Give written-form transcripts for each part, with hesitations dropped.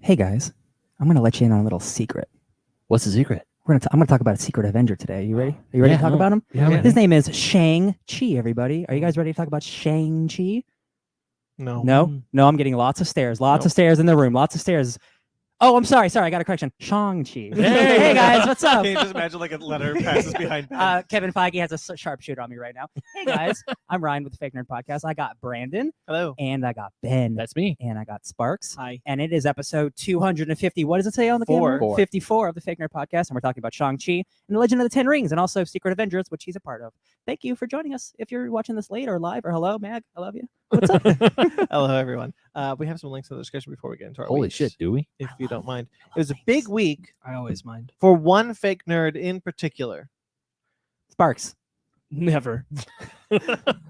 Hey guys, I'm gonna let you in on a little secret. What's the secret? I'm gonna talk about a secret Avenger today. You ready? Are you ready to talk about him? Yeah. His name is Shang-Chi. Everybody, are you guys ready to talk about Shang-Chi? No. No. I'm getting lots of stares. Lots of stares in the room. Lots of stares. Oh, I'm sorry. I got a correction. Shang-Chi. Hey guys, what's up? Can you just imagine like a letter passes behind Ben? Kevin Feige has a sharpshooter on me right now. Hey guys, I'm Ryan with the Fake Nerd Podcast. I got Brandon. Hello. And I got Ben. That's me. And I got Sparks. Hi. And it is episode 250. What does it say on the camera? 54 of the Fake Nerd Podcast. And we're talking about Shang-Chi and the Legend of the Ten Rings and also Secret Avengers, which he's a part of. Thank you for joining us. If you're watching this late or live or hello, Mag, I love you. What's up? Hello, everyone. We have some links in the description before we get into our Holy weeks, shit, do we? if you don't mind. It was a big week I always mind. for one fake nerd in particular. Sparks. Never.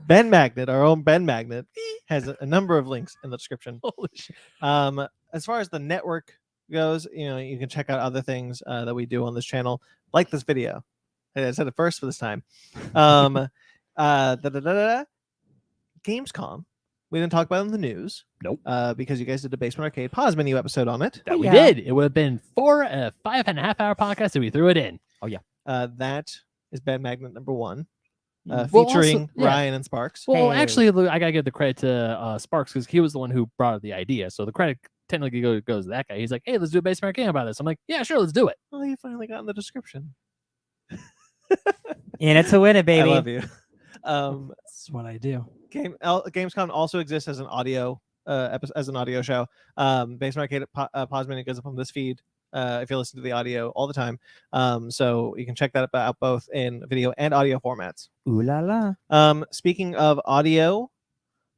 Ben Magnet, our own Ben Magnet, has a number of links in the description. Holy shit. As far as the network goes, you can check out other things that we do on this channel, like this video. I said it first for this time. Gamescom. We didn't talk about it in the news. Nope. Because you guys did a Basement Arcade pause menu episode on it. That we did. It would have been 5.5 hour podcast if we threw it in. Oh, yeah. That is Ben Magnet number 1. Well, Featuring also, yeah. Ryan and Sparks. Well, Hey. actually, I gotta give the credit to Sparks because he was the one who brought up the idea. So the credit technically goes to that guy. He's like, "Hey, let's do a basement game about this." I'm like, "Yeah, sure, let's do it." Oh, you finally got in the description. In it to win it, baby. I love you. That's what I do. Gamescom also exists as an audio as an audio show. Basement Arcade pause menu goes up on this feed if you listen to the audio all the time. So you can check that out both in video and audio formats. Ooh la la. Speaking of audio,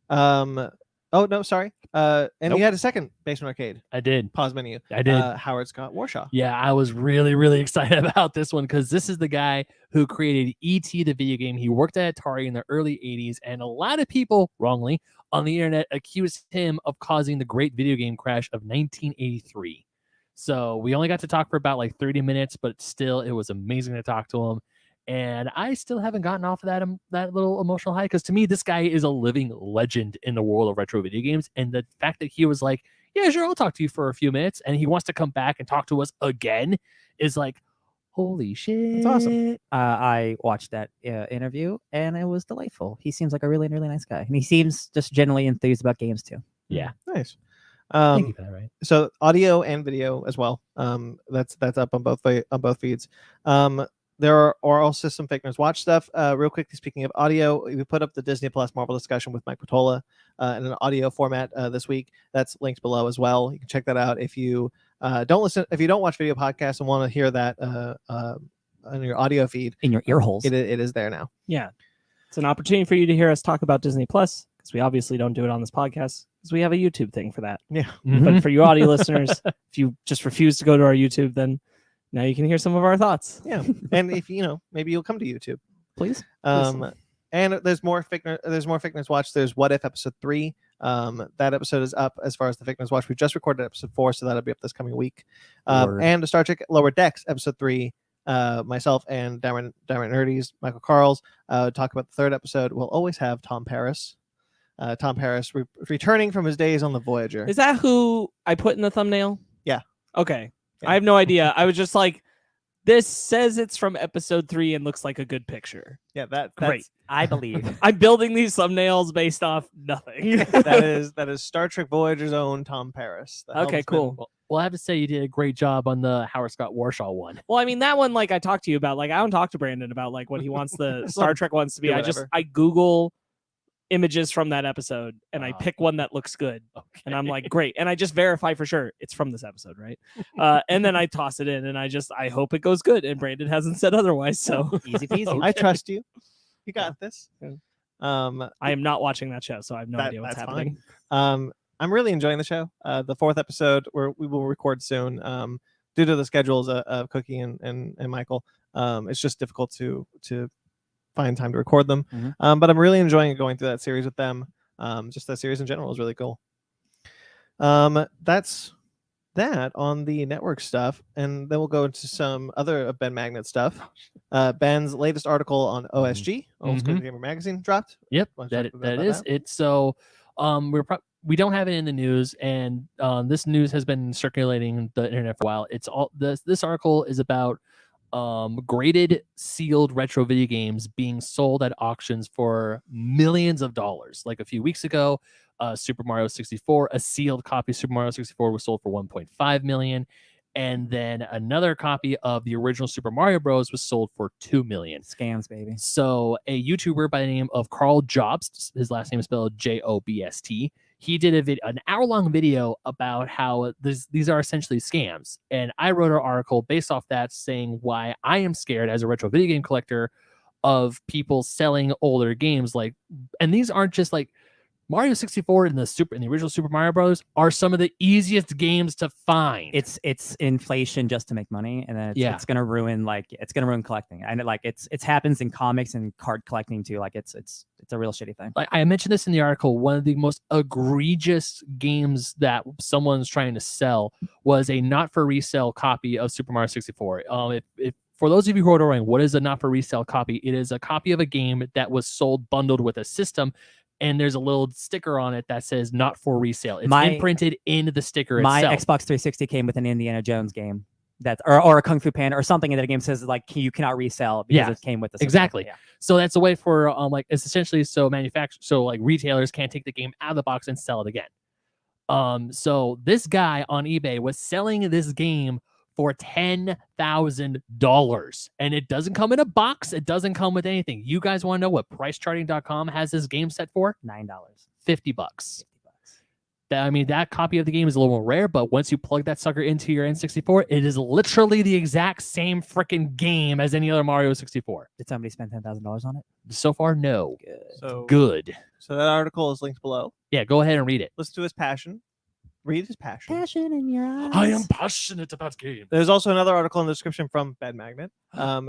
oh no, sorry. And Nope. you had a second Basement Arcade I did. pause menu. I did. Howard Scott Warshaw. Yeah, I was really, really excited about this one because this is the guy who created E.T. the video game. He worked at Atari in the early 80s, and a lot of people, wrongly, on the internet accused him of causing the great video game crash of 1983. So we only got to talk for about like 30 minutes, but still, it was amazing to talk to him. And I still haven't gotten off of that little emotional high because to me, this guy is a living legend in the world of retro video games. And the fact that he was like, yeah, sure, I'll talk to you for a few minutes. And he wants to come back and talk to us again is like, holy shit. That's awesome. I watched that interview and it was delightful. He seems like a really, really nice guy. And he seems just generally enthused about games too. Yeah. Nice. Thank you for that, right? So audio and video as well. That's up on both feeds. There are also some Fake Nerds Watch stuff. Real quickly, speaking of audio, we put up the Disney Plus Marvel discussion with Mike Patola in an audio format this week. That's linked below as well. You can check that out if you don't watch video podcasts and want to hear that on your audio feed. In your ear holes. It is there now. Yeah. It's an opportunity for you to hear us talk about Disney Plus because we obviously don't do it on this podcast because we have a YouTube thing for that. Yeah. But for you audio listeners, if you just refuse to go to our YouTube, then now you can hear some of our thoughts. Yeah. And if maybe you'll come to YouTube. Please. And there's more Fake Nerds Watch. There's What If episode 3. That episode is up as far as the Fake Nerds Watch. We just recorded episode 4, so that'll be up this coming week. And the Star Trek Lower Decks episode 3. Myself and Diamond Nerdies, Michael Carls, talk about the third episode. We'll always have Tom Paris. Tom Paris returning from his days on the Voyager. Is that who I put in the thumbnail? Yeah. Okay. Yeah. I have no idea. I was just like, this says it's from episode 3 and looks like a good picture. Yeah, that's Great. I believe. I'm building these thumbnails based off nothing. that is Star Trek Voyager's own Tom Paris. the Okay, helmsman. cool. Well, I have to say you did a great job on the Howard Scott Warshaw one. Well, I mean, that one, like I talked to you about, like I don't talk to Brandon about like what he wants the Star Trek ones to be. do I whatever. Google images from that episode and I pick one that looks good. Okay. And I'm like, great. And I just verify for sure it's from this episode, right? And then I toss it in and I hope it goes good. And Brandon hasn't said otherwise. So Easy peasy. I trust you. You got this. Yeah. I I am not watching that show, so I have no idea what's that's happening. I'm really enjoying the show. The 4th episode we will record soon. Due to the schedules of Cookie and Michael, it's just difficult to find time to record them. But I'm really enjoying going through that series with them. Just that series in general is really cool. That's that on the network stuff, and then we'll go into some other Ben Magnet stuff. Ben's latest article on OSG, Old School Gamer Magazine, dropped. Yep, Wanna talk that about is that? it. So we're we don't have it in the news, and this news has been circulating the internet for a while. It's all this article is about graded sealed retro video games being sold at auctions for millions of dollars. Like a few weeks ago, Super Mario 64, a sealed copy of Super Mario 64 was sold for 1.5 million. And then another copy of the original Super Mario Bros. Was sold for 2 million. Scams, baby. So a YouTuber by the name of Carl Jobst, his last name is spelled Jobst, he did an hour-long video about how these are essentially scams. And I wrote an article based off that saying why I am scared as a retro video game collector of people selling older games. And these aren't just like Mario 64 and the original Super Mario Bros. Are some of the easiest games to find. It's inflation just to make money, and then it's gonna ruin collecting. And it happens in comics and card collecting too. Like it's a real shitty thing. Like I mentioned this in the article, one of the most egregious games that someone's trying to sell was a not for resale copy of Super Mario 64. If for those of you who are wondering, what is a not for resale copy? It is a copy of a game that was sold bundled with a system. And there's a little sticker on it that says "not for resale." It's imprinted in the sticker my itself. Xbox 360 came with an Indiana Jones game or a Kung Fu Panda or something, and the game says like you cannot resell because it came with the system. Exactly. Yeah. So that's a way for it's essentially so retailers can't take the game out of the box and sell it again. So this guy on eBay was selling this game for $10,000, and it doesn't come in a box. It doesn't come with anything. You guys want to know what PriceCharting.com has this game set for? $9. $50. That copy of the game is a little more rare, but once you plug that sucker into your N64, it is literally the exact same freaking game as any other Mario 64. Did somebody spend $10,000 on it? So far, no. Good. So that article is linked below. Yeah, go ahead and read it. Listen to his passion. Read his passion. Passion in your eyes. I am passionate about games. There's also another article in the description from Bad Magnet.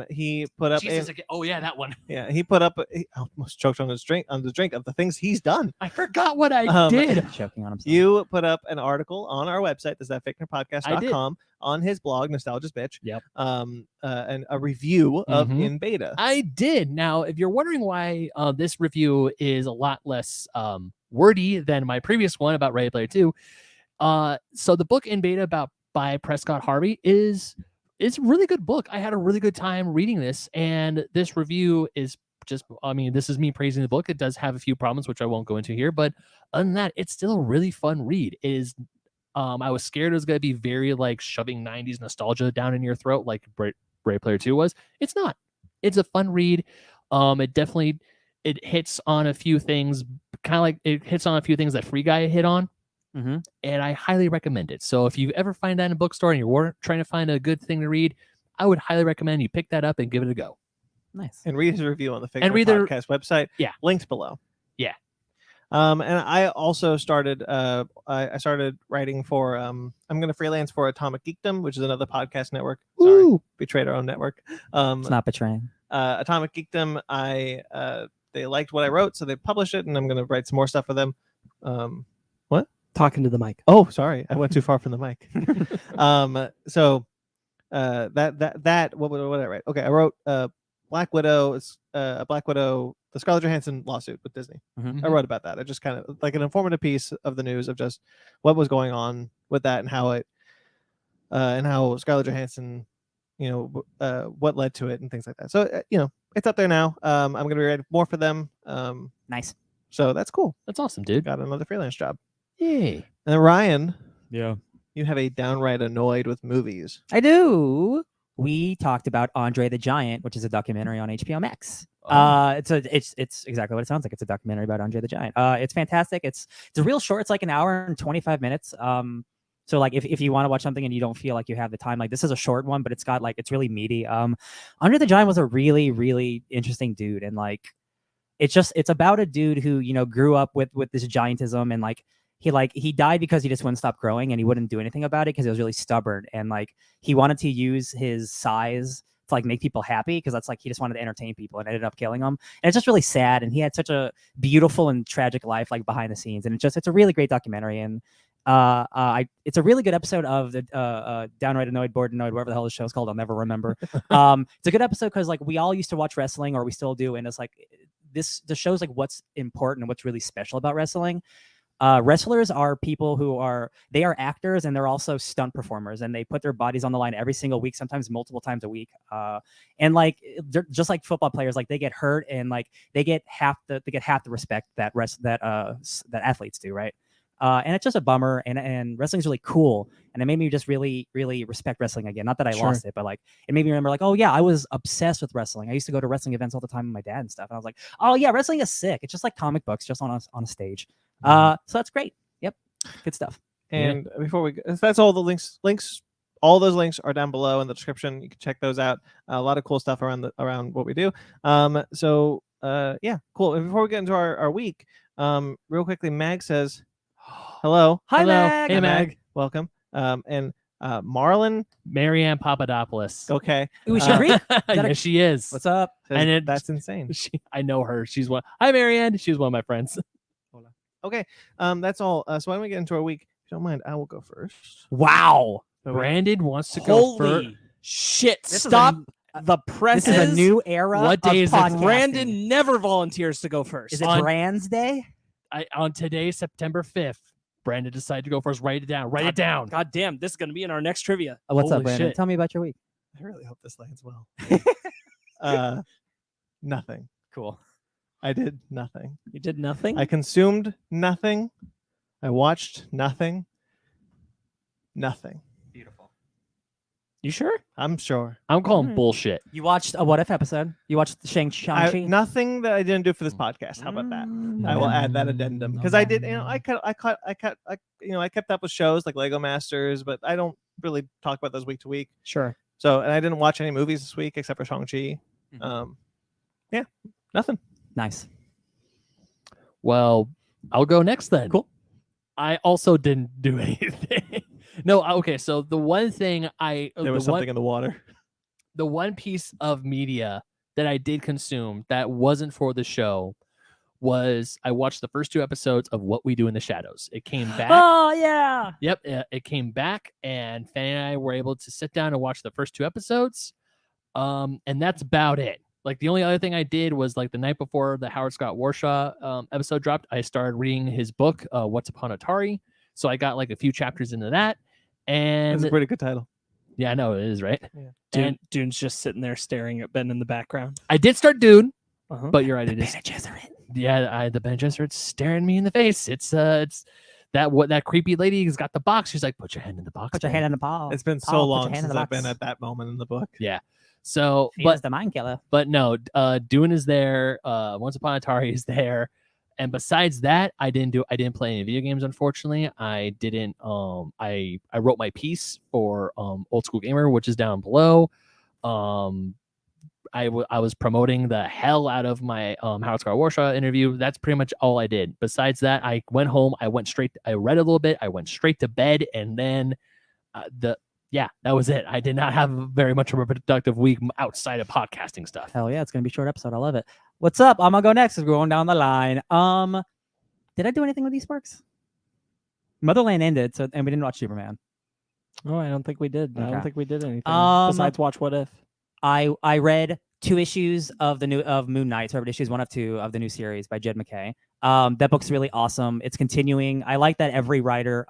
He put up. Oh yeah, that one. Yeah, he put up. He almost choked on the drink of the things he's done. I forgot what I did. Choking on himself. You put up an article on our website, that's at FakeNerdPodcast.com, on his blog, Nostalgia's Bitch. Yep. And a review of In Beta. I did. Now, if you're wondering why this review is a lot less wordy than my previous one about Ready Player 2. So the book In Beta by Prescott Harvey it's a really good book. I had a really good time reading this, and this review is just, this is me praising the book. It does have a few problems, which I won't go into here, but other than that, it's still a really fun read. It is, I was scared it was going to be very shoving 90s nostalgia down in your throat like Ready Player 2 was. It's not. It's a fun read. It hits on a few things, it hits on a few things that Free Guy hit on. Mm-hmm. And I highly recommend it. So if you ever find that in a bookstore and you're trying to find a good thing to read, I would highly recommend you pick that up and give it a go. Nice. And read his review on the Fake Nerd Podcast website. Yeah. Linked below. Yeah. And I also started I started writing for I'm gonna freelance for Atomic Geekdom, which is another podcast network. Sorry, betrayed our own network. It's not betraying. Atomic Geekdom, they liked what I wrote, so they published it, and I'm gonna write some more stuff for them. What? Talking to the mic. Oh, sorry, I went too far from the mic. So that what did I write? Okay, I wrote Black Widow, the Scarlett Johansson lawsuit with Disney. Mm-hmm. I wrote about that. I just kind of like an informative piece of the news of just what was going on with that and how Scarlett Johansson, what led to it and things like that. So it's up there now. I'm gonna be writing more for them. Nice. So that's cool. That's awesome, dude. Got another freelance job. Yay. And then Ryan, Yeah. you have a downright annoyed with movies. I do. We talked about Andre the Giant, which is a documentary on HBO Max. It's exactly what it sounds like. It's a documentary about Andre the Giant. It's fantastic. It's a real short. It's like an hour and 25 minutes. So like if you want to watch something and you don't feel like you have the time, like this is a short one, but it's really meaty. Andre the Giant was a really, really interesting dude, and it's about a dude who grew up with this giantism, and he died because he just wouldn't stop growing, and he wouldn't do anything about it because he was really stubborn, and he wanted to use his size to make people happy, because that's he just wanted to entertain people, and ended up killing them. And it's just really sad, and he had such a beautiful and tragic life behind the scenes, and it's a really great documentary. And it's a really good episode of the Downright Annoyed, Bored Annoyed, whatever the hell the show's called, I'll never remember. It's a good episode because we all used to watch wrestling, or we still do, and it's the show's what's important and what's really special about wrestling. Wrestlers are people who are actors and they're also stunt performers, and they put their bodies on the line every single week, sometimes multiple times a week. And like they're just like football players, like they get hurt and like they get half the respect that athletes do, right? And it's just a bummer. And wrestling's really cool, and it made me just really, really respect wrestling again. Not that I lost it, but like it made me remember, like, oh yeah, I was obsessed with wrestling. I used to go to wrestling events all the time with my dad and stuff. And I was like, oh yeah, wrestling is sick. It's just like comic books, just on a stage. So that's great. Yep, good stuff. And before we go, that's all the links. All those links are down below in the description. You can check those out. A lot of cool stuff around what we do. So yeah, cool. And before we get into our week, real quickly, Mag says, hello. Hi, Hello. Mag. Hey, Mag. Welcome. And Marlon. Marianne Papadopoulos. Okay. Ooh, is she Greek? Yes, she is. What's up? And that's insane. I know her. She's one. Hi, Marianne. She's one of my friends. Okay. That's all. So why don't we get into our week? If you don't mind, I will go first. Wow. Brandon wants to go first. Holy shit! This is Stop the presses. This is a new era. What day of is it? podcasting. Brandon never volunteers to go first. Is it On- Brands Day? On today, September 5th, Brandon decided to go first. Write it down. Write it down. God damn, this is gonna be in our next trivia. What's Holy up, Brandon? shit. Tell me about your week. I really hope this lands well. Nothing. Cool. I did nothing. You did nothing. I consumed nothing. I watched nothing. Nothing. Beautiful. You sure? I'm sure. I'm calling Alright. bullshit. You watched a What If episode? You watched Shang-Chi? Nothing that I didn't do for this podcast. How about that? I will add that addendum because I did. I kept up with shows like Lego Masters, but I don't really talk about those week to week. Sure. So, and I didn't watch any movies this week except for Shang-Chi. Yeah, nothing. Nice. Well, I'll go next then. Cool. I also didn't do anything. No, okay. So the one thing There was something in the water. the one piece of media that I did consume that wasn't for the show was I watched the first 2 episodes of What We Do in the Shadows. It came back. Oh yeah. Yep, it came back, and Fanny and I were able to sit down and watch the first 2 episodes. And that's about it. Like the only other thing I did was like the night before the Howard Scott Warshaw episode dropped, I started reading his book, What's Upon Atari. So I got like a few chapters into that. And That's a pretty good title. yeah, I know it is, right? Yeah. And Dune's just sitting there staring at Ben in the background. I did start Dune, Uh-huh. but you're right. It is. Bene Gesserit. Yeah, the Bene Gesserit's staring me in the face. It's that creepy lady has got the box. She's like, put your hand in the box. Put your hand in the paw. It's been Paul, so put your long hand in since the I've been box. at that moment in the book. So, He but is the mind killer. But no, Dune is there. Once Upon Atari is there, and besides that, I didn't play any video games. Unfortunately, I didn't. I wrote my piece for Old School Gamer, which is down below. I was promoting the hell out of my Howard Scott Warshaw interview. That's pretty much all I did. Besides that, I went home. I read a little bit. I went straight to bed, and then that was it. I did not have very much of a productive week outside of podcasting stuff. Hell yeah, it's gonna be a short episode. I love it. What's up? I'm gonna go next. We're going down the line. Did I do anything with eSparks? Motherland ended, and we didn't watch Superman. Oh, I don't think we did. I Okay. don't think we did anything besides watch What If. I read 2 issues of Moon Knight. So I read issues 1 of 2 of the new series by Jed McKay. That book's really awesome. It's continuing. I like that every writer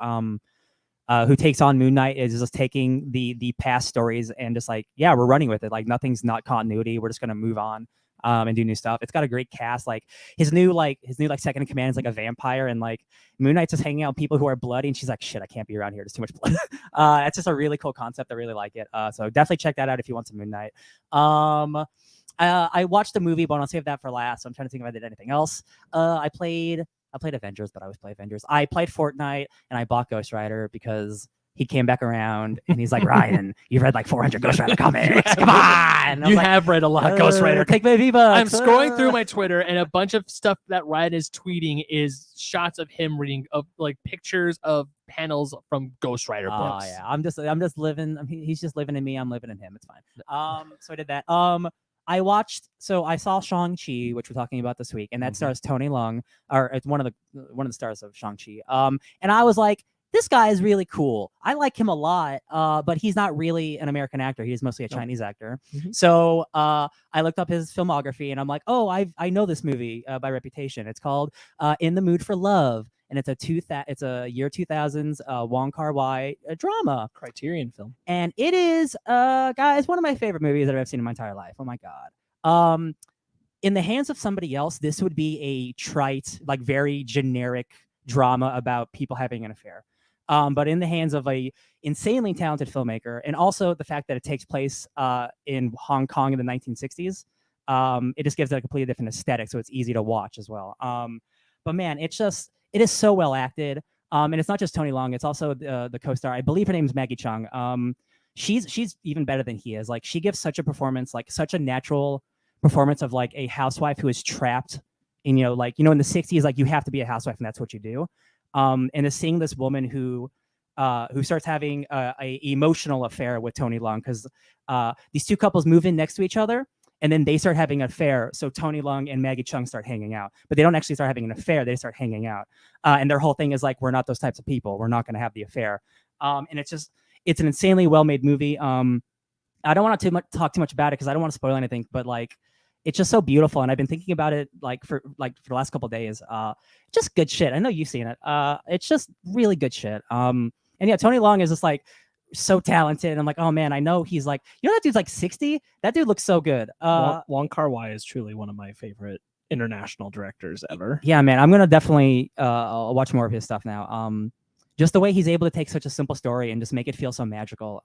who takes on Moon Knight is just taking the past stories and just like, yeah, we're running with it. Like nothing's not continuity. We're just gonna move on and do new stuff. It's got a great cast. Like his new second in command is like a vampire, and like Moon Knight's just hanging out with people who are bloody, and she's like, shit, I can't be around here. There's too much blood. It's just a really cool concept. I really like it. So definitely check that out if you want some Moon Knight. I watched the movie, but I'll save that for last. So I'm trying to think if I did anything else. I played Avengers, but I always play Avengers. I played Fortnite, and I bought Ghost Rider because he came back around, and he's like, Ryan, you've read like 400 Ghost Rider comics. Come on. And I was You like, have read a lot of Ghost Rider. Take my V-Bucks. I'm scrolling through my Twitter, and a bunch of stuff that Ryan is tweeting is shots of him reading of like pictures of panels from Ghost Rider books. Oh yeah, I'm just living. He's just living in me. I'm living in him. It's fine. So I did that. I saw Shang-Chi, which we're talking about this week, and that stars Tony Leung, or it's one of the stars of Shang-Chi. And I was like, this guy is really cool. I like him a lot, but he's not really an American actor. He's mostly a Chinese actor. So I looked up his filmography, and I'm like, oh, I know this movie by reputation. It's called In the Mood for Love. and it's a year 2000s Wong Kar-wai drama. Criterion film. And it is, guys, one of my favorite movies that I've seen in my entire life. Oh my god. In the hands of somebody else, this would be a trite, like very generic drama about people having an affair. But in the hands of a insanely talented filmmaker, and also the fact that it takes place in Hong Kong in the 1960s, it just gives it a completely different aesthetic, so it's easy to watch as well. But man, it is so well acted. And it's not just Tony Leung; it's also the co-star. I believe her name is Maggie Cheung. She's even better than he is. Like, she gives such a performance, like such a natural performance of like a housewife who is trapped in, in the 60s, like you have to be a housewife and that's what you do. And is seeing this woman who starts having a emotional affair with Tony Leung, because these two couples move in next to each other and then they start having an affair. So Tony Leung and Maggie Cheung start hanging out, but they don't actually start having an affair. They start hanging out. And their whole thing is like, we're not those types of people. We're not going to have the affair. And it's an insanely well-made movie. I don't want to talk too much about it because I don't want to spoil anything, but like, it's just so beautiful, and I've been thinking about it for the last couple of days. Just good shit. I know you've seen it. It's just really good shit. And yeah, Tony Leung is just like so talented. I'm like, oh man, I know he's like, that dude's like 60. That dude looks so good. Wong Kar-wai is truly one of my favorite international directors ever. Yeah, man, I'm gonna definitely watch more of his stuff now. Just the way he's able to take such a simple story and just make it feel so magical.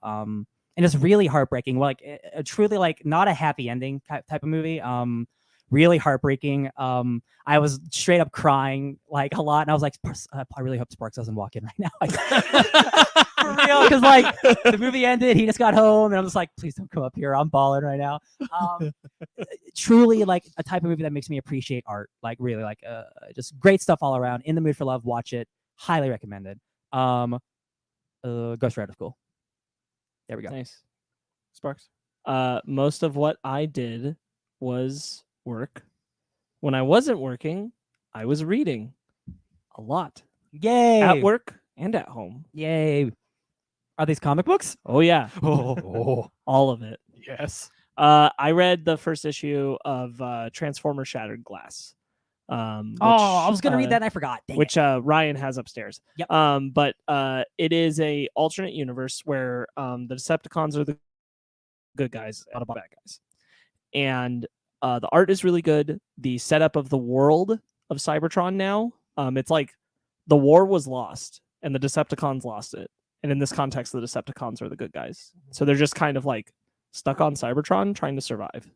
And it's really heartbreaking. Like, truly, like, not a happy ending type of movie. Really heartbreaking. I was straight up crying like a lot, and I was like, I really hope Sparks doesn't walk in right now. For real, because like the movie ended, he just got home, and I'm just like, please don't come up here. I'm balling right now. Truly, like a type of movie that makes me appreciate art. Like, really, like just great stuff all around. In the mood for love, watch it. Highly recommended. Ghost Rider School. There we go. Nice. Sparks. Most of what I did was work. When I wasn't working, I was reading a lot. Yay! At work and at home. Yay! Are these comic books? Oh yeah. Oh, All of it. yes. I read the first issue of Transformer Shattered Glass. I was gonna read that and I forgot. Dang which Ryan has upstairs. Yep. But it is a alternate universe where the Decepticons are the good guys, and the bad guys, and the art is really good. The setup of the world of Cybertron now, it's like the war was lost and the Decepticons lost it, and in this context, the Decepticons are the good guys. So they're just kind of like stuck on Cybertron trying to survive.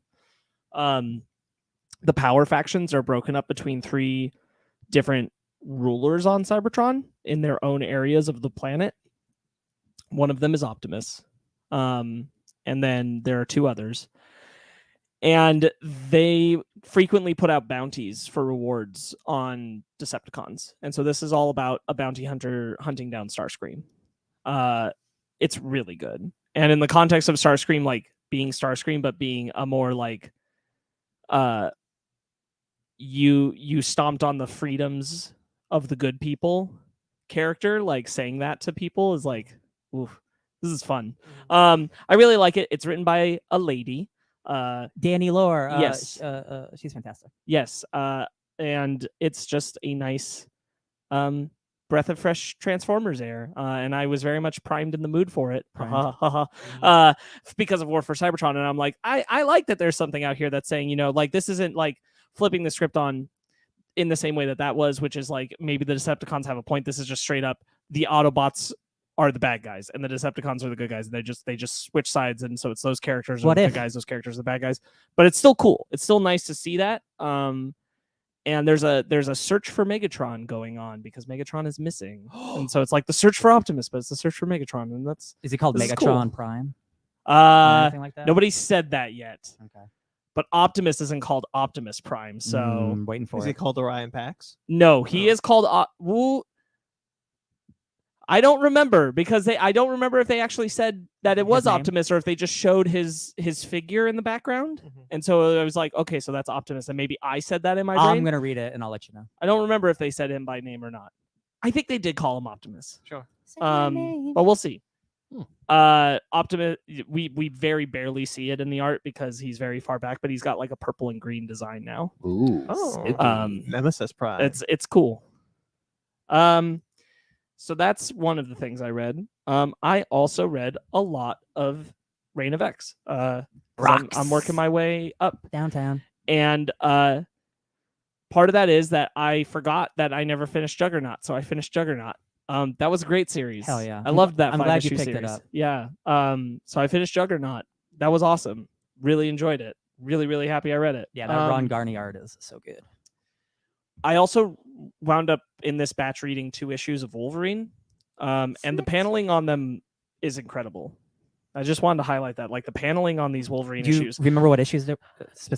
The power factions are broken up between 3 different rulers on Cybertron in their own areas of the planet. One of them is Optimus. And then there are 2 others. And they frequently put out bounties for rewards on Decepticons. And so this is all about a bounty hunter hunting down Starscream. It's really good. And in the context of Starscream, like being Starscream, but being a more like you stomped on the freedoms of the good people character, like saying that to people is like, oof, this is fun. I really like it. It's written by a lady, Danny Lore. Yes. She's fantastic. Yes. And it's just a nice breath of fresh Transformers air. And I was very much primed in the mood for it. Because of War for Cybertron. And I'm like, I like that there's something out here that's saying, like, this isn't like flipping the script on in the same way that was, which is like, maybe the Decepticons have a point. This is just straight up, the Autobots are the bad guys and the Decepticons are the good guys. They just switch sides. And so it's those characters are the good guys, those characters are the bad guys. But it's still cool. It's still nice to see that. And there's a search for Megatron going on because Megatron is missing. And so it's like the search for Optimus, but it's the search for Megatron. And is he called Megatron Prime? Anything like that? Nobody said that yet. Okay. But Optimus isn't called Optimus Prime, so waiting for Is he called Orion Pax? No, he is called. I don't remember because I don't remember if they actually said that it was Optimus or if they just showed his figure in the background. And so I was like, okay, so that's Optimus, and maybe I said that in my brain. I'm gonna read it and I'll let you know. I don't remember if they said him by name or not. I think they did call him Optimus. Sure. But we'll see. Optimus, we very barely see it in the art because he's very far back, but he's got like a purple and green design now. Ooh. Oh. Nemesis Prime. It's cool. So that's one of the things I read. I also read a lot of Reign of X. I'm working my way up downtown, and part of that is that I forgot that I never finished Juggernaut, so I finished Juggernaut. That was a great series. Hell yeah. I loved that. I'm glad you picked it series. up. Yeah. So I finished Juggernaut. That was awesome. Really enjoyed it. Really, really happy I read it. Yeah, that Ron Garney art is so good. I also wound up in this batch reading 2 issues of Wolverine, and the paneling on them is incredible. I just wanted to highlight that, like the paneling on these Wolverine issues. Do you remember what issues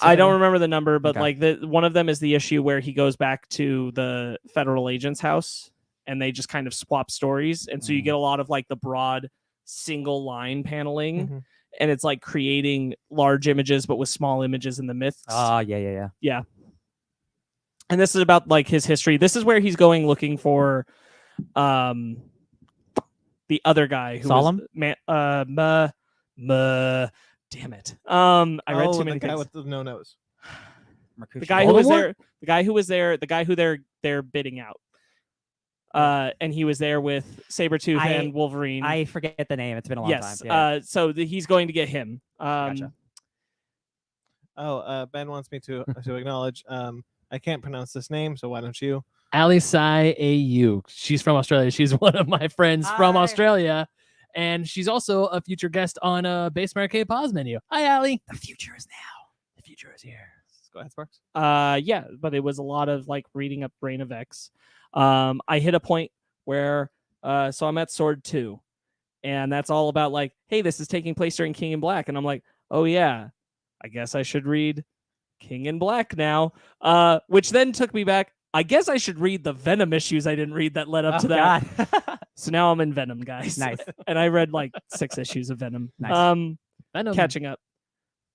I don't remember the number, but like one of them is the issue where he goes back to the federal agent's house and they just kind of swap stories, and so you get a lot of like the broad single line paneling, and it's like creating large images but with small images in the myths. Yeah. And this is about like his history. This is where he's going looking for the other guy who Solemn? was damn it. I read too many the guy things. with the no nose. The guy who was there, the guy who they're bidding out. And he was there with Sabretooth and Wolverine. I forget the name. It's been a long time. Yeah. So he's going to get him. Gotcha. Ben wants me to acknowledge. I can't pronounce this name, so why don't you? Alisai AU. She's from Australia. She's one of my friends from Australia. And she's also a future guest on Base Arcade Pause Menu. Hi, Ali. The future is now. The future is here. Go ahead, Sparks. Yeah, but it was a lot of like reading up Reign of X. I hit a point where so I'm at Sword 2, and that's all about like, hey, this is taking place during King in Black, and I'm like, oh yeah, I guess I should read King in Black now, which then took me back. I guess I should read the Venom issues I didn't read that led up to that. So now I'm in Venom, guys. Nice. And I read like 6 issues of Venom. Nice. Venom. Catching up.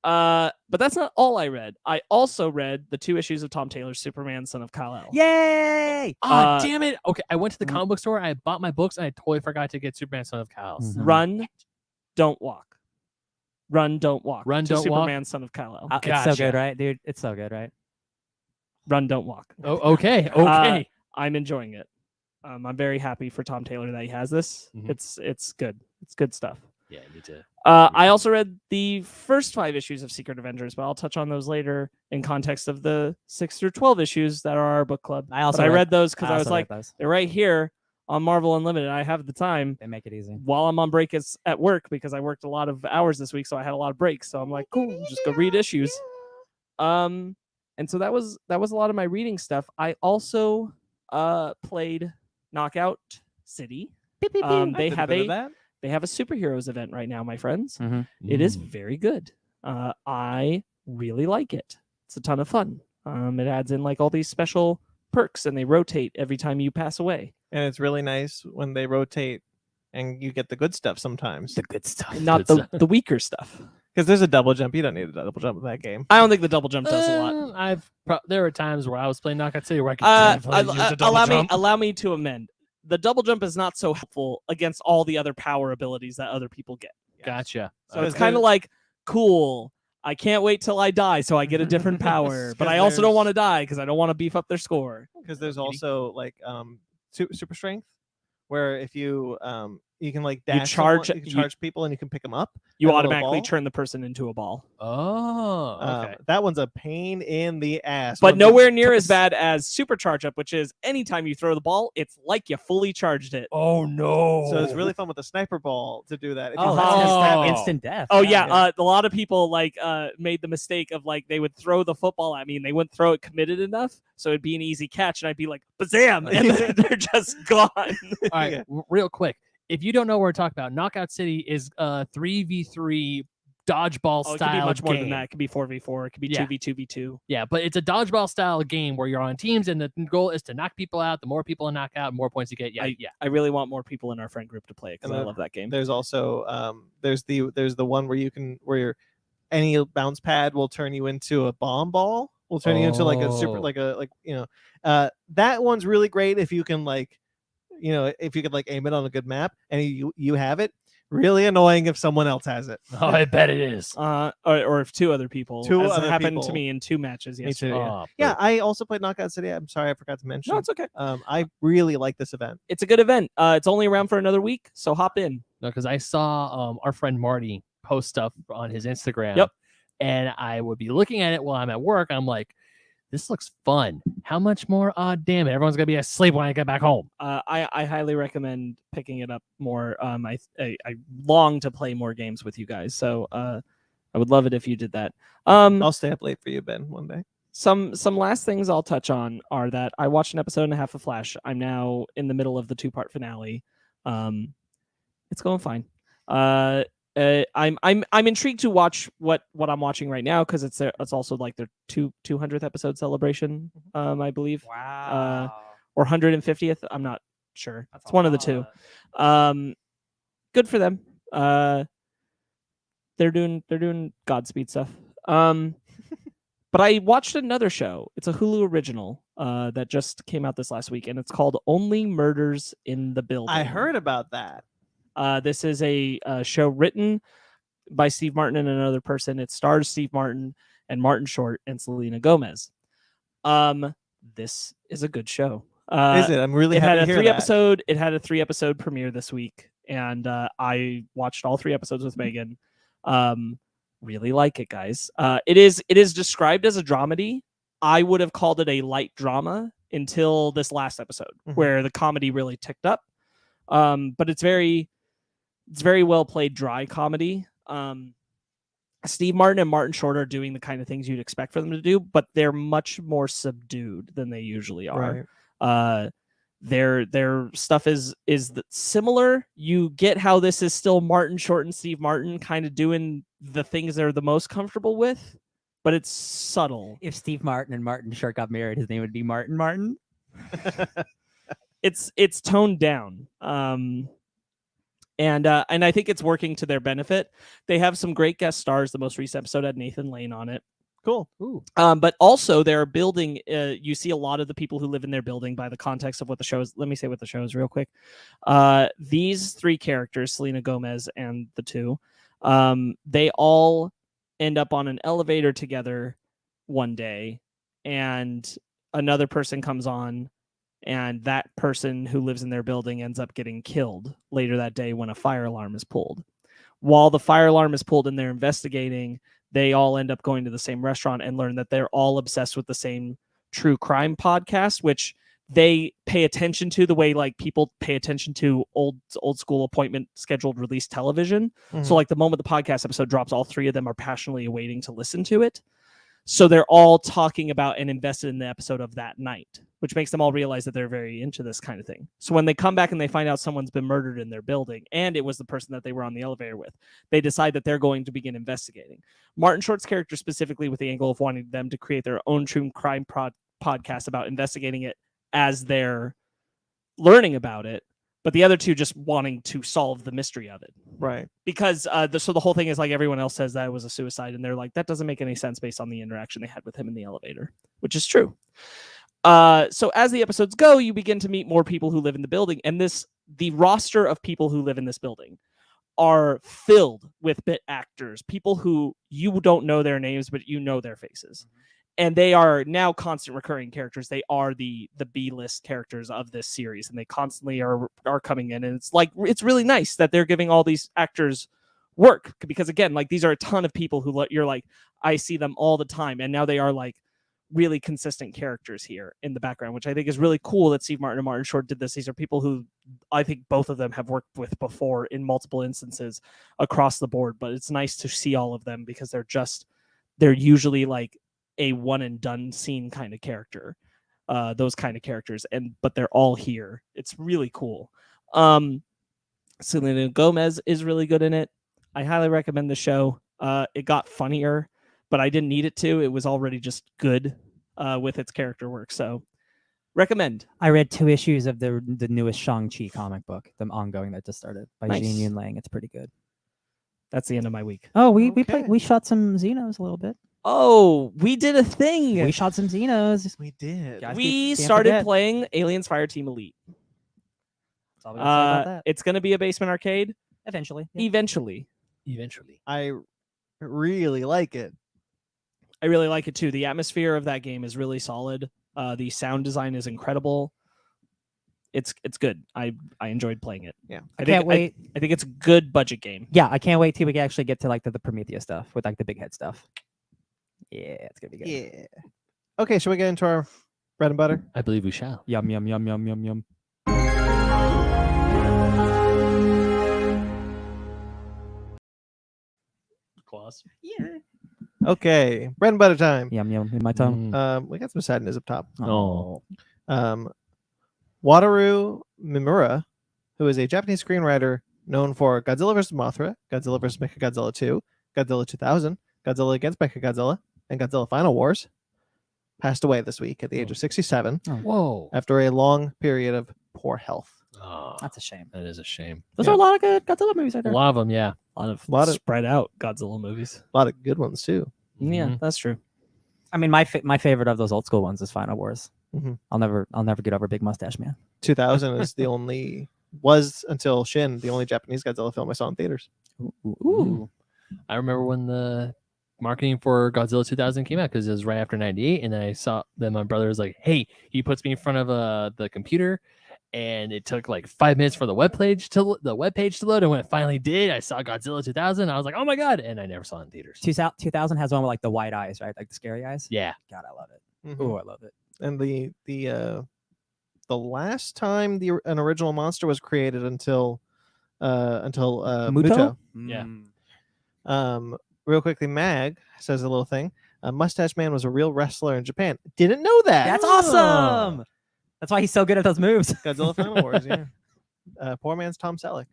But that's not all I read. I also read the 2 issues of Tom Taylor's Superman, Son of Kal-El. Yay! Oh, damn it. Okay, I went to the comic book store, I bought my books, and I totally forgot to get Superman, Son of Kal-El. Run, don't walk. Run, don't walk. Run, to don't Superman, walk. Son of Kal-El. It's so good, right, dude? It's so good, right? Run, don't walk. Oh, okay. Okay. I'm enjoying it. I'm very happy for Tom Taylor that he has this. It's good. It's good stuff. Yeah, me too. I also read the first 5 issues of Secret Avengers, but I'll touch on those later in context of the 6 through 12 issues that are our book club. I read those because I was like, they're right here on Marvel Unlimited. I have the time. They make it easy. While I'm on break at work, because I worked a lot of hours this week, so I had a lot of breaks. So I'm like, cool, just go read issues. And so that was a lot of my reading stuff. I also played Knockout City. They have a superheroes event right now, my friends. It is very good. I really like it. It's a ton of fun. It adds in like all these special perks, and they rotate every time you pass away. And it's really nice when they rotate and you get the good stuff sometimes. The good stuff. Not the weaker stuff. Because there's a double jump. You don't need a double jump in that game. I don't think the double jump does a lot. There were times where I was playing Knockout City where I could definitely use a double jump. Allow me to amend. The double jump is not so helpful against all the other power abilities that other people get. Gotcha. So it's kind of like, cool, I can't wait till I die so I get a different power. But I also don't want to die because I don't want to beef up their score. Because there's also like super strength, where if you you can like dash charge people and you can pick them up. You automatically turn the person into a ball. Oh, okay. That one's a pain in the ass. But nowhere near as bad as super charge up, which is anytime you throw the ball, it's like you fully charged it. Oh no! So it's really fun with the sniper ball to do that. If That's instant death. Oh yeah. A lot of people made the mistake of like they would throw the football at me and they wouldn't throw it committed enough, so it'd be an easy catch, and I'd be like, bazam, and they're just gone. All right, real quick. If you don't know what we're talking about, Knockout City is a 3v3 dodgeball style game. It could be much more than that. It could be 4v4. It could be 2v2v2. Yeah, but it's a dodgeball style game where you're on teams, and the goal is to knock people out. The more people you knock out, the more points you get. I really want more people in our friend group to play it because I love that game. There's also there's the one where any bounce pad will turn you into a bomb ball. Will turn you into like a super that one's really great if you can if you could like aim it on a good map and you have it. really annoying if someone else has it. Oh, I bet it is. Or if two other people. Two as other happened to people. me in 2 matches Me yesterday. too. Yeah. Oh, Yeah, but- I also played Knockout City. I'm sorry I forgot to mention. No, it's okay. I really like this event. It's a good event. It's only around for another week, so hop in. No, because I saw our friend Marty post stuff on his Instagram. Yep. And I would be looking at it while I'm at work. I'm like, this looks fun. How much more? Damn it. Everyone's going to be asleep when I get back home. I highly recommend picking it up more. I long to play more games with you guys, so I would love it if you did that. I'll stay up late for you, Ben, one day. Some last things I'll touch on are that I watched an episode and a half of Flash. I'm now in the middle of the 2-part finale. It's going fine. I'm intrigued to watch what I'm watching right now because it's also like their 200th episode celebration, I believe. Wow. Or 150th. I'm not sure. That's It's a one of the two. Good for them. They're doing Godspeed stuff. But I watched another show. It's a Hulu original that just came out this last week, and it's called Only Murders in the Building. I heard about that. This is a show written by Steve Martin and another person. It stars Steve Martin and Martin Short and Selena Gomez. This is a good show. Is it? I'm really happy to hear that. It had a 3-episode premiere this week, and I watched all 3 episodes with Megan. Really like it, guys. It is described as a dramedy. I would have called it a light drama until this last episode, where the comedy really ticked up. But it's very well played dry comedy. Steve Martin and Martin Short are doing the kind of things you'd expect for them to do, but they're much more subdued than they usually are. Right. Their stuff is similar. You get how this is still Martin Short and Steve Martin kind of doing the things they're the most comfortable with, but it's subtle. If Steve Martin and Martin Short got married, his name would be Martin Martin. It's toned down. And I think it's working to their benefit. They have some great guest stars. The most recent episode had Nathan Lane on it. Cool. Ooh. But also they're building. You see a lot of the people who live in their building by the context of what the show is. Let me say what the show is real quick. These 3 characters, Selena Gomez and the 2, they all end up on an elevator together one day, and another person comes on. And that person who lives in their building ends up getting killed later that day when a fire alarm is pulled. While the fire alarm is pulled and they're investigating, they all end up going to the same restaurant and learn that they're all obsessed with the same true crime podcast, which they pay attention to the way like people pay attention to old school appointment scheduled release television. So like the moment the podcast episode drops, all 3 of them are passionately awaiting to listen to it. So they're all talking about and invested in the episode of that night, which makes them all realize that they're very into this kind of thing. So when they come back and they find out someone's been murdered in their building, and it was the person that they were on the elevator with, they decide that they're going to begin investigating. Martin Short's character specifically with the angle of wanting them to create their own true crime podcast about investigating it as they're learning about it. But the other 2 just wanting to solve the mystery of it. Right. Because so the whole thing is like everyone else says that it was a suicide, and they're like, that doesn't make any sense based on the interaction they had with him in the elevator, which is true. So as the episodes go, you begin to meet more people who live in the building, and the roster of people who live in this building are filled with bit actors, people who you don't know their names, but you know their faces. And they are now constant recurring characters. They are the B-list characters of this series, and they constantly are coming in. And it's really nice that they're giving all these actors work, because again, like these are a ton of people who you're like, I see them all the time, and now they are like really consistent characters here in the background, which I think is really cool that Steve Martin and Martin Short did this. These are people who I think both of them have worked with before in multiple instances across the board, but it's nice to see all of them because they're usually like a one and done scene kind of character, those kind of characters, but they're all here. It's really cool. Selena Gomez is really good in it. I highly recommend the show. It got funnier, but I didn't need it to. It was already just good with its character work. So recommend. I read 2 issues of the newest Shang-Chi comic book, the ongoing that just started by Nice. Jean Yun Lang. It's pretty good. That's the end of my week. Oh, we Okay. we shot some Xenos a little bit. Oh, we did a thing. We shot some Xenos. We did. Guys, We can't started forget. playing Aliens Fireteam Elite. That's all we gotta say about that. It's going to be a basement arcade. Eventually. Yeah. Eventually. I really like it. I really like it too. The atmosphere of that game is really solid. The sound design is incredible. It's good. I enjoyed playing it. Yeah. I can't wait. I think it's a good budget game. Yeah, I can't wait till we can actually get to like the Prometheus stuff with like the big head stuff. Yeah, it's gonna be good. Yeah. Okay, should we get into our bread and butter? I believe we shall. Yum yum yum yum yum yum. Claws. Yeah. Okay, bread and butter time. Yum yum in my tongue. We got some sadness up top. Oh. Wataru Mimura, who is a Japanese screenwriter known for Godzilla vs. Mothra, Godzilla vs. Mechagodzilla 2, Godzilla 2000, Godzilla Against Mechagodzilla, and Godzilla Final Wars, passed away this week at the age of 67 Whoa. after a long period of poor health. Oh, That's a shame. that is a shame. Those Yeah. are a lot of good Godzilla movies right A there. lot of them, yeah. A lot of Lot of- spread out Godzilla movies. A lot of good ones too. Yeah, Mhm. that's true. I mean, my favorite of those old school ones is Final Wars. Mhm. I'll never get over Big Mustache Man. 2000 is was until Shin, the only Japanese Godzilla film I saw in theaters. Ooh. I remember when the marketing for Godzilla 2000 came out because it was right after 98, and then I saw that my brother was like, "Hey," he puts me in front of the computer, and it took like 5 minutes for the webpage to load, and when it finally did, I saw Godzilla 2000. I was like, "Oh my god!" And I never saw it in theaters. 2000 has one with like the white eyes, right? Like the scary eyes. Yeah, God, I love it. Mhm. Oh, I love it. And the last time an original monster was created until Muto. Yeah. Real quickly, Mag says a little thing. Mustache Man was a real wrestler in Japan. Didn't know that. That's awesome. That's why he's so good at those moves. Godzilla Final Wars. Yeah. Poor man's Tom Selleck.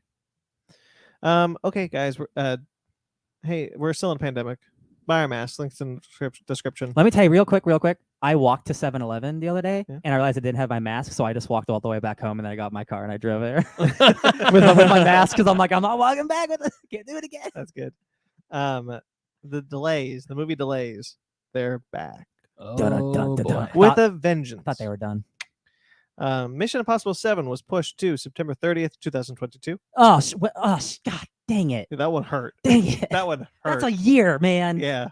Okay, guys. We're still in a pandemic. Buy our masks. Links in the description. Let me tell you real quick. I walked to 7-Eleven the other day, Yeah. and I realized I didn't have my mask, so I just walked all the way back home, and then I got in my car and I drove there with my mask because I'm like, I'm not walking back with it. Can't do it again. That's good. The movie delays, they're back Oh, Dun-dun-dun-dun-dun. boy. with Thought- a vengeance. I thought they were done. Mission Impossible 7 was pushed to September 30th, 2022. God dang it. Dude, that one hurt. Dang it. That one hurt. That's a year, man. Yeah.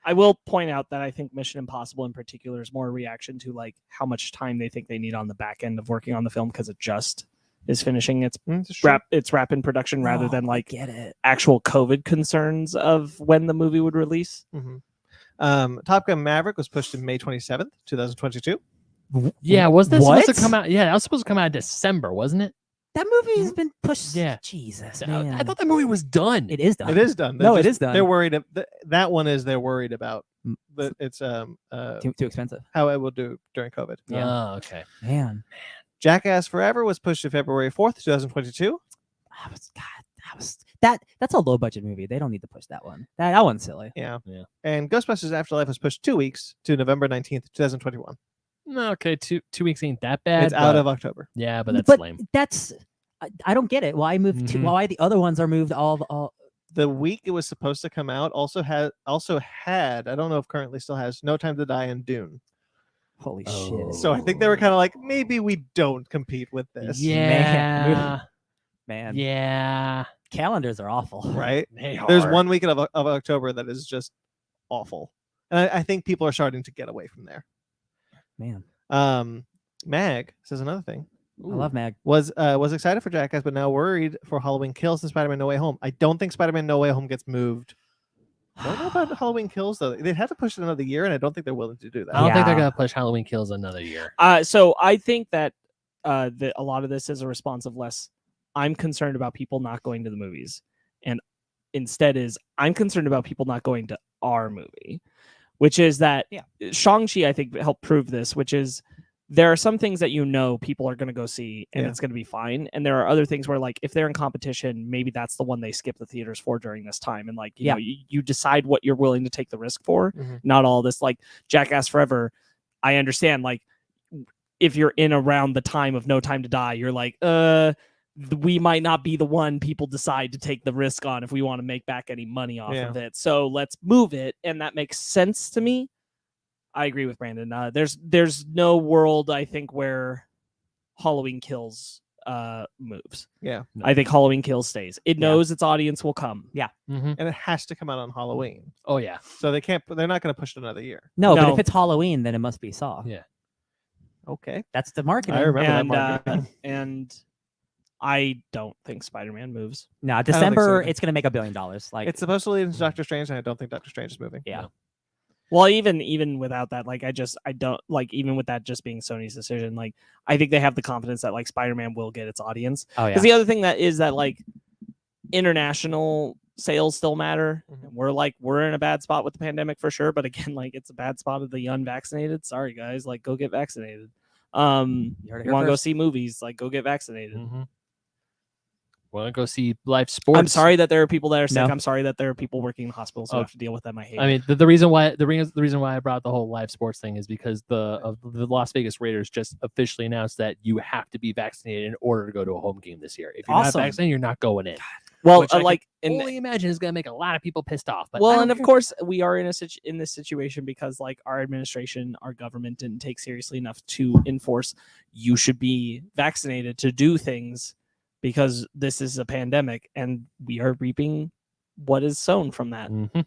I will point out that I think Mission Impossible in particular is more a reaction to like how much time they think they need on the back end of working on the film because it just is finishing its wrap in production rather than like get it. actual COVID concerns of when the movie would release. Top Gun Maverick was pushed to May 27th, 2022. Yeah, wasn't that supposed What? to come out? Yeah, that was supposed to come out in December, wasn't it? That movie's been pushed. Yeah. Jesus, I man. thought that movie was done. it is done. It is done. No, it is done. They're worried. That one is they're worried about. Mm. But it's too expensive. how it will do during COVID. Oh, okay. Man. Jackass Forever was pushed to February 4th, 2022. That's a low budget movie. They don't need to push that one. That one's silly. Yeah. Yeah. And Ghostbusters Afterlife was pushed 2 weeks to November 19th, 2021. No, okay, 2 weeks ain't that bad. It's out but- of October. Yeah, but that's lame. I don't get it. Why move Mhm. why the other ones are moved all The week it was supposed to come out also had I don't know if currently still has No Time to Die and Dune. holy Oh. shit. So I think they were kind of like, maybe we don't compete with this. Yeah. Man. Yeah. Calendars are awful. Right? They There's are. 1 week of October that is just awful. And I think people are starting to get away from there. Man. Mag says another thing. I love Mag. Was excited for Jackass, but now worried for Halloween Kills and Spider-Man No Way Home. I don't think Spider-Man No Way Home gets moved. I don't know about Halloween Kills though. They'd have to push it another year, and I don't think they're willing to do that. I don't think they're Yeah. gonna push Halloween Kills another year. So I think that a lot of this is a response of less. I'm concerned about people not going to the movies, and instead is I'm concerned about people not going to our movie, which is that Shang-Chi I think helped prove this, which is there are some things that people are going to go see and it's going to be fine, and there are other things where like if they're in competition, maybe that's the one they skip the theaters for during this time, and like you know you decide what you're willing to take the risk for. Not all this like Jackass Forever. I understand like if you're in around the time of No Time to Die, you're like we might not be the one people decide to take the risk on if we want to make back any money off of it. So let's move it. And that makes sense to me. I agree with Brandon. There's no world, I think, where Halloween Kills moves. Yeah. No. I think Halloween Kills stays. It knows its audience will come. Mhm. And it has to come out on Halloween. Oh yeah. So they're not going to push it another year. No, but No. if it's Halloween, then it must be Saw. Yeah. Okay. That's the marketing. I remember that And marketing. and I don't think Spider-Man moves. No, think so December either. it's gonna make $1 billion. Like It's supposed to lead into Doctor Strange, and I don't think Doctor Strange is moving. yeah. Well, even without that, like I don't like, even with that just being Sony's decision, like I think they have the confidence that like Spider-Man will get its audience. Oh yeah. Because the other thing that is that like international sales still matter. Mhm. We're in a bad spot with the pandemic for sure, but again, like it's a bad spot of the unvaccinated. Sorry guys, like go get vaccinated. You heard it here Want to go first. see movies, like go get vaccinated. Mhm. Want to go see live sports? I'm sorry that there are people that are sick. No. I'm sorry that there are people working in hospitals who Oh. have to deal with them. I hate I mean, the reason why I brought up the whole live sports thing is because the Las Vegas Raiders just officially announced that you have to be vaccinated in order to go to a home game this year. If you're Awesome. not vaccinated, you're not going in. well, Which I like can and only imagine is going to make a lot of people pissed off. But I well, don't and of care. course we are in this situation because like our administration, our government didn't take seriously enough to enforce you should be vaccinated to do things because this is a pandemic and we are reaping what is sown from that. Mhm. And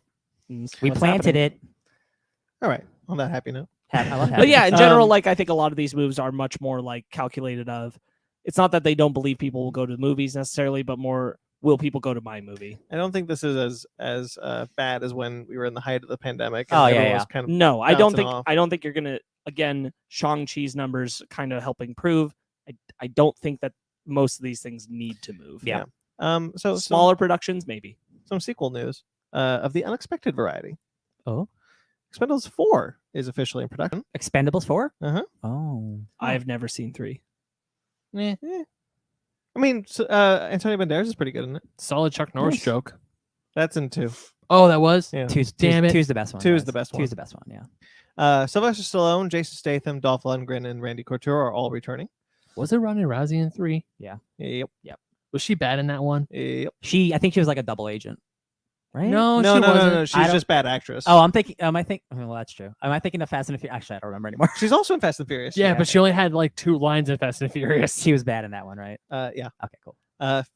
it's We what's planted happening. it. All right. On that happy note. I love But yeah, in Um, general, like I think a lot of these moves are much more like calculated of. It's not that they don't believe people will go to the movies necessarily, but more will people go to my movie? I don't think this is as bad as when we were in the height of the pandemic. Oh, yeah, everyone yeah. was kind of No, I don't bouncing think. off. I don't think you're gonna. Again, Shang-Chi's numbers kind of helping prove. I don't think that most of these things need to move. Yeah. So Smaller productions, maybe. some sequel news of the unexpected variety. Oh. Expendables 4 is officially in production. Expendables 4? Uh-huh. Oh. I've never seen 3. Eh, I mean, Antonio Banderas is pretty good in it. solid Chuck Norris Nice. joke. That's in 2. Oh, that was. Yeah. Damn it. Two's the best one. 2 is guys. the best one. Two's the best one, yeah. Sylvester Stallone, Jason Statham, Dolph Lundgren, and Randy Couture are all returning. Was it Ronda Rousey in 3? Yep. Was she bad in that one? Yep. I think she was like a double agent. Right? No, No, she no, wasn't. no. She's I don't- just bad actress. Oh, I'm thinking well, that's true. Am I thinking of Fast and Furious? Actually, I don't remember anymore. She's also in Fast and Furious. Yeah, Yeah. but she only had like 2 lines in Fast and Furious. She was bad in that one, right? Yeah. Okay, cool.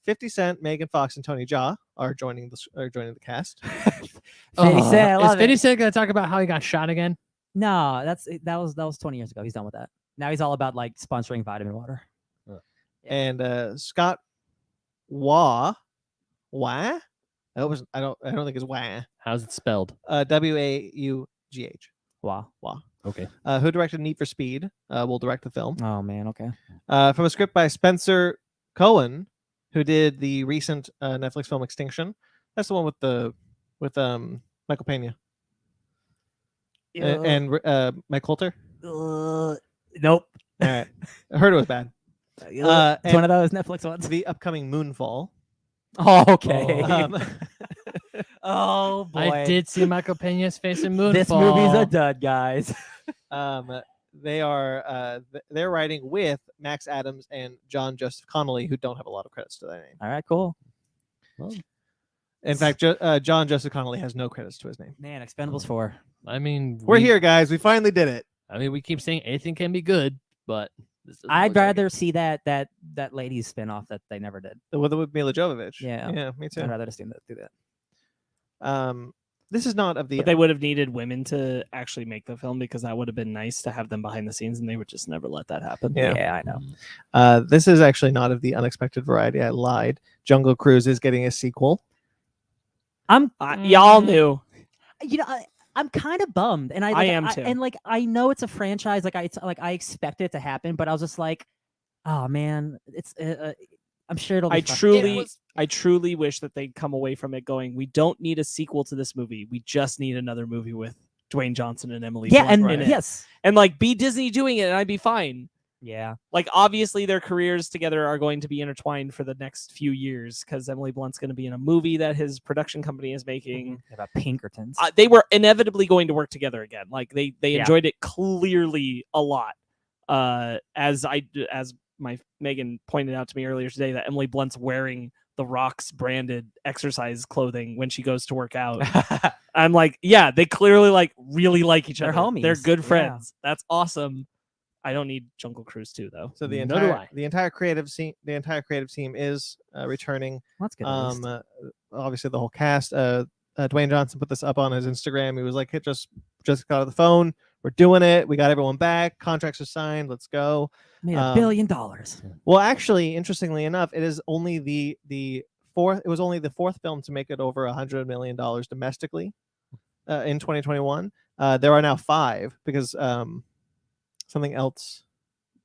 50 Cent, Megan Fox, and Tony Jaa are joining the cast. 50 Cent, I Is love 50 it. Cent going to talk about how he got shot again? No, that was 20 years ago. He's done with that. Now he's all about like sponsoring vitamin water. And Scott Wah. I don't think it's Wah. How's it spelled? Waugh. Wow. Okay. Who directed Need for Speed will direct the film. Oh man, okay. From a script by Spencer Cohen, who did the recent Netflix film Extinction. That's the one with Michael Pena and Mike Coulter. Nope. All right, I heard it was bad. It's one and of those Netflix ones. the upcoming Moonfall. Oh, okay. Um, Oh boy. I did see Michael Pena's face in Moonfall. This movie's a dud, guys. They are they're writing with Max Adams and John Joseph Connolly, who don't have a lot of credits to their name. All right, cool. In fact, John Joseph Connolly has no credits to his name. Man, Expendables 4. I mean, We're here, guys. We finally did it. I mean, we keep saying anything can be good, but this doesn't I'd look like rather it. see that ladies spinoff that they never did. With Mila Jovovich. Yeah. Yeah, me too. I'd rather just do that. This is not of the. But they would have needed women to actually make the film because that would have been nice to have them behind the scenes, and they would just never let that happen. Yeah. I know. This is actually not of the unexpected variety. I lied. Jungle Cruise is getting a sequel. Y'all knew. I'm kind of bummed, and I am too. And like I know it's a franchise, I expected it to happen, but I was just like, oh man, it's. I'm sure it'll be. I truly wish that they'd come away from it going, we don't need a sequel to this movie. We just need another movie with Dwayne Johnson and Emily Blunt in it. yes, And like be Disney doing it, and I'd be fine. yeah. Like obviously their careers together are going to be intertwined for the next few years because Emily Blunt's going to be in a movie that his production company is making. About Pinkertons. They were inevitably going to work together again. Like they Yeah. enjoyed it clearly a lot. As my Megan pointed out to me earlier today, that Emily Blunt's wearing the Rock's branded exercise clothing when she goes to work out. I'm like, yeah, they clearly like really like each They're other. homies. They're good Yeah. friends. That's awesome. I don't need Jungle Cruise 2 though. So the Nor do I. entire creative team is returning. That's good. At least. Obviously the whole cast. Dwayne Johnson put this up on his Instagram. He was like, "It just got off the phone. We're doing it. We got everyone back. Contracts are signed. Let's go." Made $1 billion. Well, actually, interestingly enough, it is only the fourth. It was only the fourth film to make it over $100 million domestically in 2021. There are now 5 because something else.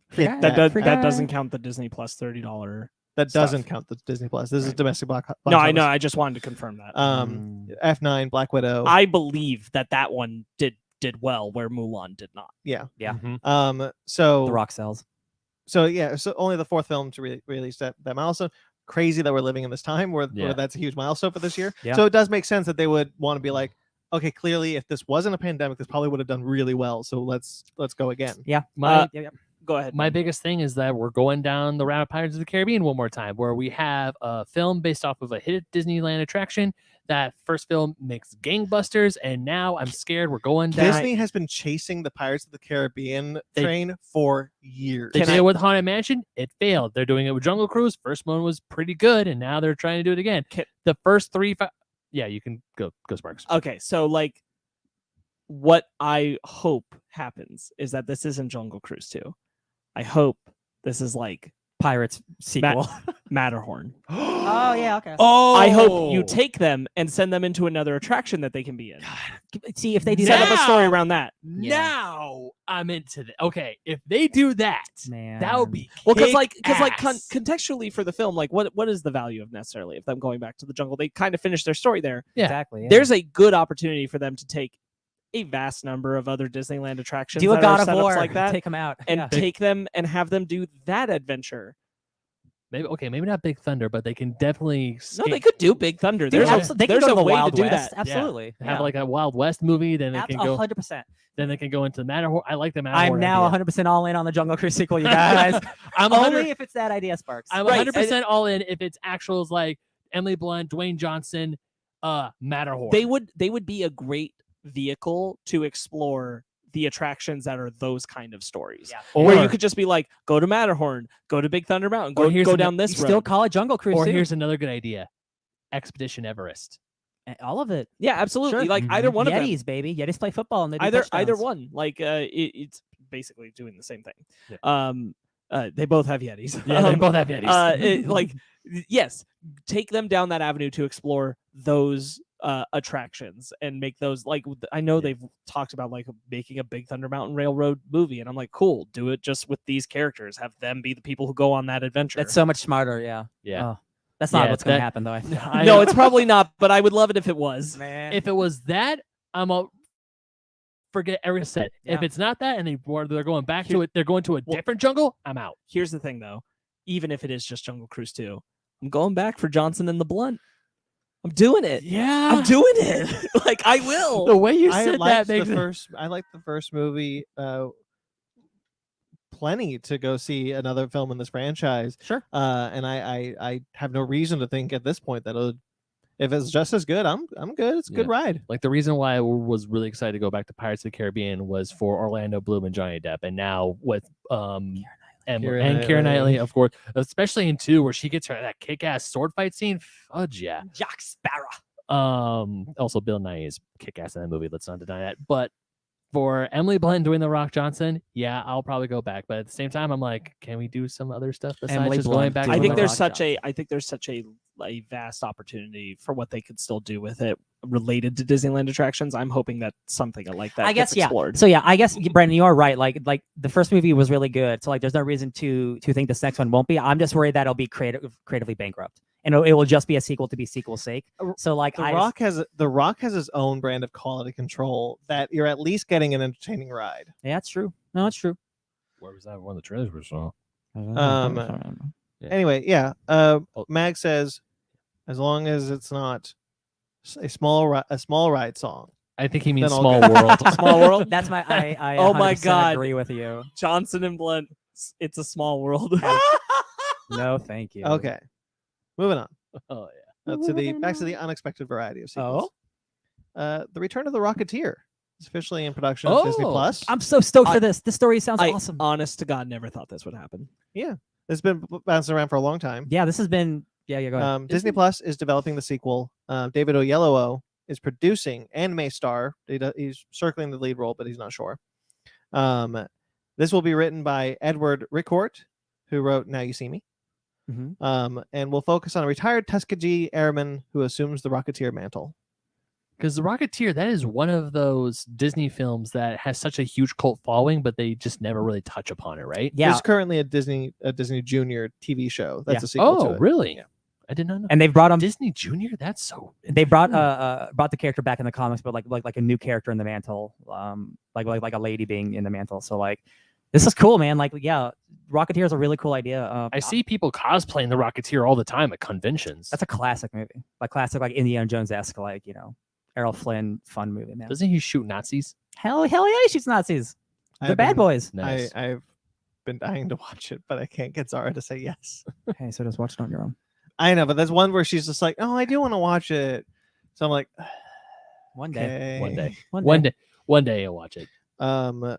Forgot. That doesn't count the Disney Plus $30. That stuff. doesn't count the Disney Plus. This is domestic box No, I office. know. I just wanted to confirm that. F9, Black Widow. I believe that one did well where Mulan did not. Yeah. Yeah. So The Rock sells. So yeah. So only the 4th film to release that milestone. Crazy that we're living in this time where that's a huge milestone for this year. Yeah. So it does make sense that they would want to be like, okay, clearly if this wasn't a pandemic, this probably would have done really well. So let's go again. Yeah. Go ahead. My biggest thing is that we're going down the route of Pirates of the Caribbean one more time, where we have a film based off of a hit Disneyland attraction. That first film makes gangbusters, and now I'm scared we're going down. Disney has been chasing the Pirates of the Caribbean train for years. They did it with Haunted Mansion. It failed. They're doing it with Jungle Cruise. First one was pretty good, and now they're trying to do it again. The first 3, yeah, you can go Sparks. Okay, so like, what I hope happens is that this isn't Jungle Cruise 2. I hope this is like Pirates sequel. Matterhorn. Oh yeah. Okay. Oh, I hope you take them and send them into another attraction that they can be in. See if they do Set that. up a story around that. Yeah. Now I'm into that. Okay, if they do that, Man. that would be Well, because kick-ass. contextually for the film, like what is the value of necessarily of them going back to the jungle? They kind of finished their story there. Yeah. Exactly. Yeah. There's a good opportunity for them to take a vast number of other Disneyland attractions. do a that God are of setups War like that, Take them out and take them and have them do that adventure. Maybe not Big Thunder, but they can definitely No, they could do Big Thunder. Dude, There's they can there's go to a the way Wild to do West. that. Absolutely. have like a Wild West movie. Then they That's can go. 100%. Then they can go into the Matterhorn. I like the Matterhorn. I'm now idea. 100% all in on the Jungle Cruise sequel, you guys. I'm Only if it's that idea, Sparks. I'm Right, 100% all in if it's actuals like Emily Blunt, Dwayne Johnson, Matterhorn. They would be a great vehicle to explore the attractions that are those kind of stories. Yeah. Where you Or- could just be like, go to Matterhorn, go to Big Thunder Mountain, Or go here's down this You road. still call it Jungle Cruise Or too. here's another good idea: Expedition Everest. All of it. Yeah, absolutely. Sure. Like either one of them. Yetis, baby. Yetis play football and they do Either touchdowns. one. Like it's basically doing the same thing. Yeah. They both have Yetis. Yeah, they both have Yetis. Yes, take them down that avenue to explore those attractions and make those like I know they've talked about like making a Big Thunder Mountain Railroad movie, and I'm like, cool, do it just with these characters, have them be the people who go on that adventure. That's so much smarter. Yeah. Yeah. Oh, that's not Yeah, what's going that- to happen, though. I think. No, it's probably not, but I would love it if it was. Man. If it was that, I'm a forget every set. If Yeah. it's not that, and they're going back to it, they're going to a different jungle. I'm out. Here's the thing, though. Even if it is just Jungle Cruise 2, I'm going back for Johnson and the Blunt. I'm doing it. Yeah, I'm doing it. Like I will. the way you I said liked that makes the it- first. I liked the first movie. Plenty to go see another film in this franchise. Sure. And I have no reason to think at this point that if it's just as good, I'm good. It's a good ride. Like the reason why I was really excited to go back to Pirates of the Caribbean was for Orlando Bloom and Johnny Depp, and now with and Keira Knightley, of course, especially in 2 where she gets that kick-ass sword fight scene. Fudge yeah. Jack Sparrow. Also Bill Nye is kick-ass in that movie. Let's not deny that. But for Emily Blunt doing the Rock Johnson, yeah, I'll probably go back. But at the same time, I'm like, can we do some other stuff besides Emily just going Blunt back? doing I to think the there's Rock? such a vast opportunity for what they could still do with it related to Disneyland attractions. I'm hoping that something like that I guess gets yeah. explored. So yeah, I guess Brandon, you are right. Like the first movie was really good. So like, there's no reason to think this next one won't be. I'm just worried that it'll be creatively bankrupt, and it will just be a sequel to be sequel's sake. So like, The Rock has his own brand of quality control that you're at least getting an entertaining ride. Yeah, that's true. No, it's true. Where was that? One of the trailers we saw. Anyway, yeah. Mag says, as long as it's not a small ride song. I think he means Then I'll Small go. World. Small World. That's my. I Oh my 100% God. agree with you. Johnson and Blunt. It's a small world. No, thank you. Okay, moving on Oh back to the unexpected variety of sequels. Oh, The Return of the Rocketeer It's officially in production on Disney Oh, Plus. I'm so stoked for this. This story sounds awesome. Honest to God, never thought this would happen. It's been bouncing around for a long time. Yeah, this has been. Yeah, go ahead. Disney Plus is developing the sequel. David Oyelowo is producing and may star. He's circling the lead role, but he's not sure. This will be written by Edward Rickort, who wrote Now You See Me. And will focus on a retired Tuskegee airman who assumes the Rocketeer mantle. Because The Rocketeer, that is one of those Disney films that has such a huge cult following, but they just never really touch upon it, right? Yeah. There's currently a Disney Junior TV show. That's a sequel to it. Really? Yeah. I did not know. And they've brought him. Disney Junior? That's so. They brought the character back in the comics, but like a new character in the mantle, like a lady being in the mantle. So like, this is cool, man. Like, yeah, Rocketeer is a really cool idea. I see people cosplaying the Rocketeer all the time at conventions. That's a classic movie, like Indiana Jones-esque, like Errol Flynn fun movie, man. Doesn't he shoot Nazis? Hell yeah, he shoots Nazis. The bad boys. Nice. I've been dying to watch it, but I can't get Zara to say yes. Hey, so just watch it on your own. I know, but there's one where she's just like, "Oh, I do want to watch it." So I'm like, One day. okay. One day you'll watch it.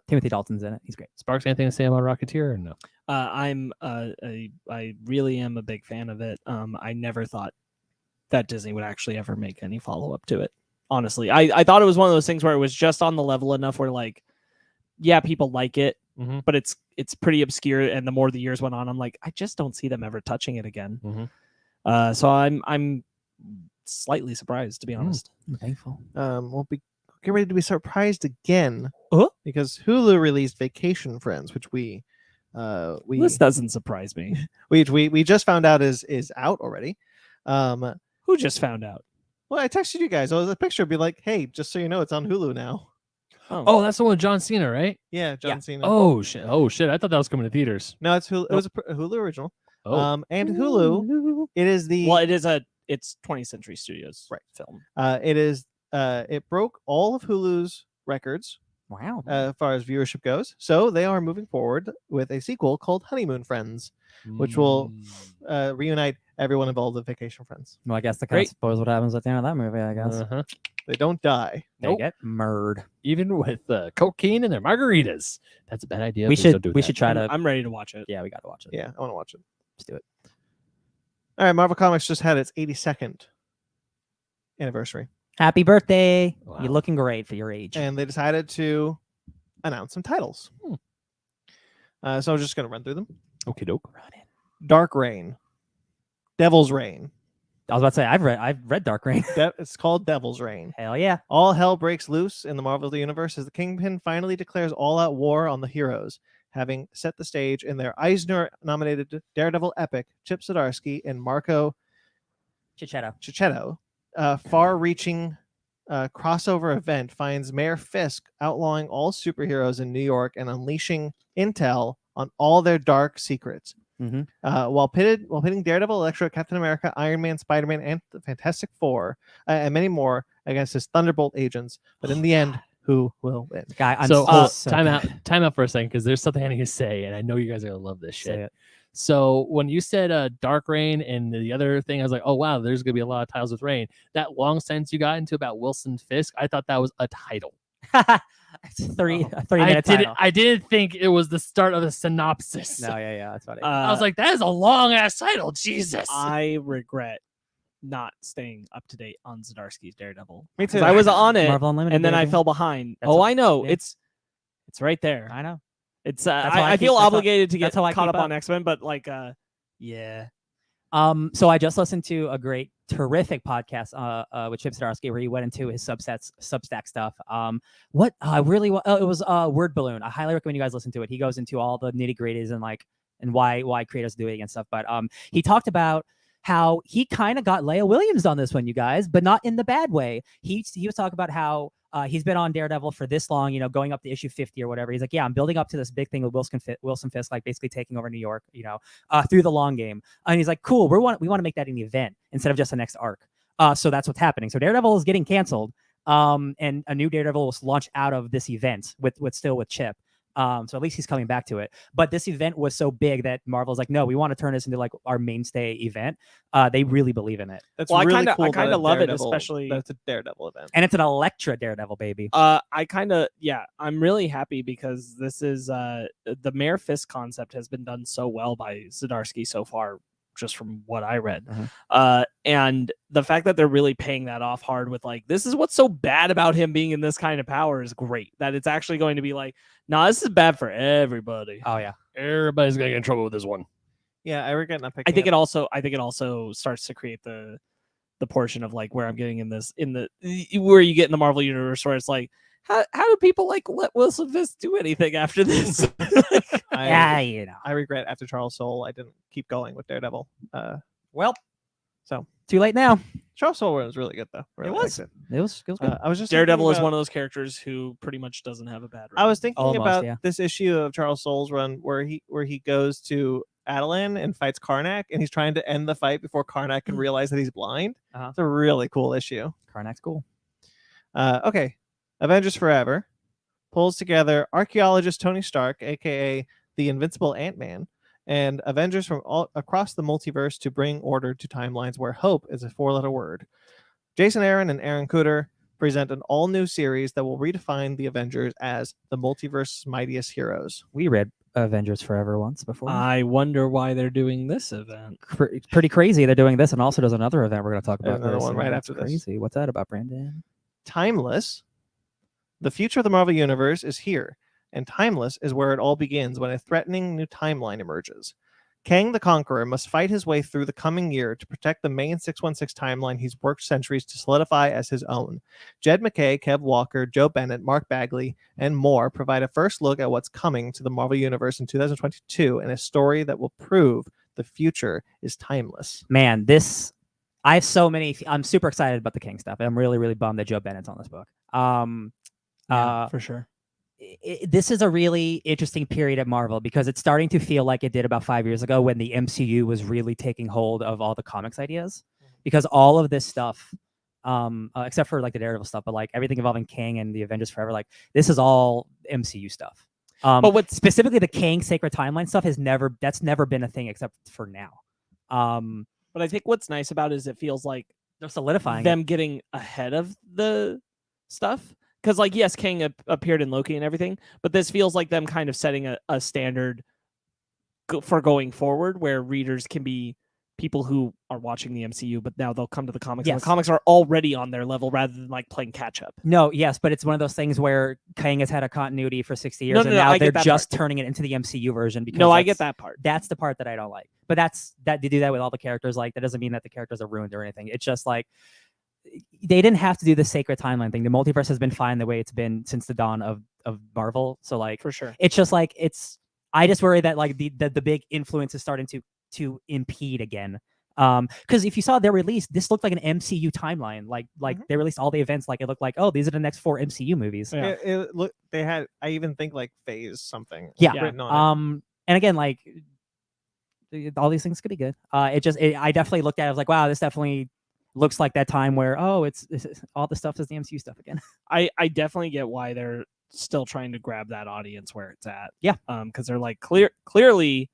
Timothy Dalton's in it. He's great. Sparks, anything to say about Rocketeer or no? I really am a big fan of it. I never thought that Disney would actually ever make any follow up to it. Honestly, I thought it was one of those things where it was just on the level enough where like, yeah, people like it, but it's pretty obscure. And the more the years went on, I'm like, I just don't see them ever touching it again. So I'm slightly surprised, to be honest. I'm thankful. We'll get ready to be surprised again Uh-huh. because Hulu released Vacation Friends, which we This doesn't surprise me. we just found out is out already. Who just found out? Well, I texted you guys. It was a picture. Be like, hey, just so you know, it's on Hulu now. Oh, that's the one with John Cena, right? Yeah, John Cena. Oh shit! I thought that was coming to theaters. No, it's Hulu. It was a Hulu original. Oh. And Hulu, it is the it's 20th Century Studios film. It broke all of Hulu's records. Wow. As far as viewership goes. So they are moving forward with a sequel called Honeymoon Friends, which will reunite everyone involved with Vacation Friends. Well, I guess the kind of spoils what happens at the end of that movie, I guess. They don't die. They get murdered. Even with cocaine in their margaritas. That's a bad idea. We Please don't should do we that. should try to. I'm ready to watch it. Yeah, we got to watch it. Yeah, I want to watch it. Let's do it. All right, Marvel Comics just had its 82nd anniversary. Happy birthday! Wow. You're looking great for your age. And they decided to announce some titles. So I'm just going to run through them. Okie doke. Dark Reign. Devil's Reign. I was about to say I've read Dark Reign. It's called Devil's Reign. Hell yeah! All hell breaks loose in the Marvel universe as the Kingpin finally declares all-out war on the heroes, having set the stage in their Eisner-nominated Daredevil epic. Chip Zdarsky and Marco Cicchetto. Far-reaching crossover event finds Mayor Fisk outlawing all superheroes in New York and unleashing intel on all their dark secrets. While pitting Daredevil, Electro, Captain America, Iron Man, Spider-Man, and the Fantastic Four, and many more against his Thunderbolt agents. But in the end, who will win? Guy, I'm So time out for a second because there's something I need to say, and I know you guys are gonna love this shit. So when you said Dark Reign and the other thing, I was like, oh wow, there's gonna be a lot of titles with Reign. That long sentence you got into about Wilson Fisk, I thought that was a title. It's a 3-minute title. I didn't think it was the start of the synopsis. No, yeah, that's funny. I was like, that is a long ass title. Jesus. I regret not staying up to date on Zdarsky's Daredevil. Me too. I was on it, Marvel Unlimited, and then I baby. fell behind. That's I know. yeah. It's right there. I know. It's That's how I I feel keep- that's how- obligated to get that's how I caught keep up up. on X-Men, but like yeah. So I just listened to a terrific podcast with Chip Zdarsky where he went into his Substack stuff. It was Word Balloon. I highly recommend you guys listen to it. He goes into all the nitty gritties and why creators do it and stuff. But he talked about how he kind of got Leah Williams on this one, you guys, but not in the bad way. He was talking about how he's been on Daredevil for this long, going up to issue 50 or whatever. He's like, yeah, I'm building up to this big thing with Wilson Fisk, like basically taking over New York, through the long game. And he's like, cool, we want to make that an event instead of just the next arc. So that's what's happening. So Daredevil is getting canceled, and a new Daredevil will launch out of this event with Chip. So at least he's coming back to it. But this event was so big that Marvel's like, no, we want to turn this into like our mainstay event. They really believe in it. That's Well, really I cool. kind that of love it, Daredevil- especially that's a Daredevil event. And it's an Elektra Daredevil, baby. I kind of I'm really happy because this is the Mayor Fist concept has been done so well by Zdarsky so far, just from what I read. And the fact that they're really paying that off hard with like, this is what's so bad about him being in this kind of power is great. That it's actually going to be like, nah, this is bad for everybody. Oh yeah. Everybody's gonna get in trouble with this one. Yeah, I regret not picking. I think it also starts to create the portion of like where I'm getting where you get in the Marvel universe where it's like, how do people like let Wilson Fisk do anything after this? Yeah, you know. I regret after Charles Soule, I didn't keep going with Daredevil. Well, so too late now. Charles Soule was really good though. Really was. liked It was good. I was just Daredevil is thinking about- one of those characters who pretty much doesn't have a bad run. I was thinking Almost, about yeah. this issue of Charles Soule's run where he goes to Adelan and fights Karnak, and he's trying to end the fight before Karnak can realize that he's blind. It's a really cool issue. Karnak's cool. Okay, Avengers Forever pulls together archaeologist Tony Stark, aka the Invincible Ant-Man, and Avengers from all across the multiverse to bring order to timelines where hope is a 4-letter word. Jason Aaron and Aaron Kuder present an all-new series that will redefine the Avengers as the multiverse's mightiest heroes. We read Avengers Forever once before. I wonder why they're doing this event. Pretty crazy. They're doing this, and also there's another event we're going to talk about. Another very one soon. right That's after this. crazy. What's that about, Brandon? Timeless. The future of the Marvel Universe is here, and Timeless is where it all begins when a threatening new timeline emerges. Kang the Conqueror must fight his way through the coming year to protect the main 616 timeline he's worked centuries to solidify as his own. Jed McKay, Kev Walker, Joe Bennett, Mark Bagley, and more provide a first look at what's coming to the Marvel Universe in 2022 and a story that will prove the future is timeless. Man, I have so many. I'm super excited about the King stuff. I'm really, really bummed that Joe Bennett's on this book. For sure. This is a really interesting period at Marvel because it's starting to feel like it did about 5 years ago when the MCU was really taking hold of all the comics ideas. Because all of this stuff, except for like the Daredevil stuff, but like everything involving Kang and the Avengers Forever, like this is all MCU stuff. But what specifically the Kang Sacred Timeline stuff that's never been a thing except for now. But I think what's nice about it is it feels like They're solidifying them getting ahead of the stuff. Because, like, yes, Kang appeared in Loki and everything, but this feels like them kind of setting a standard for going forward where readers can be people who are watching the MCU, but now they'll come to the comics. Yes. And the comics are already on their level rather than, like, playing catch-up. No, yes, but it's one of those things where Kang has had a continuity for 60 years, No, and now I they're get that just part. turning it into the MCU version. Because No, I get that part. That's the part that I don't like. But they do that with all the characters. Like, that doesn't mean that the characters are ruined or anything. It's just like, they didn't have to do the sacred timeline thing. The multiverse has been fine the way it's been since the dawn of Marvel. So like, For sure. it's just like I just worry that like the big influence is starting to impede again. Because if you saw their release, this looked like an MCU timeline. Like they released all the events. Like it looked like, oh, these are the next 4 MCU movies. Yeah. They had, I even think like phase something. Yeah. Written on it. And again, like all these things could be good. I definitely looked at it. I was like, wow, this definitely looks like that time where it's all the stuff is the MCU stuff again. I definitely get why they're still trying to grab that audience where it's at. Yeah. Because they're like clearly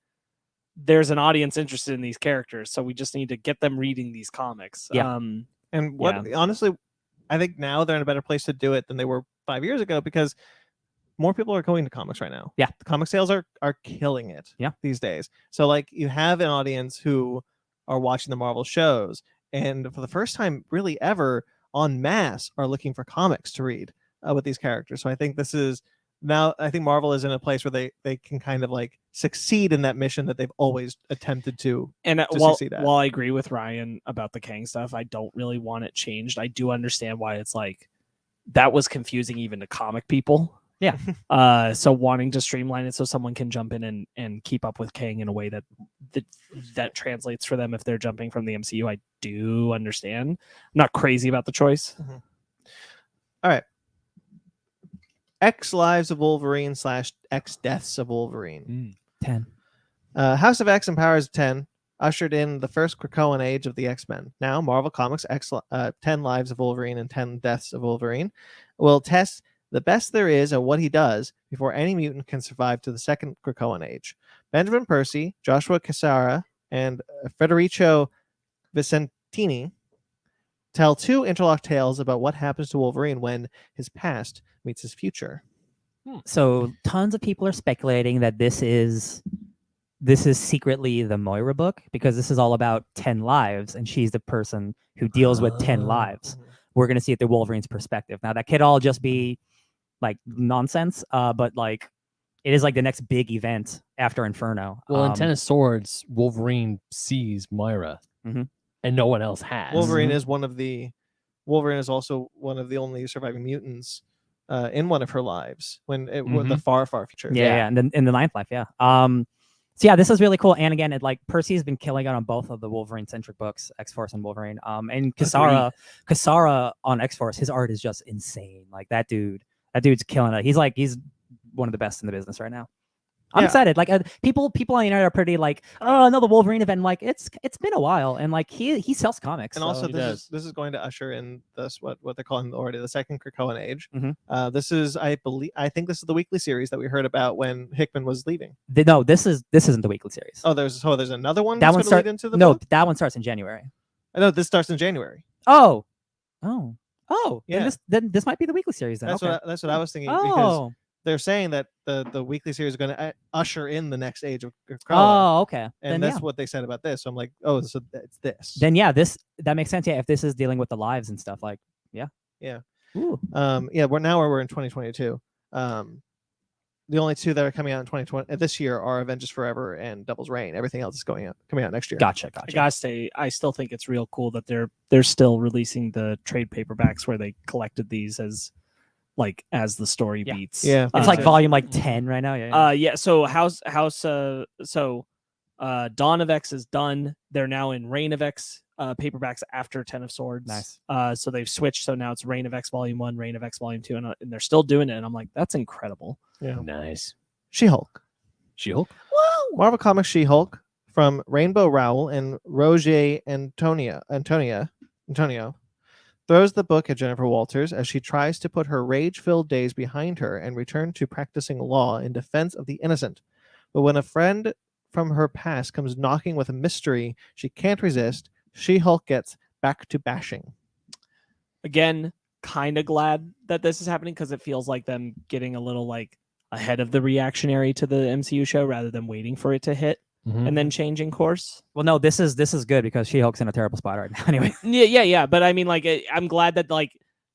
there's an audience interested in these characters, so we just need to get them reading these comics. Yeah. And honestly, I think now they're in a better place to do it than they were 5 years ago because more people are going to comics right now. Yeah. The comic sales are killing it these days. So like you have an audience who are watching the Marvel shows and for the first time really ever en masse are looking for comics to read with these characters. So I think this is now, I think Marvel is in a place where they can kind of like succeed in that mission that they've always attempted to. And succeed at. while I agree with Ryan about the Kang stuff, I don't really want it changed. I do understand why it's like that was confusing even to comic people. Yeah. So wanting to streamline it so someone can jump in and keep up with Kang in a way that translates for them if they're jumping from the MCU, I do understand. I'm not crazy about the choice. Mm-hmm. All right. X Lives of Wolverine / X Deaths of Wolverine. 10. House of X and Powers of 10 ushered in the first Krakoan age of the X-Men. Now, Marvel Comics 10 Lives of Wolverine and 10 Deaths of Wolverine will test the best there is at what he does before any mutant can survive to the second Krakoan age. Benjamin Percy, Joshua Cassara, and Federico Vicentini tell two interlocked tales about what happens to Wolverine when his past meets his future. So tons of people are speculating that this is secretly the Moira book, because this is all about 10 lives, and she's the person who deals with 10 lives. We're going to see it through Wolverine's perspective. Now, that could all just be like nonsense, but like it is like the next big event after Inferno. Well, in Ten of Swords, Wolverine sees Moira, and no one else has. Wolverine is also one of the only surviving mutants in one of her lives when the far future. Yeah, and then in the 9th life, so yeah, this is really cool. And again, Percy has been killing it on both of the Wolverine-centric books, X-Force and Wolverine. And Cassara on X-Force, his art is just insane. Like that dude's killing it. He's one of the best in the business right now. I'm excited. Like people on the internet are pretty like, oh, another Wolverine event. Like it's been a while, and like he sells comics. And so also this is going to usher in this what they're calling already the second Krakoan age. This is I think this is the weekly series that we heard about when Hickman was leaving. No, this isn't the weekly series. Oh, there's another one. That one starts into the no, book? that one starts in January. I know this starts in January. Oh, Yeah. Then this might be the weekly series. Then That's what I was thinking. Oh. Because they're saying that the weekly series is going to usher in the next age of Krakoa. Oh, okay. And then, that's what they said about this. So I'm like, oh, so it's this. Then yeah, that makes sense. Yeah, if this is dealing with the lives and stuff, like yeah. Ooh. We're in 2022. The only two that are coming out in 2020 this year are Avengers Forever and Devil's Reign. Everything else is coming out next year. Gotcha. I gotta say, I still think it's real cool that they're still releasing the trade paperbacks where they collected these as the story beats. Yeah, It's like volume 10 right now. Yeah. So Dawn of X is done. They're now in Reign of X paperbacks after 10 of Swords. Nice. So they've switched. So now it's Reign of X Volume 1, Reign of X Volume 2, and they're still doing it. And I'm like, that's incredible. Yeah. Nice. She-Hulk. She-Hulk? Woo! Marvel Comics She-Hulk from Rainbow Rowell and Roger Antonio throws the book at Jennifer Walters as she tries to put her rage-filled days behind her and return to practicing law in defense of the innocent. But when a friend from her past comes knocking with a mystery she can't resist, She-Hulk gets back to bashing. Again, kind of glad that this is happening because it feels like them getting a little ahead of the reactionary to the MCU show rather than waiting for it to hit and then changing course. Well, no, this is good because She-Hulk's in a terrible spot right now. Anyway. Yeah. But I mean, I'm glad that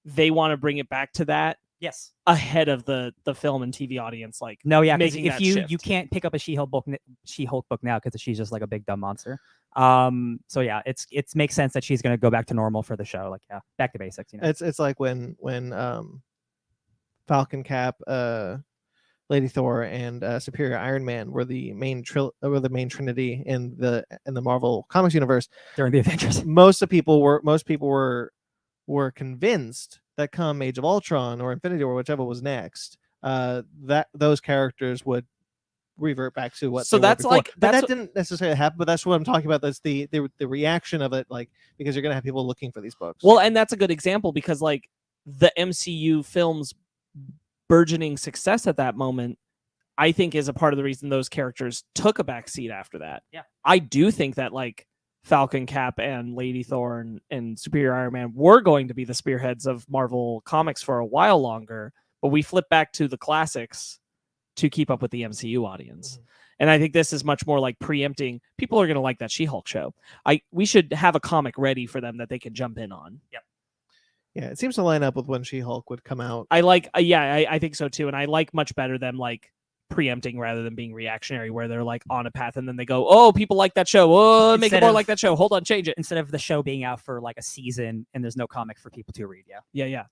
they want to bring it back to that. Yes. Ahead of the film and TV audience, no, yeah. making if you can't pick up a She-Hulk book now because she's just like a big dumb monster. So yeah, it makes sense that she's gonna go back to normal for the show. Back to basics. It's like when Falcon, Cap, Lady Thor, and Superior Iron Man were the main trinity in the Marvel Comics universe during the Avengers. Most people were convinced that come Age of Ultron or Infinity War, whichever was next, that those characters would revert back to what. So that's but that didn't necessarily happen. But that's what I'm talking about. That's the reaction of it, because you're gonna have people looking for these books. Well, and that's a good example because the MCU films burgeoning success at that moment, I think, is a part of the reason those characters took a backseat after that. Yeah, I do think that Falcon, Cap, and Lady Thor and Superior Iron Man were going to be the spearheads of Marvel Comics for a while longer, but we flip back to the classics to keep up with the MCU audience. And I think this is much more like preempting. People are going to like that She-Hulk show. We should have a comic ready for them that they can jump in on. Yep. Yeah, it seems to line up with when She-Hulk would come out. I think so too. And I like much better them preempting rather than being reactionary, where they're on a path and then they go, oh, people like that show. Oh, make it more like that show. Hold on, change it. Instead of the show being out for a season and there's no comic for people to read. Yeah.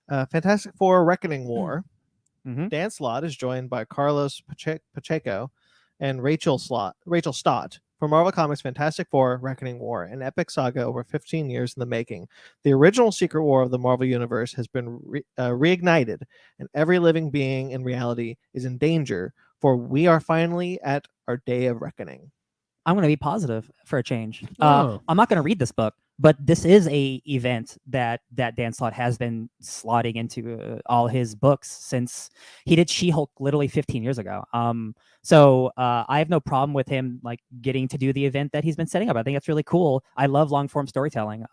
Fantastic Four Reckoning War. Mm-hmm. Dan Slott is joined by Carlos Pacheco and Rachel Stott for Marvel Comics Fantastic Four Reckoning War, an epic saga over 15 years in the making. The original Secret War of the Marvel Universe has been reignited, and every living being in reality is in danger, for we are finally at our day of reckoning. I'm going to be positive for a change. Oh. I'm not going to read this book, But this is a event that Dan Slott has been slotting into all his books since he did She-Hulk literally 15 years ago. So I have no problem with him like getting to do the event that he's been setting up. I think it's really cool. I love long form storytelling.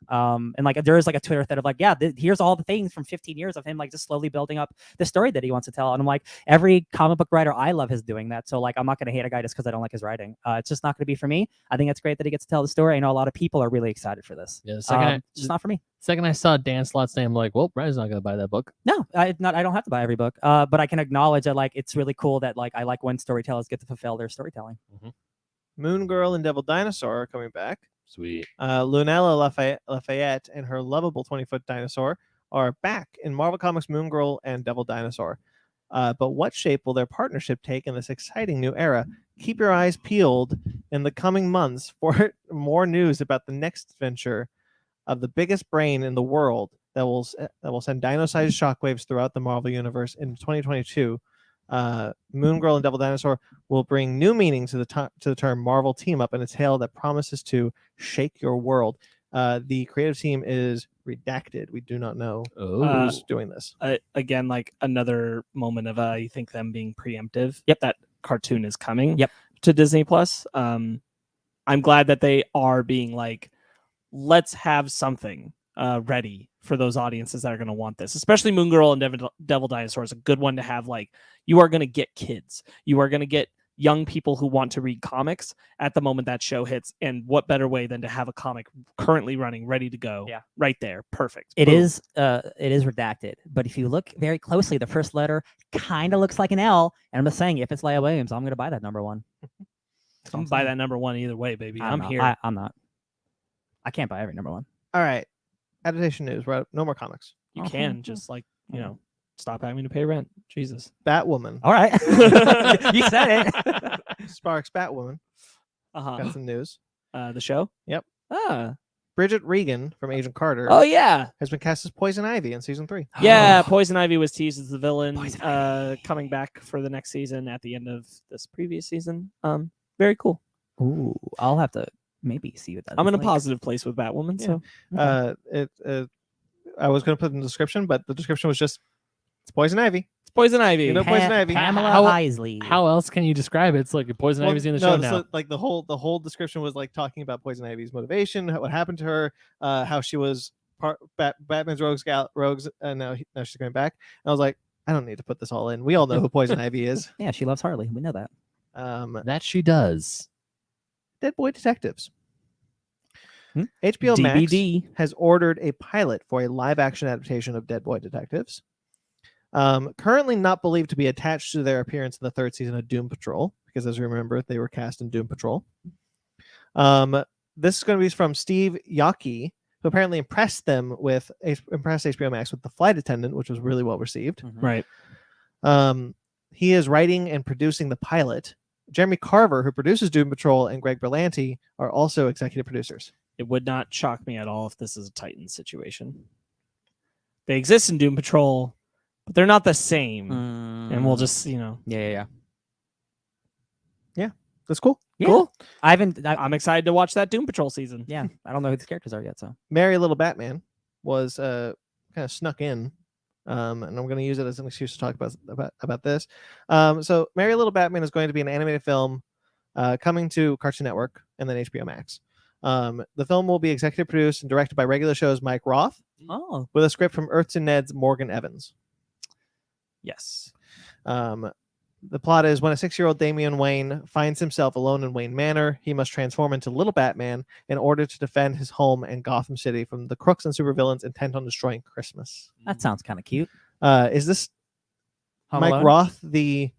And like there is like a Twitter thread of like, yeah, here's all the things from 15 years of him like just slowly building up the story that he wants to tell. And I'm like, every comic book writer I love is doing that. So like, I'm not going to hate a guy just because I don't like his writing. It's just not going to be for me. I think it's great that he gets to tell the story. I know a lot of people are really excited for this. Yeah, It's just not for me. Second I saw Dan Slott's name, I'm like, well, Brian's not going to buy that book. No, I don't have to buy every book. But I can acknowledge that like it's really cool that like I like when storytellers get to fulfill their storytelling. Moon Girl and Devil Dinosaur are coming back. Sweet. Lunella Lafayette and her lovable 20-foot dinosaur are back in Marvel Comics Moon Girl and Devil Dinosaur. But what shape will their partnership take in this exciting new era? Keep your eyes peeled in the coming months for more news about the next venture of the biggest brain in the world that will send dino-sized shockwaves throughout the Marvel universe in 2022. Moon Girl and Devil Dinosaur will bring new meaning to the term Marvel team up in a tale that promises to shake your world. The creative team is redacted. We do not know who's doing this. Again, like another moment of I think them being preemptive. Yep, that cartoon is coming. Yep. To Disney Plus. I'm glad that they are being like, let's have something ready for those audiences that are going to want this, especially Moon Girl and Devil Dinosaur is a good one to have. Like, you are going to get kids, you are going to get young people who want to read comics at the moment that show hits. And what better way than to have a comic currently running, ready to go? Yeah, right there, perfect. It is redacted, but if you look very closely, the first letter kind of looks like an L. And I'm just saying, if it's Leia Williams, I'm going to buy that number one. I'm going to buy that number one either way, baby. I'm here. I'm not. I can't buy every number one. All right. Adaptation news. We're no more comics. You can just like, stop having to pay rent. Jesus. Batwoman. All right. You said it. Sparks Batwoman. Got some news. The show? Yep. Bridget Regan from Agent Carter. Oh, yeah. Has been cast as Poison Ivy in season 3. Yeah, Poison Ivy was teased as the villain coming back for the next season at the end of this previous season. Very cool. Ooh, I'll have to maybe see what that I'm in a like. positive place with Batwoman. Yeah. So I was going to put in the description, but the description was just, it's Poison Ivy. It's Poison Ivy. You know Poison Ivy. Pamela Isley. How else can you describe it? It's like Poison Ivy's in the show now. So, like the whole description was like talking about Poison Ivy's motivation, what happened to her, how she was Batman's rogues, and now she's going back. And I was like, I don't need to put this all in. We all know who Poison Ivy is. Yeah, she loves Harley. We know that. That she does. Dead Boy Detectives. Hmm? HBO DVD. Max has ordered a pilot for a live-action adaptation of Dead Boy Detectives. Currently not believed to be attached to their appearance in the 3rd season of Doom Patrol, because as you remember, they were cast in Doom Patrol. This is going to be from Steve Yockey, who apparently impressed HBO Max with The Flight Attendant, which was really well received. Right. He is writing and producing the pilot. Jeremy Carver, who produces Doom Patrol, and Greg Berlanti are also executive producers. It would not shock me at all if this is a Titans situation. They exist in Doom Patrol, but they're not the same. And we'll just, Yeah. That's cool. Yeah. Cool. I'm excited to watch that Doom Patrol season. Yeah, I don't know who these characters are yet. So Merry Little Batman was kind of snuck in, and I'm going to use it as an excuse to talk about this. So Merry Little Batman is going to be an animated film coming to Cartoon Network and then HBO Max. The film will be executive produced and directed by regular show's Mike Roth, with a script from Earths and Ned's Morgan Evans. Yes. The plot is when a 6-year-old Damian Wayne finds himself alone in Wayne Manor, he must transform into Little Batman in order to defend his home and Gotham City from the crooks and supervillains intent on destroying Christmas. that sounds kind of cute. Is this Home Mike Alone? Roth, the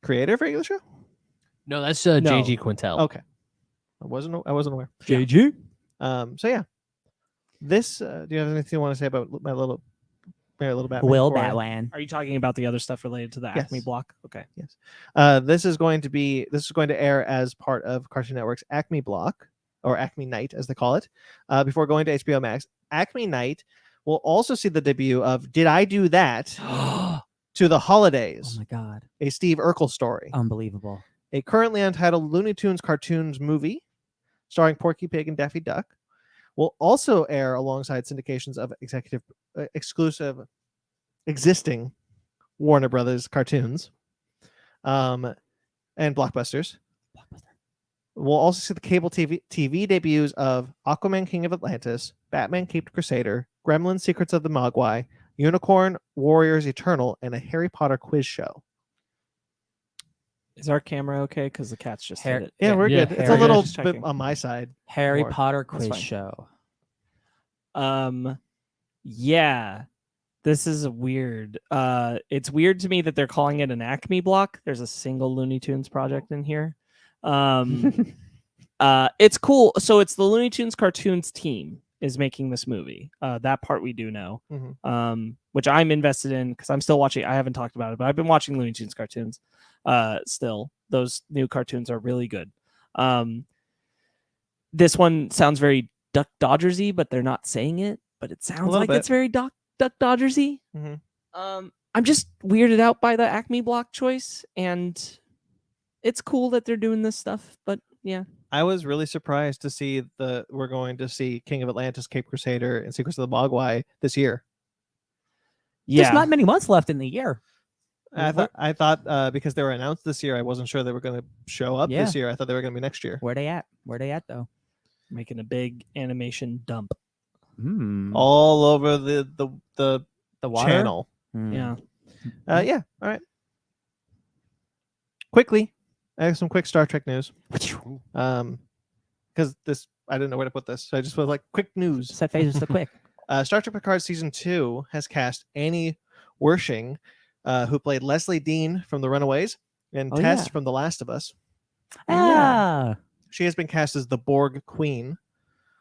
creator of regular show? No, that's J.G. Quintel. Okay, I wasn't aware. JG? So yeah, this. Do you have anything you want to say about Merry Little Batman? Will before I- Batman. Are you talking about the other stuff related to the Yes. Acme block? Okay. Yes. This is going to air as part of Cartoon Network's Acme block, or Acme Night as they call it, before going to HBO Max. Acme Night will also see the debut of Did I Do That to the Holidays, Oh my god, a Steve Urkel story, unbelievable. a currently untitled Looney Tunes cartoons movie starring Porky Pig and Daffy Duck, will also air alongside syndications of exclusive existing Warner Brothers cartoons and blockbusters. We'll also see the cable TV debuts of Aquaman King of Atlantis, Batman Caped Crusader, Gremlins Secrets of the Mogwai, Unicorn Warriors Eternal, and a Harry Potter quiz show. Is our camera okay? Because the cats just hit it. Yeah, we're Yeah, good. It's a Harry- little Just bit checking. on my side. Harry More. Potter That's quiz fine. show. Yeah. This is weird. It's weird to me that they're calling it an Acme block. There's a single Looney Tunes project in here. It's cool. So it's the Looney Tunes cartoons team is making this movie. That part we do know. Mhm. Which I'm invested in because I'm still watching. I haven't talked about it, but I've been watching Looney Tunes cartoons. Still, those new cartoons are really good. This one sounds very Duck Dodgersy, but they're not saying it. But it sounds little like bit. it's very Duck Dodgersy. Mhm. I'm just weirded out by the Acme block choice, and it's cool that they're doing this stuff. But yeah, I was really surprised to see we're going to see King of Atlantis, Cape Crusader, and Secrets of the Mogwai this year. There's not many months left in the year. I thought because they were announced this year, I wasn't sure they were going to show up Yeah. this year. I thought they were going to be next year. Where they at? Where they at though? making a big animation dump. All over the water? channel. Yeah. Yeah. All right. Quickly, I have some quick Star Trek news. Because this, I didn't know where to put this, so I just was like, quick news. Set phases so quick. Star Trek Picard Season 2 has cast Annie Wershing, who played Leslie Dean from The Runaways and Oh, Tess yeah. from The Last of Us. Ah, She has been cast as the Borg Queen,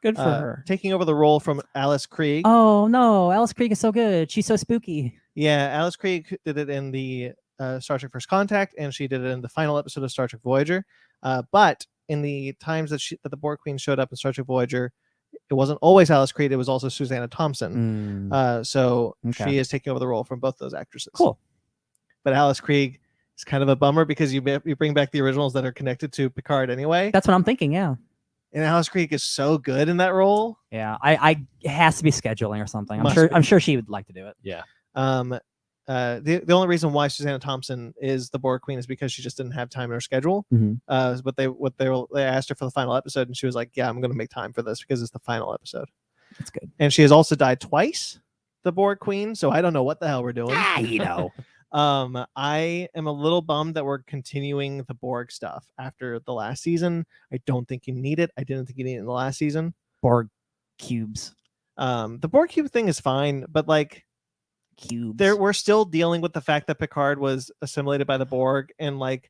Good for her. taking over the role from Alice Krieg. oh no, Alice Krieg is so good. She's so spooky. Yeah, Alice Krieg did it in the Star Trek First Contact, and she did it in the final episode of Star Trek Voyager. But in the times that the Borg Queen showed up in Star Trek Voyager, it wasn't always Alice Krieg, it was also Susanna Thompson. So Okay. she is taking over the role from both those actresses. Cool. But Alice Krieg is kind of a bummer because you bring back the originals that are connected to Picard anyway. That's what I'm thinking. Yeah. And Alice Krieg is so good in that role. Yeah. I it has to be scheduling or something. Must I'm be. sure she would like to do it. Yeah. The only reason why Susanna Thompson is the Borg Queen is because she just didn't have time in her schedule. But they asked her for the final episode, and she was like, "Yeah, I'm going to make time for this because it's the final episode." That's good. And she has also died twice, the Borg Queen. So I don't know what the hell we're doing. You know. I am a little bummed that we're continuing the Borg stuff after the last season. I don't think you need it. I didn't think you needed it in the last season. Borg cubes. The Borg cube thing is fine, but like Cubes. we're still dealing with the fact that Picard was assimilated by the Borg, and like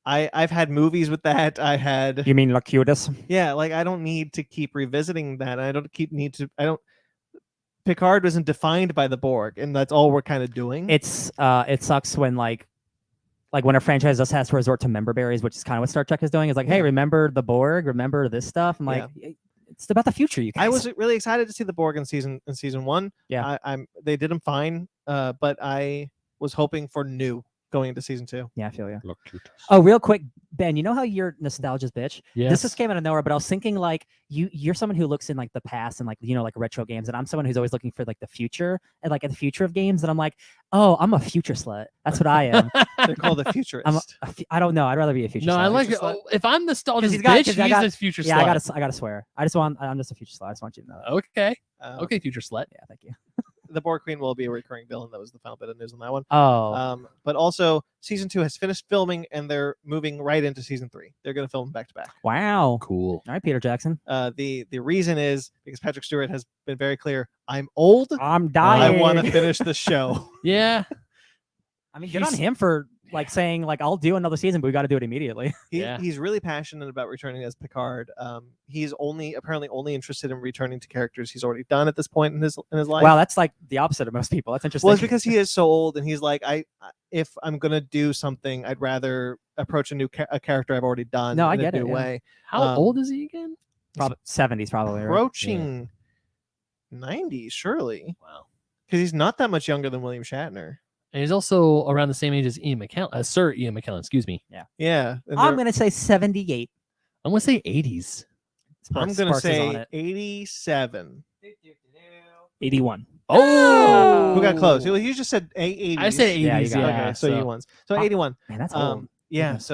I've had movies with that. I had You mean Locutus? yeah, like I don't need to keep revisiting that. Picard wasn't defined by the Borg, and that's all we're kind of doing. It sucks when like when a franchise just has to resort to member berries, which is kind of what Star Trek is doing. Is like, hey, remember the Borg? Remember this stuff? I'm like, it's about the future, you guys. I was really excited to see the Borg in season 1. Yeah. They did them fine, but I was hoping for new going into season 2. Yeah, I feel you. Locutus. Oh, real quick, Ben, you know how you're nostalgia's bitch? Yes. This just came out of nowhere, but I was thinking like you're someone who looks in like the past and like like retro games, and I'm someone who's always looking for like the future and like at the future of games, and I'm like, oh, I'm a future slut. That's what I am. They're called a futurist. I don't know. I'd rather be a future No, slut. I like it. Future slut. If I'm nostalgia's he's got- bitch, 'cause I he's got- this future Yeah, slut. I gotta swear. I'm just a future slut. I just want you to know that. Okay. Um, Okay, future slut. Yeah, thank you. The Borg Queen will be a recurring villain. That was the final bit of news on that one. Oh, But also, season 2 has finished filming, and they're moving right into season 3. They're going to film back to back. wow. Cool. All right, Peter Jackson. The reason is because Patrick Stewart has been very clear. I'm old. I'm I dying. want to finish the show. Yeah. I mean, good on him for like saying like I'll do another season, but we got to do it immediately. He's really passionate about returning as Picard. He's apparently only interested in returning to characters he's already done at this point in his life. Wow, that's like the opposite of most people. That's interesting. Well, it's because he is so old, and he's like, if I'm gonna do something, I'd rather approach a character I've already done. No, I in get a it, new yeah. way. How old is he again? probably 70s, probably. Right? Approaching 90, surely, Wow. because he's not that much younger than William Shatner. And he's also around the same age as Ian McKellen, Sir Ian McKellen, excuse me. Yeah, and I'm they're- gonna say 78. I'm gonna say 80s. I'm gonna Sparks is on say it. 87. 81. Oh, Who got close? You just said 80s. I said 80s. Yeah, you got it. Okay, so 81s. So 81. Man, that's old. Yeah. Goodness.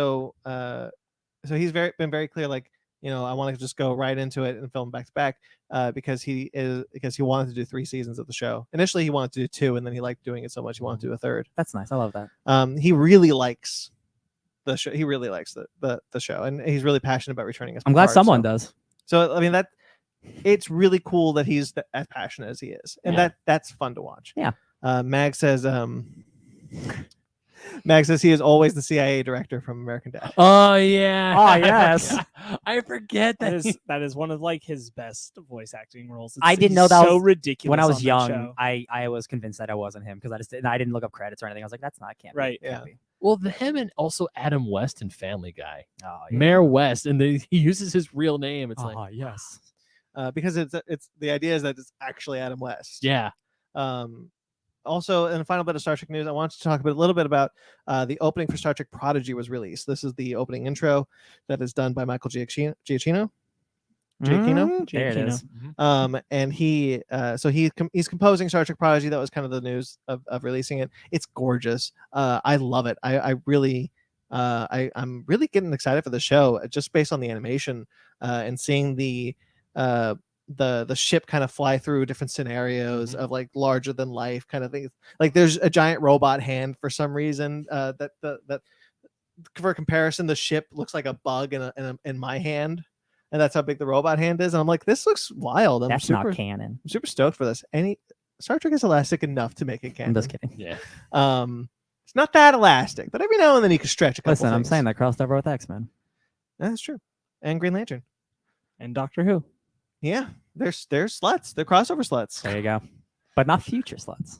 So he's been very clear. Like, I want to just go right into it and film back to back because he wanted to do 3 seasons of the show. Initially, he wanted to do 2, and then he liked doing it so much he wanted to do a 3rd. That's nice. I love that. He really likes the show. He really likes the show, and he's really passionate about returning as I'm glad Picard, someone so. does. So I mean it's really cool that he's as passionate as he is, and Yeah. that's fun to watch. Yeah. Mag says he is always the CIA director from American Dad. Oh yeah. Oh, yes. I forget that. That is one of like his best voice acting roles. I didn't he's know that so was- ridiculous. When I on was that young, show. I was convinced that I wasn't him because I didn't look up credits or anything. I was like, that's not can't be, Right, can't yeah. be. Well, him and also Adam West in Family Guy, Oh, yeah. Mayor West, and he uses his real name. It's like, yes. Because it's the idea is that it's actually Adam West. yeah, Also, in the final bit of Star Trek news, I wanted to talk a little bit about the opening for Star Trek Prodigy was released. This is the opening intro that is done by Michael Giacchino. Giacchino? There it Giacchino. is. And he's composing Star Trek Prodigy. That was kind of the news of releasing it. It's gorgeous. I love it. I'm really getting excited for the show just based on the animation and seeing the ship kind of fly through different scenarios of like larger than life kind of things. Like there's a giant robot hand for some reason that for comparison, the ship looks like a bug in my hand. And that's how big the robot hand is. And I'm like, this looks wild. That's not canon. I'm super stoked for this. Star Trek is elastic enough to make it canon. I'm just kidding. yeah. It's not that elastic, but every now and then you can stretch a couple Listen, I'm things. saying that crossed over with X-Men. That's true. And Green Lantern. and Doctor Who. Yeah, they're sluts. They're crossover sluts. There you go. But not future sluts.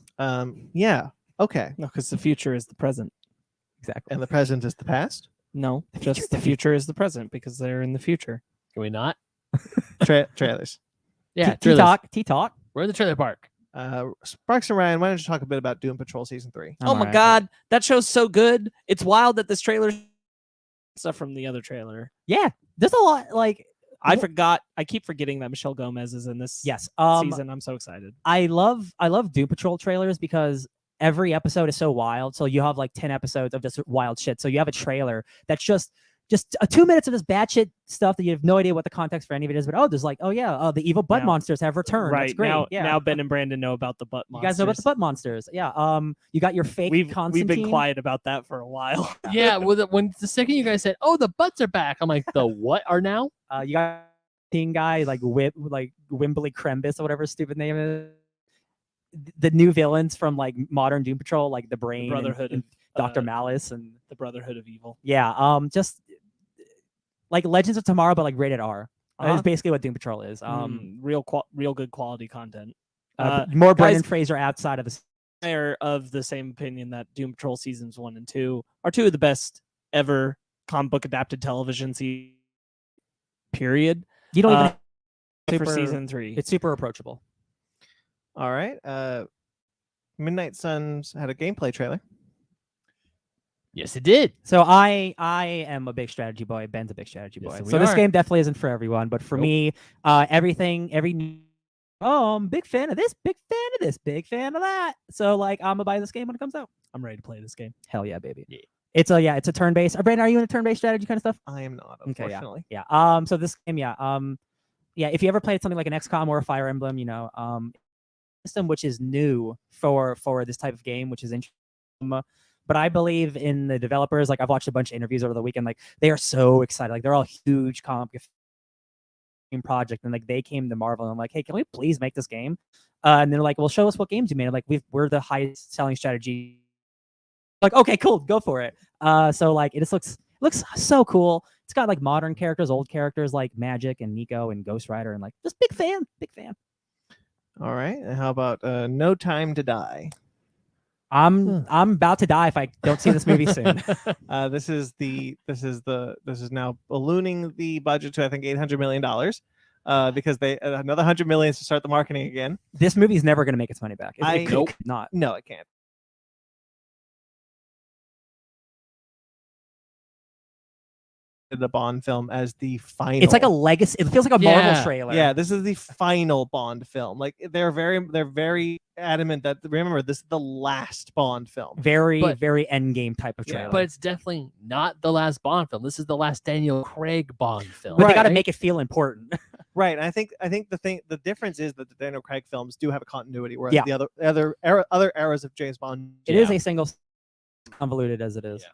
Yeah. Okay. No, because the future is the present. Exactly. And the present is the past. No, future- just the future is the present because they're in the future. Can we not? Trailers. Yeah, T-Talk. trailers. T-Talk. We're in the trailer park. Sparks and Ryan, why don't you talk a bit about Doom Patrol Season 3? Oh my god, that show's so good. It's wild that this trailer stuff from the other trailer. Yeah. There's a lot like I keep forgetting that Michelle Gomez is in this yes. season. I'm so excited. I love Doom Patrol trailers because every episode is so wild. So you have like 10 episodes of just wild shit. So you have a trailer that's just 2 minutes of this batshit stuff that you have no idea what the context for any of it is. But there's like, the evil butt monsters have returned. Right. That's great. Now Ben and Brandon know about the butt you monsters. guys know about the butt monsters. Yeah. You got your fake We've Constantine. been quiet about that for a while. Yeah, when the second you guys said, "Oh, the butts are back," I'm like, "The what are now?" You got teen guy like Wimbley Krembus or whatever his stupid name is. The new villains from like modern Doom Patrol, like the Brain, Brotherhood and of Dr. Malice, and the Brotherhood of Evil. yeah, just like Legends of Tomorrow, but like rated R. Uh-huh. Is basically what Doom Patrol is. Real good quality content. More Brendan guys- Fraser outside of the. I are of the same opinion that Doom Patrol seasons 1 and 2 are 2 of the best ever comic book adapted television seasons. Period. You don't even. For super- season 3. It's super approachable. All right. Midnight Suns had a gameplay trailer. Yes, it did. So I am a big strategy boy. Ben's a big strategy Yes, boy. we So this are. game definitely isn't for everyone, but for Nope. me, I'm big fan of this, big fan of this, big fan of that. So like I'm gonna buy this game when it comes out. I'm ready to play this game. Hell yeah, baby. Yeah. It's a turn-based. Brandon, are you in a turn-based strategy kind of stuff? I am not, Okay, yeah. unfortunately. Yeah. So this game, if you ever played something like an XCOM or a Fire Emblem, system which is new for this type of game, which is interesting. But I believe in the developers. Like I've watched a bunch of interviews over the weekend. Like they are so excited. Like they're all huge comic project, and like they came to Marvel and I'm like, hey, can we please make this game? And they're like, well, show us what games you made. I'm like, we're the highest selling strategy. Like, okay, cool, go for it. So like it just looks so cool. It's got like modern characters, old characters like Magic and Nico and Ghost Rider, and like just big fan. All right. And how about No Time to Die? I'm about to die if I don't see this movie soon. This is now ballooning the budget to I think $800 million because they another $100 million to start the marketing again. This movie is never going to make its money back. It could Nope. not. No, it can't. the Bond film as the final. It's like a legacy. It feels like a Marvel Yeah. trailer. Yeah, this is the final Bond film. Like they're very adamant that, remember, this is the last Bond film. Very But- very endgame type of Yeah, trailer. But it's definitely not the last Bond film. This is the last Daniel Craig Bond film. But they got to Right. make it feel important. Right, and I think the difference is that the Daniel Craig films do have a continuity, whereas Yeah. the other eras of James Bond. It is a single, convoluted as it is.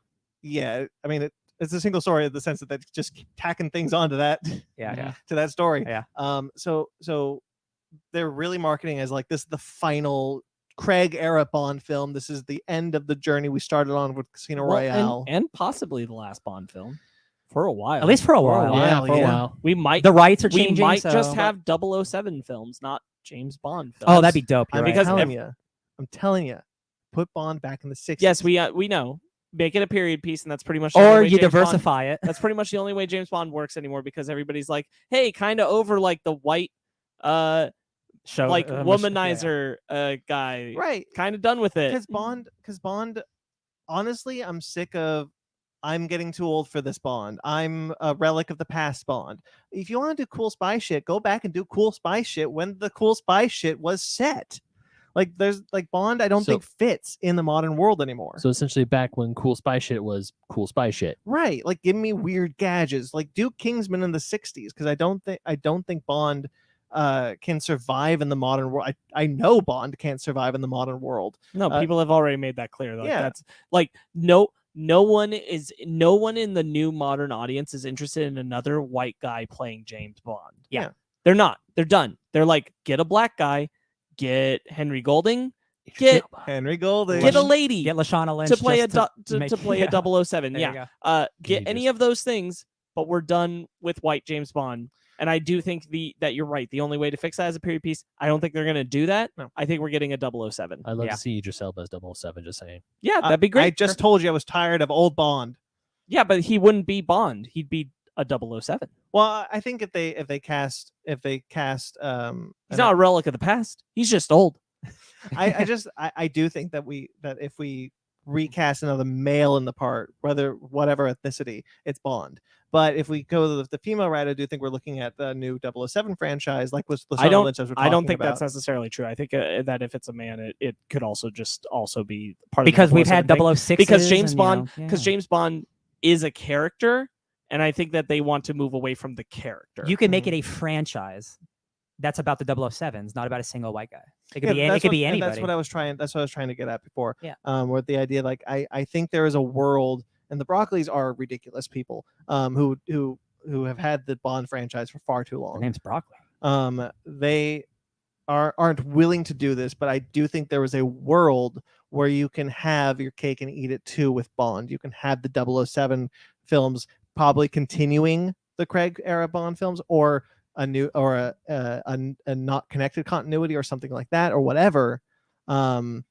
Yeah, I mean it's a single story in the sense that they just keep tacking things onto that Yeah. to that story. Yeah. So they're really marketing as like this is the final Craig era Bond film. This is the end of the journey we started on with Casino Royale. and possibly the last Bond film for a while. At least for a while. Yeah, while, for a yeah. while. we might The rights are we changing. might so- just have 007 films, not James Bond films. Oh, that'd be dope. You're I'm right. because telling you, put Bond back in the 60s. yes, we know. Make it a period piece, and that's pretty much the only Or way you James Bond- diversify it. That's pretty much the only way James Bond works anymore because everybody's like, hey, kind of over like the white Show like yeah. womanizer guy. right. Kind of done with it. Because Bond, honestly, I'm sick of. I'm getting too old for this Bond. I'm a relic of the past Bond. If you want to do cool spy shit, go back and do cool spy shit when the cool spy shit was set. Like there's like Bond, I don't So- think fits in the modern world anymore. So essentially, back when cool spy shit was cool spy shit. Right, like give me weird gadgets. Like do Kingsman in the 60s because I don't think Bond can survive in the modern world. I know Bond can't survive in the modern world. No, people have already made that clear. Like, yeah. that's like no one in the new modern audience is interested in another white guy playing James Bond. Yeah. They're not. They're done. They're like, get a black guy, get Henry Golding, get Henry Golding. get a lady Get Lashana Lynch to play a just to play a 007. There you Yeah. go. Get any Contagious. of those things, but we're done with white James Bond. And I do think that you're right. The only way to fix that is a period piece. I don't think they're going to do that. No. I think we're getting a 007. I'd love Yeah. to see Idris Elba as 007, just saying. Yeah, that'd be great. I just told you I was tired of old Bond. Yeah, but he wouldn't be Bond. He'd be a 007. Well, I think if they cast He's not a relic of the past. He's just old. I do think that if we recast another male in the part, whatever ethnicity, it's Bond. But if we go the female route, I do think we're looking at the new 007 franchise, like with I don't. Lynch, as we're I don't talking think about. that's necessarily true. I think that if it's a man, it could also be part Because of the we've had 007 thing. 006 Because James Bond James Bond is a character, and I think that they want to move away from the character. you can make it a franchise that's about the 007s, not about a single white guy. It could Yeah, it could be and anybody. That's what I was trying to get at before. Yeah. With the idea, like I think there is a world, and the Broccoli's are ridiculous people, who have had the Bond franchise for far too Her long. name's Broccoli. They aren't willing to do this, but I do think there is a world where you can have your cake and eat it too with Bond. You can have the 007 films probably continuing the Craig era Bond films, or a new or a not connected continuity or something like that, or whatever. And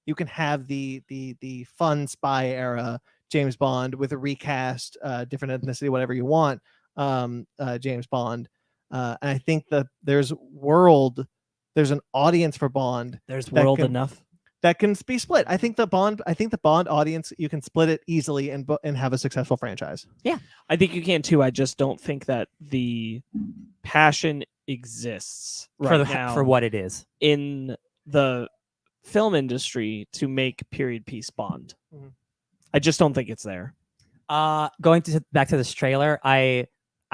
you can have the fun spy era James Bond with a recast, different ethnicity, whatever you want, James Bond. And I think that there's an audience for Bond There's that world can- enough. that can be split. I think the Bond audience, you can split it easily and have a successful franchise. I think you can too. I just don't think that the passion exists right now for what it is. in the film industry to make period piece Bond. Mhm. I just don't think it's there. Going back to this trailer, I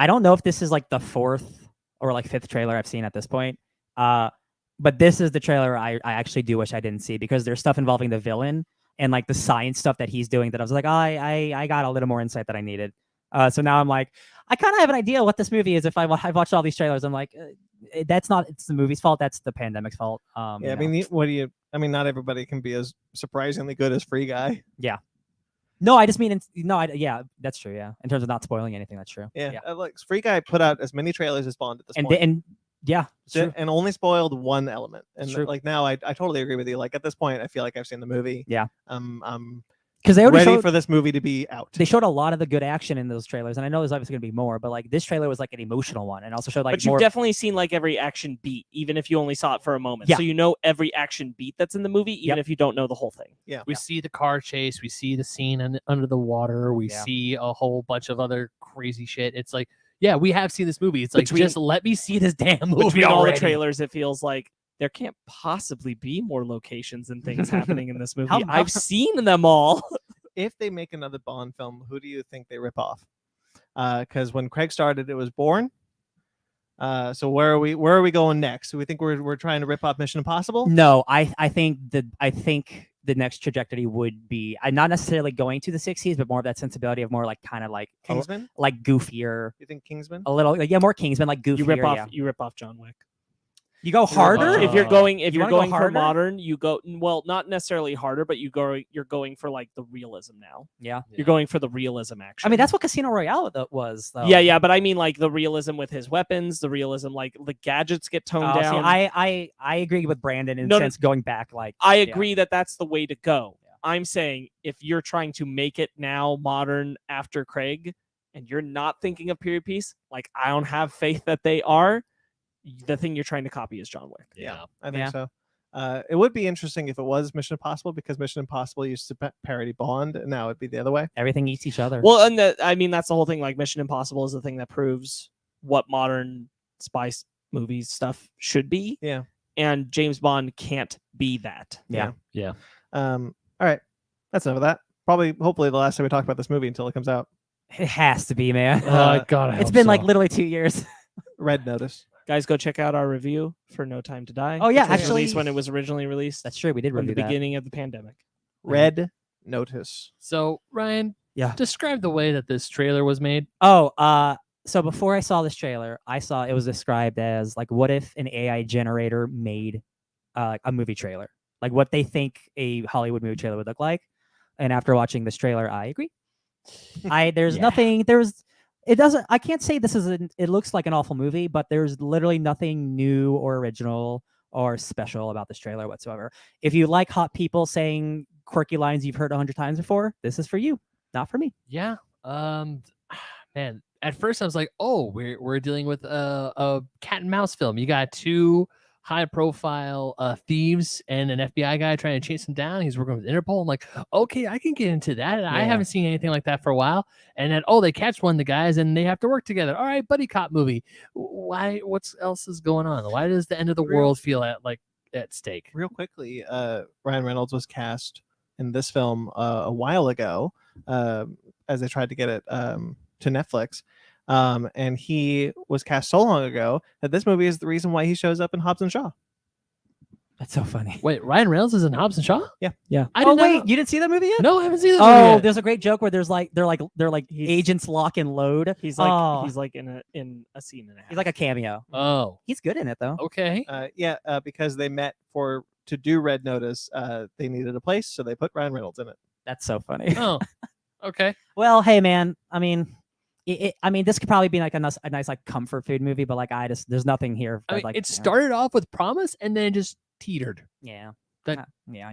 don't know if this is like the fourth or like fifth trailer I've seen at this point. But this is the trailer I actually do wish I didn't see, because there's stuff involving the villain and like the science stuff that he's doing that I was like, I got a little more insight that I needed. So now I'm like, I kind of have an idea what this movie is. If I've watched all these trailers, I'm like, it's the movie's fault. That's the pandemic's fault. Yeah, you I know. mean, not everybody can be as surprisingly good as Free Guy. No, I just mean, yeah, that's true. Yeah. In terms of not spoiling anything, that's true. Yeah, like Free Guy put out as many trailers as Bond at this point. And yeah, it's true. And only spoiled one element. And It's true. like now I totally agree with you. Like at this point, I feel like I've seen the movie. Yeah. I'm because they already ready showed, for this movie to be out. they showed a lot of the good action in those trailers, and I know there's obviously going to be more, but like this trailer was like an emotional one, and also showed like but you've more. definitely seen like every action beat, even if you only saw it for a moment. Yeah. So you know every action beat that's in the movie, even if you don't know the whole thing. We see the car chase. We see the scene under the water. We see a whole bunch of other crazy shit. It's like, yeah, we have seen this movie. It's like, just let me see this damn movie Between all the already. trailers, it feels like there can't possibly be more locations and things happening in this movie. How- I've seen them all. If they make another Bond film, who do you think they rip off? Because when Craig started, it was Bourne. So where are we going next? Do we think we're trying to rip off Mission Impossible? No, I think the next trajectory would be not necessarily going to the 60s, but more of that sensibility of more like kind of like Kingsman? like goofier, You think Kingsman? a little more Kingsman, like goofier. You rip off John Wick. You go harder If you're going You wanna go for harder? modern, you go not necessarily harder, but you're going for like the realism now. Yeah. You're going for the realism action. I mean, that's what Casino Royale was, though. Yeah, but I mean like the realism with his weapons, the realism like the gadgets get toned down. See, I agree with Brandon in No, the sense going back. Like I agree that that's the way to go. Yeah. I'm saying if you're trying to make it now modern after Craig, and you're not thinking of period piece, like I don't have faith that they are. The thing you're trying to copy is John Wick. Yeah, I think so. It would be interesting if it was Mission Impossible, because Mission Impossible used to parody Bond, and now it'd be the other way. Everything eats each other. Well, and I mean that's the whole thing. Like Mission Impossible is the thing that proves what modern spy movies stuff should be. Yeah, and James Bond can't be that. Yeah. All right, that's enough of that. Hopefully, the last time we talk about this movie until it comes out. It has to be, man. God, it's been like literally 2 years. Red Notice. Guys, go check out our review for No Time to Die. Oh, yeah, which was actually- released when it was originally released. That's true. We did from the review that. beginning of the pandemic. Red Notice. So Ryan, Yeah. describe the way that this trailer was made. Oh, so before I saw this trailer, I saw it was described as like, what if an AI generator made a movie trailer? Like what they think a Hollywood movie trailer would look like. And after watching this trailer, I agree. There's nothing. It doesn't. I can't say this is. It looks like an awful movie, but there's literally nothing new or original or special about this trailer whatsoever. If you like hot people saying quirky lines you've heard 100 times before, this is for you, not for me. Yeah. Man, at first I was like, oh, we're dealing with a cat and mouse film. You got two high-profile thieves and an FBI guy trying to chase him down. He's working with Interpol. I'm like, okay, I can get into that. And I haven't seen anything like that for a while. And then, they catch one of the guys and they have to work together. All right, buddy cop movie. Why? What else is going on? Why does the end of the world feel at stake? Real quickly, Ryan Reynolds was cast in this film a while ago as they tried to get it to Netflix. And he was cast so long ago that this movie is the reason why he shows up in Hobbs and Shaw. That's so funny. Wait, Ryan Reynolds is in Hobbs and Shaw? Yeah. I didn't know. You didn't see that movie yet? No, I haven't seen that movie Oh, yet. there's a great joke where they're like agents lock and load. He's like in a scene and a half. He's like a cameo. Oh, He's good in it though. okay. Because they met to do Red Notice. They needed a place, so they put Ryan Reynolds in it. That's so funny. Oh, okay. Well, hey man, I mean, this could probably be like a nice like comfort food movie, but like there's nothing here. I mean, like it started off with promise and then it just teetered. Yeah. That- yeah.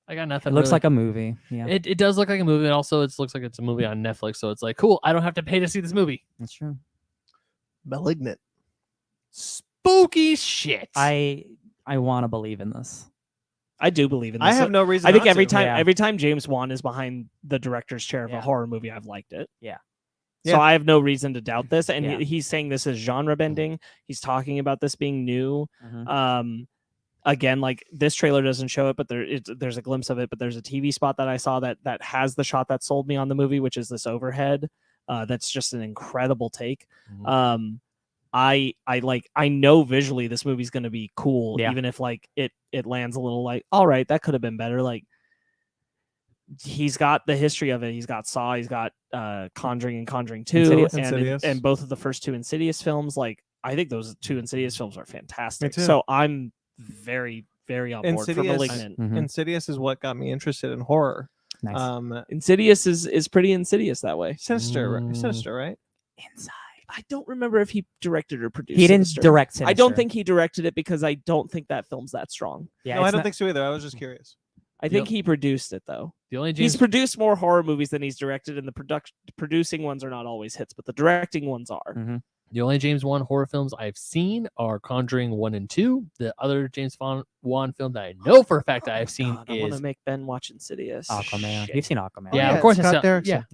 I got nothing. It looks really. like a movie. Yeah, It does look like a movie, and also it looks like it's a movie on Netflix. So it's like, cool. I don't have to pay to see this movie. that's true. Malignant. Spooky shit. I want to believe in this. I do believe in this. I have no reason. I think not every to. time Yeah. every time James Wan is behind the director's chair of Yeah. a horror movie, I've liked it. Yeah. So Yeah. I have no reason to doubt this. And Yeah. he's saying this is genre bending. He's talking about this being new. Mhm. Again, like this trailer doesn't show it, but there's a glimpse of it. But there's a TV spot that I saw that has the shot that sold me on the movie, which is this overhead. That's just an incredible take. Mhm. I know visually this movie's going to be cool, Yeah. even if like it lands a little like, all right, that could have been better. Like he's got the history of it. He's got Saw, he's got Conjuring and Conjuring 2 Insidious. and both of the first two Insidious films. Like I think those two Insidious films are fantastic. too. So I'm very, very on board for Insidious- Malignant. Mhm. Insidious is what got me interested in horror. Nice. Insidious is pretty insidious that way. Sinister, Mm. Sinister, right? Inside. I don't remember if he directed or produced. He didn't Sinister. direct I don't Sinister. think he directed it because I don't think that film's that strong. Yeah, No, I it's don't not- think so either. I was just curious. I think he produced it though. The only He's produced more horror movies than he's directed, and the producing ones are not always hits, but the directing ones are. Mm-hmm. The only James Wan horror films I've seen are Conjuring 1 and 2. The other James Wan film that I know for a fact that I've seen God, I want is to make Ben watch Insidious. Aquaman. Shit. You've seen Aquaman. Yeah, yeah, of course. Scott Derrickson.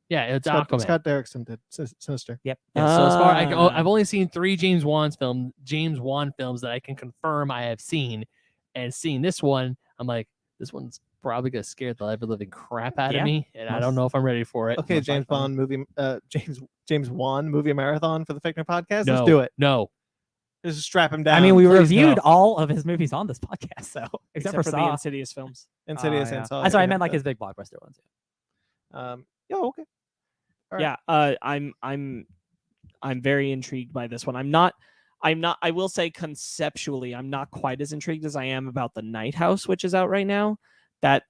Yeah, it's Scott, Aquaman. Scott Derrickson did Sinister. Yep. Yeah, so as far Ah. I've only seen 3 James Wan films that I can confirm I have seen, and seeing this one, I'm like, this one's probably gonna scare the ever living crap out Yeah. of me, and I don't know if I'm ready for it. Okay, Most James likely. Bond movie, James Wan movie marathon for the Fickner podcast. No, Let's do it. No, Just strap him down. I mean, we Please, reviewed no. all of his movies on this podcast, so except for for the Saw. Insidious films. Insidious yeah. and Saw. I'm sorry, I yeah, meant like yeah. his big blockbuster ones. Yeah, okay. All right. Yeah, I'm very intrigued by this one. I'm not. I will say conceptually, I'm not quite as intrigued as I am about the Night House, which is out right now. That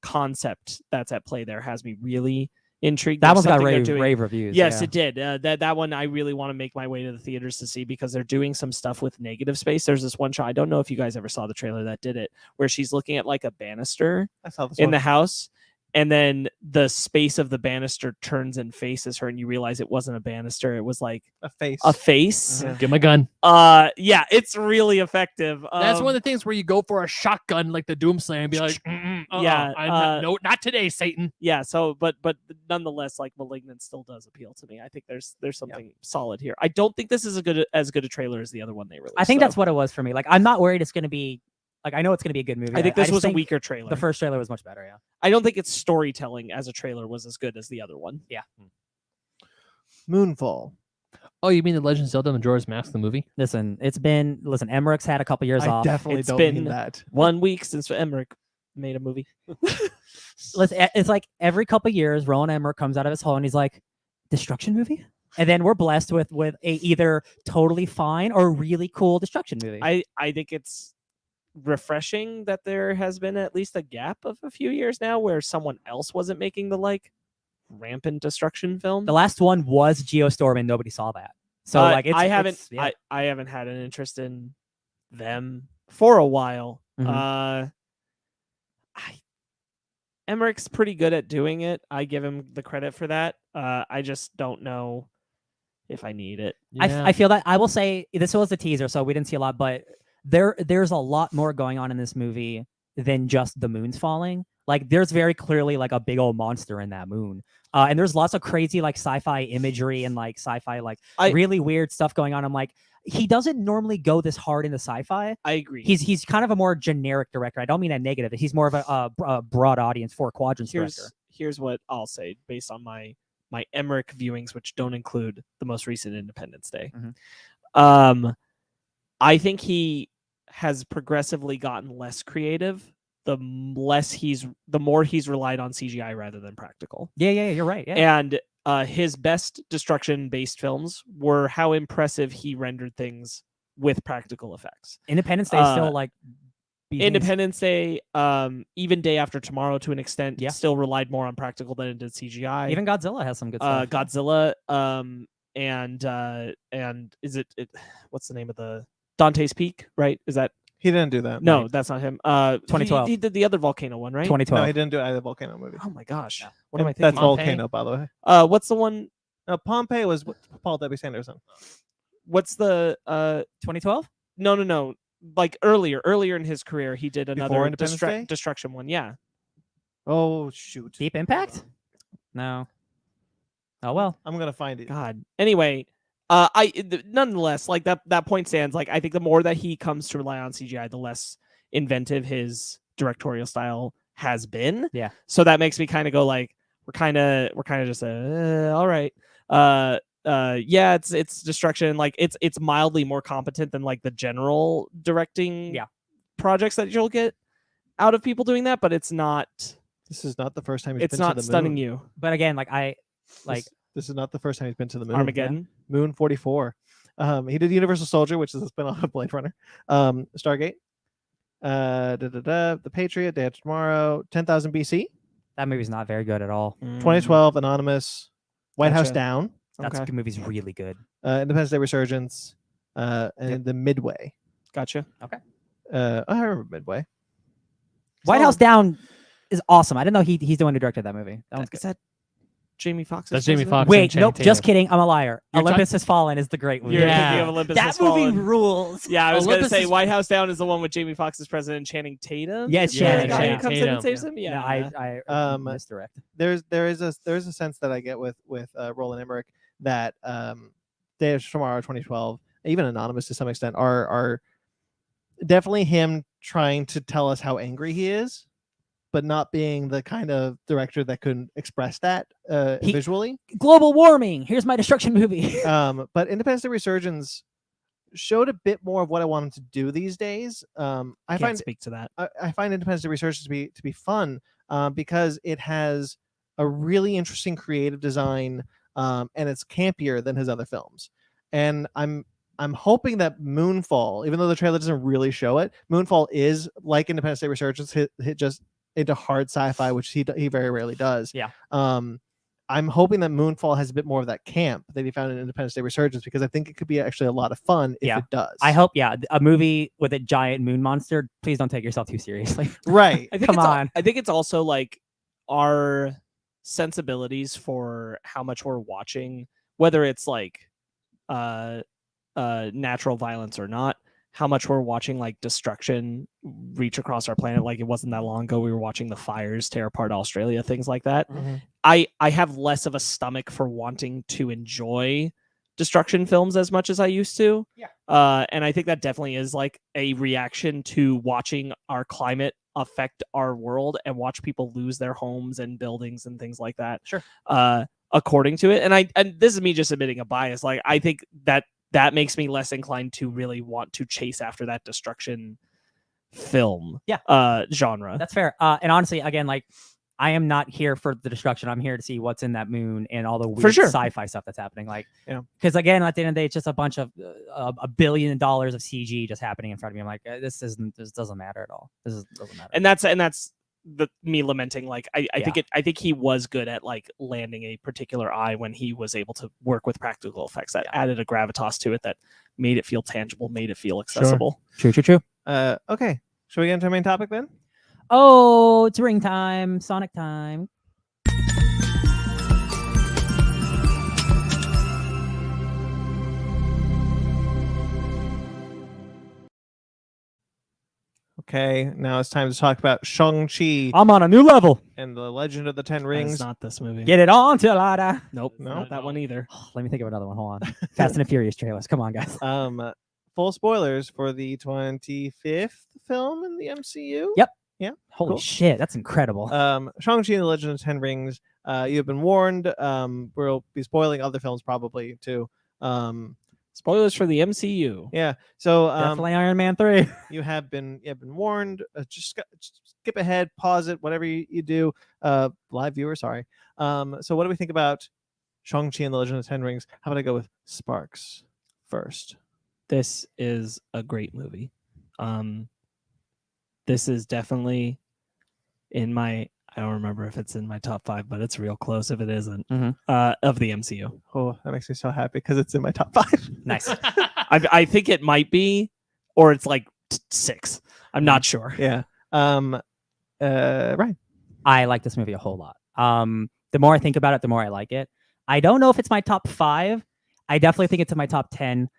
concept that's at play there has me really intrigued. That There's one's got something they're rave, doing- rave reviews. Yes, yeah. it did. That one I really want to make my way to the theaters to see because they're doing some stuff with negative space. There's this one shot. I don't know if you guys ever saw the trailer that did it, where she's looking at like a banister I saw this in one. the house, and then the space of the banister turns and faces her, and you realize it wasn't a banister. It was like A face. a face. Uh-huh. get my gun. Yeah, it's really effective. That's one of the things where you go for a shotgun like the Doomslayer and be like, Yeah, not today, Satan. Yeah, so but nonetheless, like Malignant still does appeal to me. I think there's something solid here. I don't think this is as good a trailer as the other one they released. I think though. that's what it was for me. Like, I'm not worried it's going to be like, I know it's going to be a good movie. I think this just was a think weaker trailer. The first trailer was much better. Yeah. I don't think its storytelling as a trailer was as good as the other one. Yeah. Moonfall. Oh, you mean the Legend of Zelda Majora's Mask, the movie? Listen, Emmerich's had a couple years I off. definitely It's don't been- mean that. 1 week since Emmerich made a movie. Listen, it's like every couple years, Roland Emmerich comes out of his hole and he's like, destruction movie? And then we're blessed with a either totally fine or really cool destruction movie. I think it's refreshing that there has been at least a gap of a few years now where someone else wasn't making the like rampant destruction film. The last one was Geostorm and nobody saw that. So like I haven't had an interest in them for a while. Mhm. Emmerich's pretty good at doing it. I give him the credit for that. I just don't know if I need it. I feel that I will say this was a teaser, so we didn't see a lot, but there's a lot more going on in this movie than just the moon's falling. Like there's very clearly like a big old monster in that moon. And there's lots of crazy like sci-fi imagery and like sci-fi like really weird stuff going on. I'm like, he doesn't normally go this hard into sci-fi. I agree. He's kind of a more generic director. I don't mean that negative. He's more of a broad audience, 4 quadrants director. Here's what I'll say based on my Emmerich viewings, which don't include the most recent Independence Day. I think he has progressively gotten less creative the more he's relied on CGI rather than practical. Yeah, you're right. Yeah. And his best destruction-based films were how impressive he rendered things with practical effects. Independence Day is still like Independence Day, even Day After Tomorrow to an extent, Yeah. still relied more on practical than it did CGI. Even Godzilla has some good stuff. Godzilla, and is it what's the name of the Dante's Peak? Right? Is that He didn't do that. no? That's not him. 2012. He did the other volcano one, right? 2012. No, he didn't do either volcano movie. Oh my gosh, Yeah. what am I That's thinking? Volcano, by the way. What's the one? No, Pompeii was Paul W. Sanderson. What's the 2012? No. Like earlier in his career, he did Before another Independence Day? destruction one. Yeah. Oh shoot! Deep Impact? No. Oh well. I'm gonna find it. God. Anyway, nonetheless, like that point stands. Like I think the more that he comes to rely on CGI, the less inventive his directorial style has been. Yeah. So that makes me kind of go like, we're kind of just all right. Yeah, it's destruction. Like it's mildly more competent than like the general directing projects that you'll get out of people doing that, but it's not. This is not the first time he's It's been to not the stunning moon. you. But again, like This is not the first time he's been to the moon. Armageddon. Moon 44. He did Universal Soldier, which is a spin-off of Blade Runner. Stargate. The Patriot, Day After Tomorrow, 10,000 BC, that movie's not very good at all. 2012, Anonymous, White House Gotcha. Down, That movie's really good. Independence Day Resurgence, and the Midway. Gotcha. I remember Midway. White House Down is awesome. I didn't know he's the one who directed that movie. That one's good. Is that Jamie Foxx? That's Jamie Foxx. Wait, and nope, Channing just Tatum. kidding. I'm a liar. You're Olympus Has Fallen is the great movie. You're Yeah. thinking of Olympus That Has movie Fallen. rules. Yeah, I was going to Olympus say is- White House Down is the one with Jamie Foxx as president, Channing Tatum. Yeah, it's Is that Channing the guy who Tatum. comes in and saves him. Yeah, No, I misdirect. There is a sense that I get with Roland Emmerich that Day After Tomorrow 2012, even Anonymous to some extent, are definitely him trying to tell us how angry he is, but not being the kind of director that could express that visually. Global warming. Here's my destruction movie. But Independence Day Resurgence showed a bit more of what I want him to do these days. I can't speak to that. I find Independence Day Resurgence to be fun because it has a really interesting creative design, and it's campier than his other films. And I'm hoping that Moonfall, even though the trailer doesn't really show it, Moonfall is like Independence Day Resurgence, hit just into hard sci-fi, which he very rarely does. Yeah. I'm hoping that Moonfall has a bit more of that camp that he found in Independence Day Resurgence, because I think it could be actually a lot of fun if it does. I hope, a movie with a giant moon monster. Please don't take yourself too seriously. Right. I think Come on. I think it's also like our sensibilities for how much we're watching, whether it's like natural violence or not, how much we're watching like destruction reach across our planet. Like it wasn't that long ago we were watching the fires tear apart Australia, things like that. Mm-hmm. I have less of a stomach for wanting to enjoy destruction films as much as I used to. Yeah. And I think that definitely is like a reaction to watching our climate affect our world and watch people lose their homes and buildings and things like that. Sure. According to it. And this is me just admitting a bias. Like I think that makes me less inclined to really want to chase after that destruction film genre. That's fair. And honestly, again, like I am not here for the destruction. I'm here to see what's in that moon and all the weird sci-fi stuff that's happening. Like, because again, at the end of the day, it's just a bunch of $1 billion of CG just happening in front of me. I'm like, this doesn't matter at all. Doesn't matter. And that's me lamenting. Like, I think he was good at like landing a particular eye when he was able to work with practical effects that added a gravitas to it that made it feel tangible, made it feel accessible. True. Okay. Should we get into our main topic then? Oh, it's ring time, Sonic time. Okay, now it's time to talk about Shang-Chi I'm on a new level. and the Legend of the Ten It's Rings. not this movie. Get it on, Tilada. Nope. No? Not that one either. Let me think of another one. Hold on. Fast and Furious trailers. Come on, guys. Full spoilers for the 25th film in the MCU. Yep. Yeah. Holy cool. shit, that's incredible. Shang-Chi and the Legend of the Ten Rings. You have been warned. We'll be spoiling other films probably too. Spoilers for the MCU. Yeah. So Definitely Iron Man 3. you have been warned. Just skip ahead, pause it, whatever you do. Live viewer, sorry. So what do we think about Shang-Chi and the Legend of the Ten Rings? How about I go with Sparks first? This is a great movie. This is definitely in my, I don't remember if it's in my top 5, but it's real close if it isn't, of the MCU. Oh, that makes me so happy because it's in my top 5. Nice. I think it might be, or it's like 6. I'm not sure. Yeah. Right. I like this movie a whole lot. The more I think about it, the more I like it. I don't know if it's my top 5. I definitely think it's in my top 10.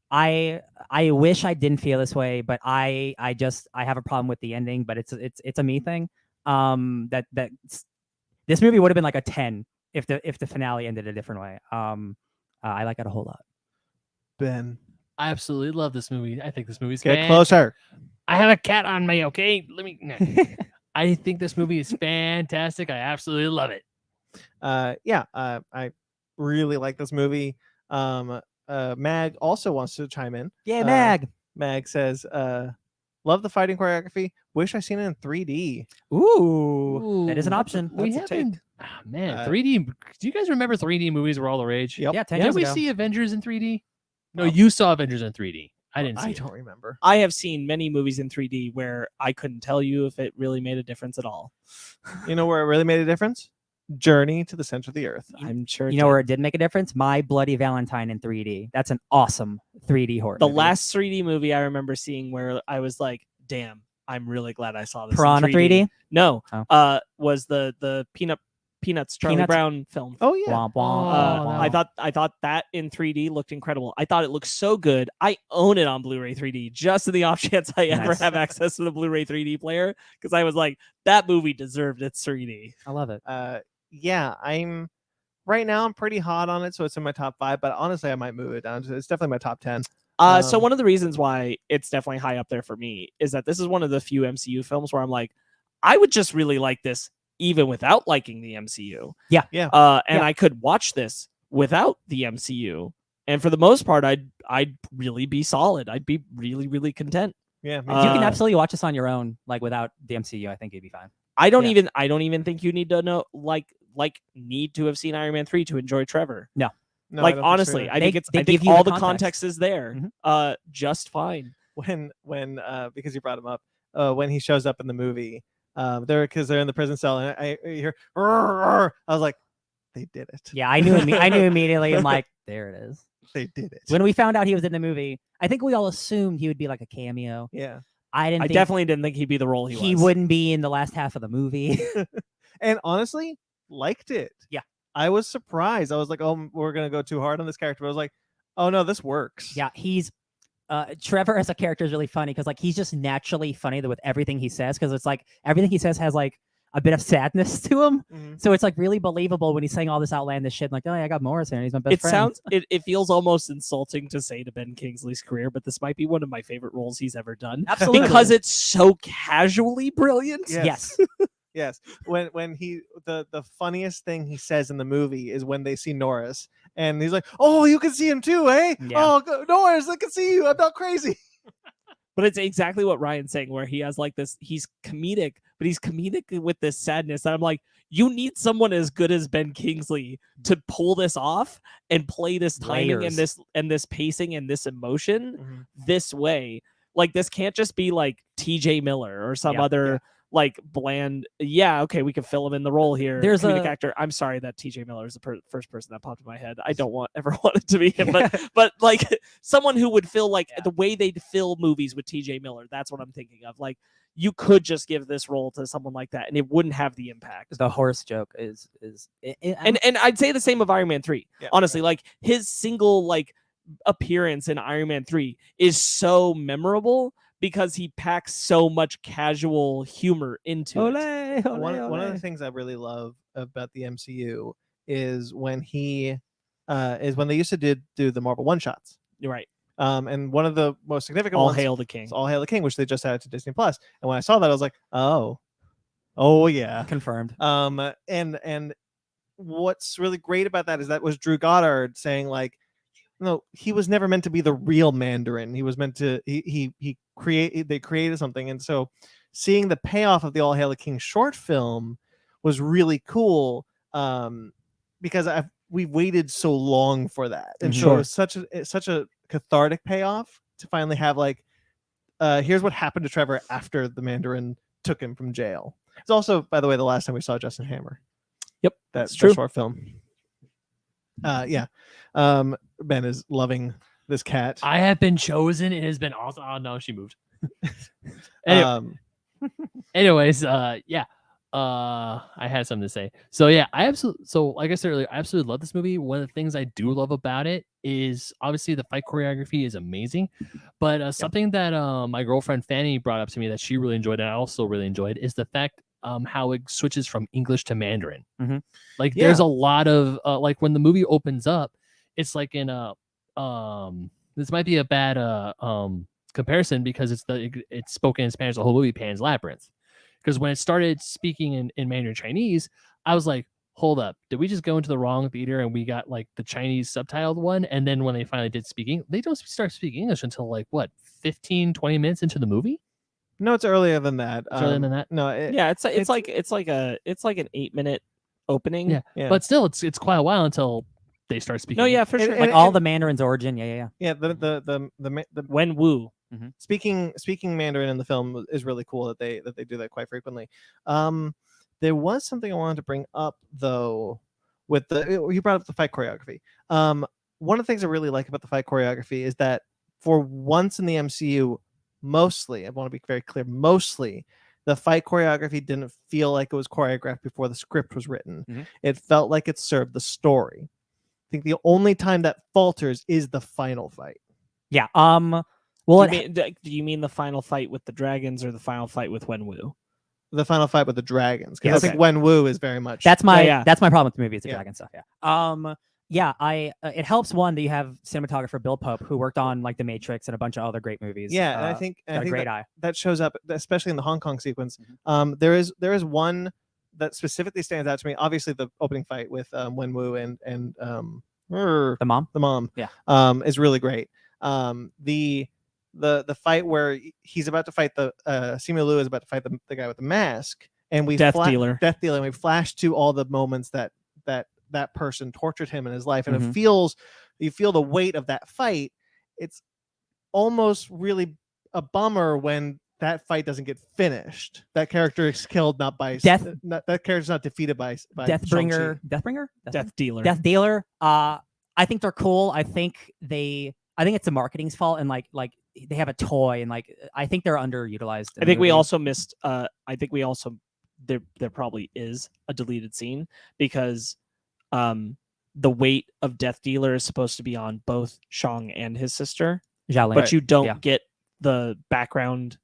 I wish I didn't feel this way, but I have a problem with the ending, but it's a me thing. That this movie would have been like a 10 if the finale ended a different way. I like it a whole lot. Ben, I absolutely love this movie. I think this movie's get closer. I have a cat on me. Okay, let me. I think this movie is fantastic. I absolutely love it. I really like this movie. Mag also wants to chime in. Yeah, Mag. Mag says, love the fighting choreography. Wish I seen it in 3D. Ooh, that is an option. We That's a take. haven't. Oh, man, 3D. Do you guys remember 3D movies were all the rage? Yep. Yeah, 10 Did years we ago. see Avengers in 3D? No, Well, you saw Avengers in 3D. I didn't see I it. don't remember. I have seen many movies in 3D where I couldn't tell you if it really made a difference at all. You know where it really made a difference? Journey to the Center of the Earth. I'm sure. You know where it did make a difference? My Bloody Valentine in 3D. That's an awesome 3D horror. the movie. last 3D movie I remember seeing where I was like, damn, I'm really glad I saw this. Piranha in 3D. 3D? No, Oh. was the Peanuts Charlie Peanuts? Brown film. Oh yeah. Womp, womp, I womp. thought that in 3D looked incredible. I thought it looked so good. I own it on Blu-ray 3D just in the off chance I ever Nice. have access to the Blu-ray 3D player, because I was like, that movie deserved its 3D. I love it. Yeah, I'm right now. I'm pretty hot on it, so it's in my top 5. But honestly, I might move it down. It's definitely my top 10. So one of the reasons why it's definitely high up there for me is that this is one of the few MCU films where I'm like, I would just really like this even without liking the MCU. Yeah. And I could watch this without the MCU, and for the most part, I'd really be solid. I'd be really, really content. Yeah, You can absolutely watch this on your own, like without the MCU. I think you'd be fine. I don't Yeah. even think you need to know need to have seen Iron Man 3 to enjoy Trevor. No, I like don't think honestly, so. I think They I give think you all the the context is there. Just fine. When because you brought him up, when he shows up in the movie, they're in the prison cell, and I hear, "Rrr." I was like, they did it. Yeah, I knew immediately. I'm like, there it is. They did it. When we found out he was in the movie, I think we all assumed he would be like a cameo. Yeah. I definitely didn't think he'd be the role he was. He wouldn't be in the last half of the movie. And honestly, liked it. Yeah. I was surprised. I was like, oh, we're gonna go too hard on this character. But I was like, oh no, this works. Yeah, he's Trevor as a character is really funny because like he's just naturally funny with everything he says, because it's like everything he says has like a bit of sadness to him. So it's like really believable when he's saying all this outlandish shit. Like, oh yeah, I got Morris here and he's my best friend. It feels almost insulting to say to Ben Kingsley's career, but this might be one of my favorite roles he's ever done. Absolutely. Because it's so casually brilliant. Yes. Yes. When he the funniest thing he says in the movie is when they see Norris and he's like, oh, you can see him too, eh? Yeah. Oh, Norris, I can see you. I'm not crazy. But it's exactly what Ryan's saying, where he has like this, he's comedic, but he's comedic with this sadness. And I'm like, you need someone as good as Ben Kingsley to pull this off and play this timing and this pacing and this emotion this way. Like, this can't just be like TJ Miller or some other like bland. Yeah, okay, we can fill him in the role here. There's comedic actor. I'm sorry that TJ Miller is the first person that popped in my head. I don't ever want it to be him, but like someone who would fill like the way they'd fill movies with TJ Miller. That's what I'm thinking of. Like, you could just give this role to someone like that, and it wouldn't have the impact. The horse joke is and I'd say the same of Iron Man 3. Yeah, honestly, like his single like appearance in Iron Man 3 is so memorable because he packs so much casual humor into it. One of the things I really love about the MCU is when they used to do the Marvel one shots. You're right. And one of the most significant All ones, Hail the King. All Hail the King, which they just added to Disney Plus. And when I saw that, I was like, oh yeah, confirmed. And what's really great about that is that was Drew Goddard saying like, no, he was never meant to be the real Mandarin. He was meant to they created something. And so seeing the payoff of the All Hail the King short film was really cool, because we waited so long for that. And so it was such a cathartic payoff to finally have like, here's what happened to Trevor after the Mandarin took him from jail. It's also, by the way, the last time we saw Justin Hammer. Yep, that's true. Short film. Ben is loving this cat. I have been chosen. It has been awesome. Oh no, she moved. Anyways, I had something to say. So yeah, like I said earlier, I absolutely love this movie. One of the things I do love about it is obviously the fight choreography is amazing, but something that my girlfriend Fanny brought up to me that she really enjoyed and I also really enjoyed is the fact how it switches from English to Mandarin. Like there's a lot of like when the movie opens up, it's like in a this might be a bad comparison because it's spoken in Spanish the whole movie, Pan's Labyrinth. Because when it started speaking in Mandarin Chinese, I was like, hold up, did we just go into the wrong theater and we got like the Chinese subtitled one? And then when they finally did speaking, they don't start speaking English until like what, 15-20 minutes into the movie? No, it's earlier than that. Earlier than that? No, it's like an 8-minute opening. Yeah. But still, it's quite a while until they start speaking. No, yeah, for sure. Like all the Mandarin's origin. Yeah. The Wen Wu. Speaking Mandarin in the film is really cool that they do that quite frequently. There was something I wanted to bring up though with you brought up the fight choreography. One of the things I really like about the fight choreography is that for once in the MCU, mostly, I want to be very clear, mostly the fight choreography didn't feel like it was choreographed before the script was written. It felt like it served the story. I think the only time that falters is the final fight. Yeah. Well, do you mean the final fight with the dragons or the final fight with Wenwu? The final fight with the dragons, because Yeah, I think Wenwu is very much that's my Yeah. that's my problem with the movie. It's the Yeah. dragon stuff. Yeah. It helps one that you have cinematographer Bill Pope, who worked on like The Matrix and a bunch of other great movies. and I think got a great eye. that shows up, especially in the Hong Kong sequence. There is one that specifically stands out to me. Obviously, the opening fight with Wenwu and The mom. the mom, is really great. The fight where he's about to fight Simu Liu is about to fight the guy with the mask, and we Death Dealer, and we flash to all the moments that person tortured him in his life, and Mhm. it feels, you feel the weight of that fight. It's almost really a bummer when that fight doesn't get finished. That character is killed not by that character's not defeated by Deathbringer. Death Dealer. Death Dealer. I think they're cool. I think it's the marketing's fault, and like they have a toy, and like I think they're underutilized. I think we also missed. There probably is a deleted scene because the weight of Death Dealer is supposed to be on both Shang and his sister, Xiaolin. but you don't get the background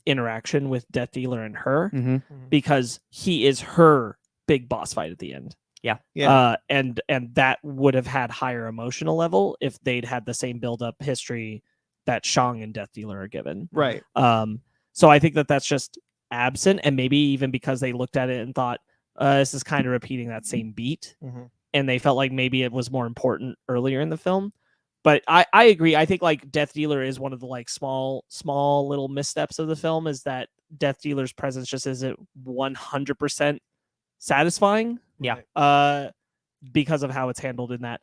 interaction with Death Dealer and her because he is her big boss fight at the end. And that would have had higher emotional level if they'd had the same build up history that Shang and Death Dealer are given. Right. So I think that's just absent, and maybe even because they looked at it and thought this is kind of repeating that same beat, and they felt like maybe it was more important earlier in the film. But I agree. I think like Death Dealer is one of the like small little missteps of the film, is that Death Dealer's presence just isn't 100% satisfying. Because of how it's handled in that.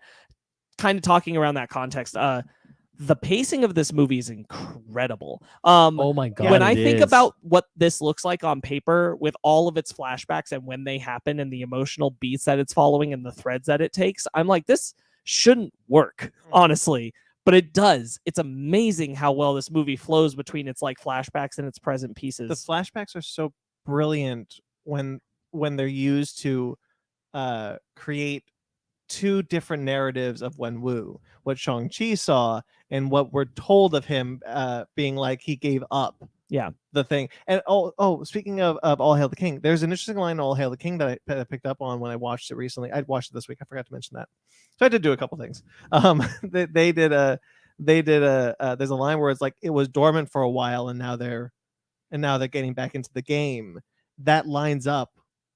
Kind of talking around that context, the pacing of this movie is incredible. Oh my god! When I think about what this looks like on paper, with all of its flashbacks and when they happen and the emotional beats that it's following and the threads that it takes, I'm like, this shouldn't work, honestly, but it does. It's amazing how well this movie flows between its like flashbacks and its present pieces. The flashbacks are so brilliant when they're used to create two different narratives of Wenwu, what Shang-Chi saw and what we're told of him being like he gave up the thing. And speaking of All Hail the King, there's an interesting line in All Hail the King that I picked up on when I watched it recently. I watched it this week. I forgot to mention that. So I did do a couple things. They did there's a line where it's like it was dormant for a while and now they're getting back into the game. That lines up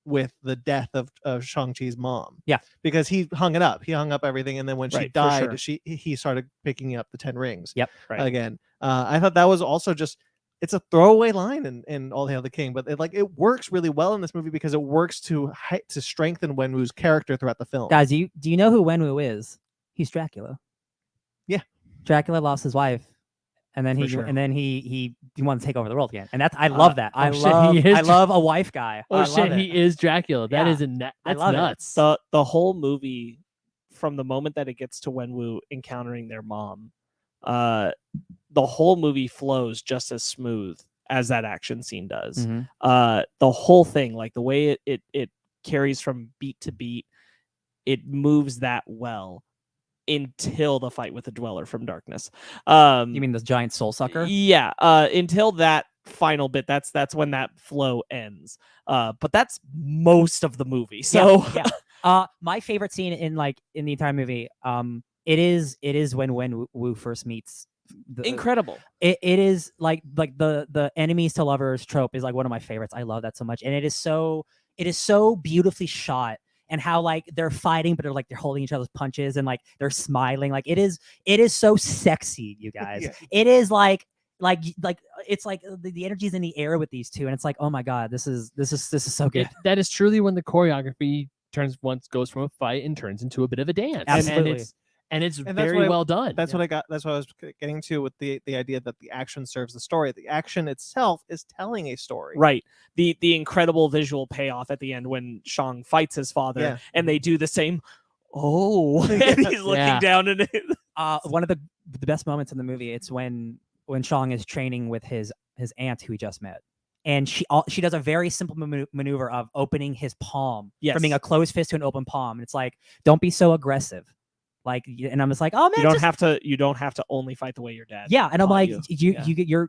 with the death of Shang-Chi's mom. Yeah. Because he hung it up. He hung up everything, and then when she died, he started picking up the 10 rings. Yep. Again. I thought that was also just, it's a throwaway line in All Hail the King, but it works really well in this movie because it works to strengthen Wenwu's character throughout the film. Guys, do you know who Wenwu is? He's Dracula. Yeah. Dracula lost his wife. And then he wanted to take over the world again, and I love that. I love a wife guy. He is Dracula. That is that's nuts. The whole movie, from the moment that it gets to Wenwu encountering their mom, the whole movie flows just as smooth as that action scene does. The whole thing, like the way it carries from beat to beat, it moves that well. Until the fight with the Dweller from Darkness. You mean the giant soul sucker? Yeah. Until that final bit, that's when that flow ends. But that's most of the movie. So my favorite scene in the entire movie, it is when Wenwu first meets. Incredible. It is like the enemies to lovers trope is like one of my favorites. I love that so much, and it is so beautifully shot. And how like they're fighting, but they're holding each other's punches and like they're smiling. Like it is so sexy, you guys. It is like it's like the energy's in the air with these two, and it's like, oh my god, this is so good. That is truly when the choreography goes from a fight and turns into a bit of a dance. Absolutely. And it's very well done. That's what I was getting to with the idea that the action serves the story. The action itself is telling a story. Right. The incredible visual payoff at the end when Shang fights his father and they do the same. Oh, and he's looking down at it. One of the best moments in the movie. It's when when Shang is training with his aunt who he just met. And she does a very simple maneuver of opening his palm from being a closed fist to an open palm. And it's like, don't be so aggressive. Like, and I'm just like, oh man, you don't have to only fight the way your dad. Yeah, and I'm like, you.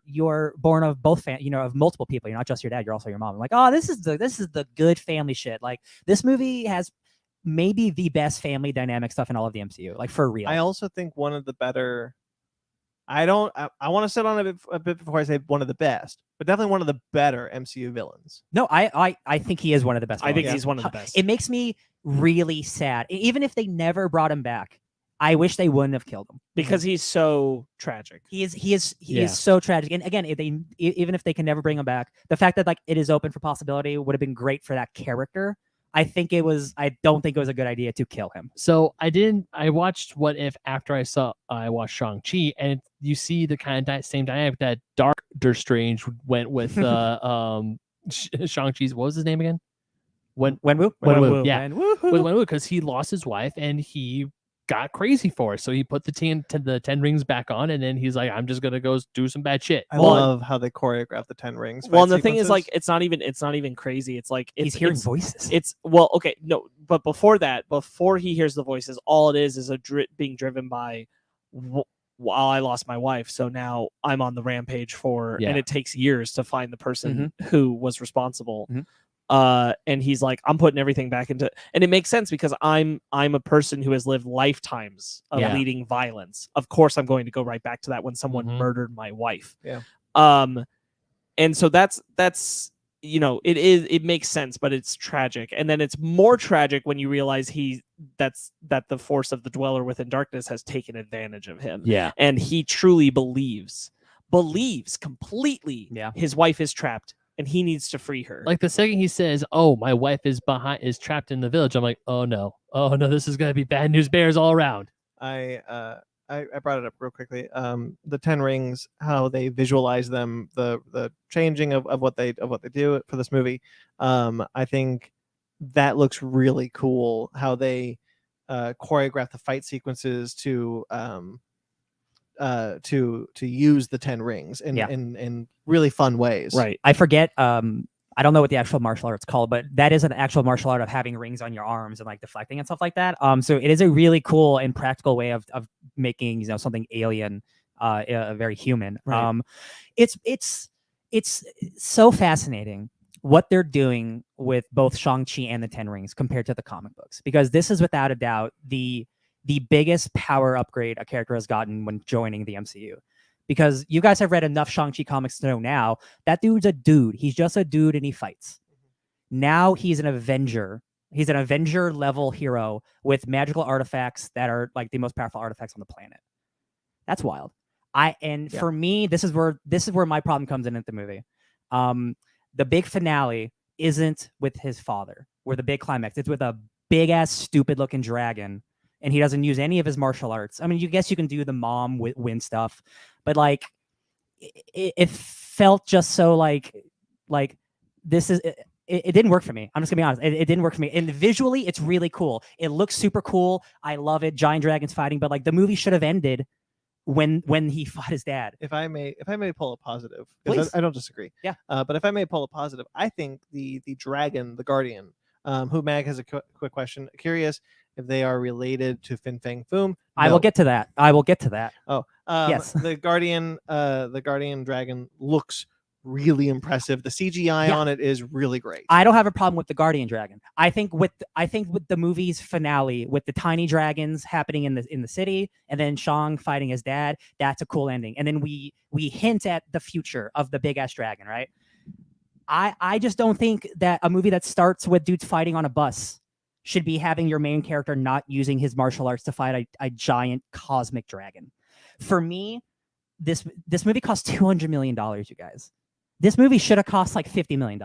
you're born of both of multiple people. You're not just your dad. You're also your mom. I'm like, oh, this is the good family shit. Like, this movie has maybe the best family dynamic stuff in all of the MCU. Like, for real. I also think one of the better. I want to sit on a bit before I say one of the best, but definitely one of the better MCU villains. No, I think he is one of the best. I think he's one of the best. It makes me really sad. Even if they never brought him back, I wish they wouldn't have killed him because he's so tragic. He is so tragic. And again, even if they can never bring him back, the fact that like it is open for possibility would have been great for that character. I don't think it was a good idea to kill him. So I watched What If after I watched Shang-Chi, and you see the kind of same dynamic that Doctor Strange went with Shang-Chi's, what was his name again? Wenwu. Yeah. With Wenwu, because he lost his wife and he got crazy for it. So he put the 10 rings back on, and then he's like, I'm just gonna go do some bad shit. I love how they choreograph the 10 rings. Well, and the thing is, like, it's not even crazy. It's like he's hearing voices. But before that, before he hears the voices, all it is being driven by, well, I lost my wife, so now I'm on the rampage and it takes years to find the person who was responsible. And he's like, I'm putting everything back into, and it makes sense because I'm a person who has lived lifetimes of leading violence. Of course, I'm going to go right back to that when someone murdered my wife. Yeah. And so that's it makes sense, but it's tragic. And then it's more tragic when you realize that the force of the dweller within darkness has taken advantage of him. Yeah. And he truly believes completely his wife is trapped. And he needs to free her. Like the second he says, "Oh, my wife is trapped in the village," I'm like, "Oh no, this is gonna be bad news bears all around." I brought it up real quickly. The 10 rings, how they visualize them, the changing of what they do for this movie. I think that looks really cool. How they choreograph the fight sequences to use the 10 rings in really fun ways. Right. I forget. I don't know what the actual martial art's called, but that is an actual martial art of having rings on your arms and like deflecting and stuff like that. So it is a really cool and practical way of making something alien, very human. Right. It's so fascinating what they're doing with both Shang-Chi and the 10 Rings compared to the comic books, because this is without a doubt the biggest power upgrade a character has gotten when joining the MCU. Because you guys have read enough Shang-Chi comics to know now that dude's a dude. He's just a dude and he fights. Now he's an Avenger. He's an Avenger level hero with magical artifacts that are like the most powerful artifacts on the planet. That's wild. For me, this is where my problem comes in at the movie. The big finale isn't with his father, or the big climax. It's with a big ass stupid looking dragon. And he doesn't use any of his martial arts. I mean, you guess you can do the mom win stuff, but like, it felt just so like this is. It didn't work for me. I'm just gonna be honest. It didn't work for me. And visually, it's really cool. It looks super cool. I love it. Giant dragons fighting, but like the movie should have ended when he fought his dad. If I may pull a positive, Please. because I don't disagree. Yeah. But if I may pull a positive, I think the dragon, the guardian, who Mag has a quick question. Curious if they are related to Fin Fang Foom. No. I will get to that. Oh, yes. The guardian dragon looks really impressive. The CGI on it is really great. I don't have a problem with the guardian dragon. I think with the movie's finale, with the tiny dragons happening in the city, and then Shang fighting his dad, that's a cool ending. And then we hint at the future of the big ass dragon, right? I just don't think that a movie that starts with dudes fighting on a bus should be having your main character not using his martial arts to fight a giant cosmic dragon. For me, this movie cost $200 million, you guys. This movie should have cost like $50 million.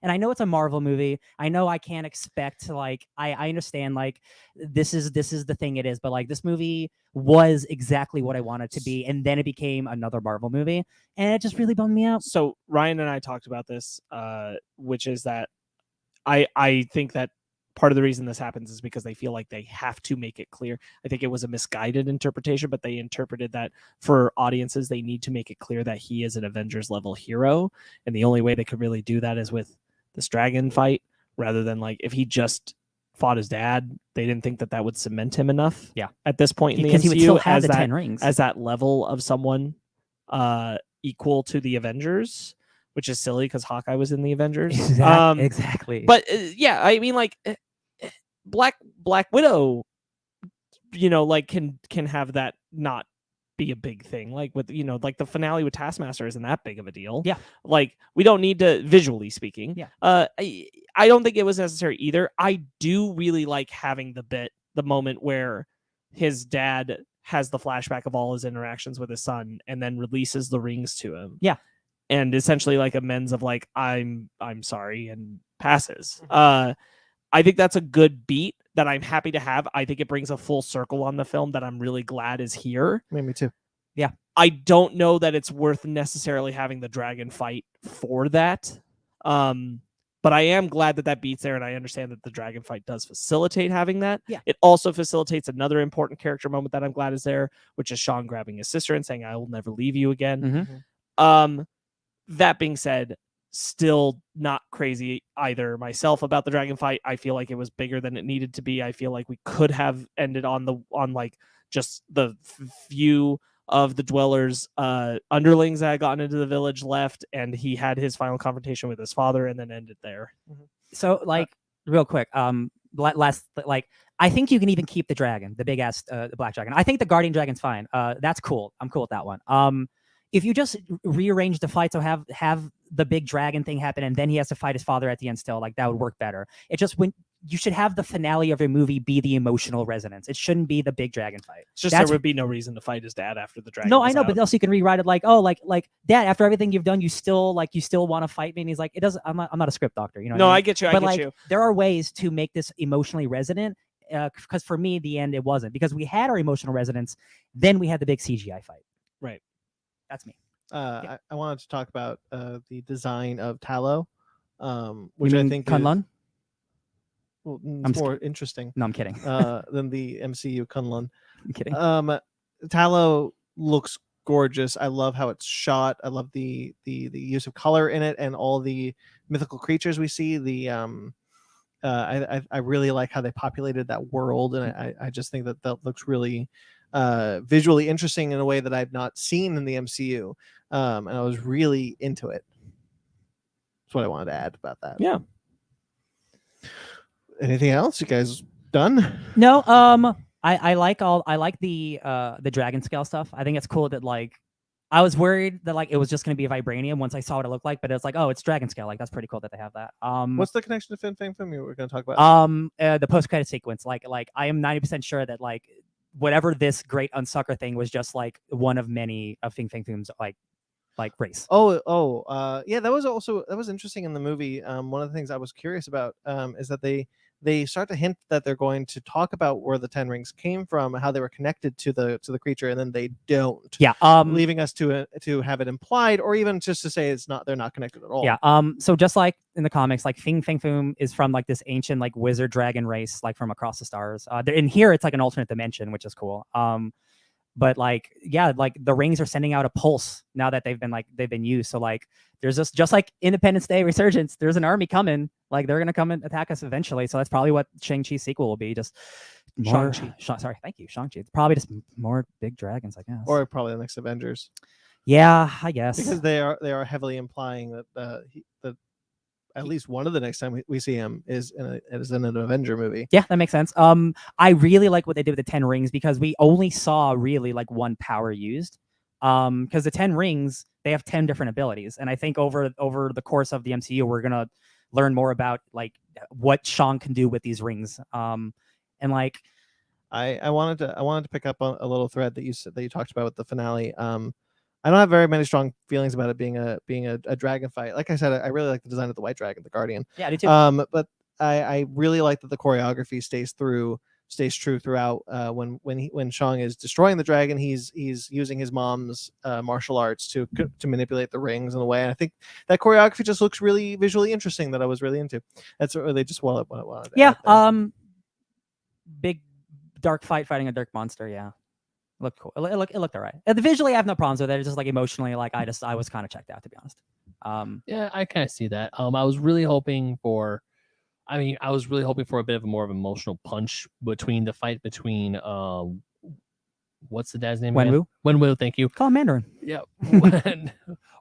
And I know it's a Marvel movie. I know I can't expect like, I understand like this is the thing it is, but like this movie was exactly what I wanted to be. And then it became another Marvel movie. And it just really bummed me out. So Ryan and I talked about this, which is that I think that part of the reason this happens is because they feel like they have to make it clear. I think it was a misguided interpretation, but they interpreted that for audiences, they need to make it clear that he is an Avengers level hero. And the only way they could really do that is with this dragon fight, rather than like if he just fought his dad. They didn't think that that would cement him enough. Yeah. At this point in the because he would still MCU have as the that 10 rings. as that level of someone equal to the Avengers, which is silly because Hawkeye was in the Avengers. Exactly. But yeah, I mean, like Black Widow, you know, like can have that not be a big thing. Like with, you know, like the finale with Taskmaster isn't that big of a deal. Yeah. Like we don't need to, visually speaking. Yeah. I don't think it was necessary either. I do really like having the moment where his dad has the flashback of all his interactions with his son and then releases the rings to him. Yeah. And essentially like amends of like, I'm sorry, and passes. I think that's a good beat that I'm happy to have. I think it brings a full circle on the film that I'm really glad is here. Me too. Yeah. I don't know that it's worth necessarily having the dragon fight for that. But I am glad that beats there, and I understand that the dragon fight does facilitate having that. Yeah. It also facilitates another important character moment that I'm glad is there, which is Sean grabbing his sister and saying, "I will never leave you again." Mm-hmm. That being said, still not crazy either myself about the dragon fight. I feel like it was bigger than it needed to be. I feel like we could have ended on like just the few of the dwellers underlings that had gotten into the village left, and he had his final confrontation with his father and then ended there. So like real quick, last, like I think you can even keep the dragon, the big ass the black dragon. I think the guardian dragon's fine. That's cool. I'm cool with that one. If you just rearrange the fight, so have the big dragon thing happen, and then he has to fight his father at the end still, like that would work better. It just, when you should have the finale of your movie be the emotional resonance. It shouldn't be the big dragon fight. It's just there would be no reason to fight his dad after the dragon. No, I know, out. but also you can rewrite it like, oh, like Dad, after everything you've done, you still want to fight me, and he's like, it doesn't. I'm not a script doctor, you know. No, what I mean? I get you. But like, there are ways to make this emotionally resonant. Because for me, the end, it wasn't, because we had our emotional resonance, then we had the big CGI fight. Right. That's me. I wanted to talk about the design of Tallow, which I think Kunlun? It's more interesting. No, I'm kidding. Than the MCU Kunlun. I'm kidding. Tallow looks gorgeous. I love how it's shot. I love the use of color in it and all the mythical creatures we see. I really like how they populated that world, and I just think that looks really visually interesting in a way that I've not seen in the MCU, and I was really into it. That's what I wanted to add about that. Yeah. Anything else? You guys done? No. I like the dragon scale stuff. I think it's cool that, like, I was worried that like it was just going to be a vibranium once I saw what it looked like, but it's like, oh, it's dragon scale. Like, that's pretty cool that they have that. What's the connection to FNFM you were going to talk about? The post credit sequence. Like I am 90% sure that like whatever this great unsucker thing was just like one of many of FNFM's like race. Yeah, that was interesting in the movie. One of the things I was curious about is that they start to hint that they're going to talk about where the 10 rings came from, how they were connected to the creature, and then they don't. Yeah. Leaving us to have it implied, or even just to say they're not connected at all. Yeah. So just like in the comics, like FNFM is from like this ancient like wizard dragon race, like from across the stars. In here it's like an alternate dimension, which is cool. But like, yeah, like the rings are sending out a pulse now that they've been used. So like, there's just like Independence Day Resurgence, there's an army coming. Like, they're gonna come and attack us eventually. So that's probably what Shang-Chi's sequel will be. Just more. Sorry, thank you, Shang-Chi. It's probably just more big dragons, I guess. Or probably the next Avengers. Yeah, I guess. Because they are heavily implying that at least one of the next time we see him is in an Avenger movie. Yeah, that makes sense. I really like what they did with the 10 rings, because we only saw really like one power used. Because the 10 rings, they have 10 different abilities, and I think over the course of the MCU, we're gonna learn more about like what Shang can do with these rings. And like, I wanted to pick up on a little thread that you talked about with the finale. I don't have very many strong feelings about it being a dragon fight. Like I said, I really like the design of the white dragon, the Guardian. Yeah, I do too. But I really like that the choreography stays through stays true throughout. When Shang is destroying the dragon, he's using his mom's martial arts to manipulate the rings in a way. And I think that choreography just looks really visually interesting. That I was really into. That's really just what I wanted to add there. Big dark fighting a dark monster. Yeah, looked cool. It looked all right. Visually, I have no problems with it. It's just like emotionally, like I was kind of checked out, to be honest. Yeah, I kind of see that. I was really hoping for. I was really hoping for a bit of a more of an emotional punch between the fight between what's the dad's name? Wenwu. Wenwu, thank you. Call him Mandarin. Yeah.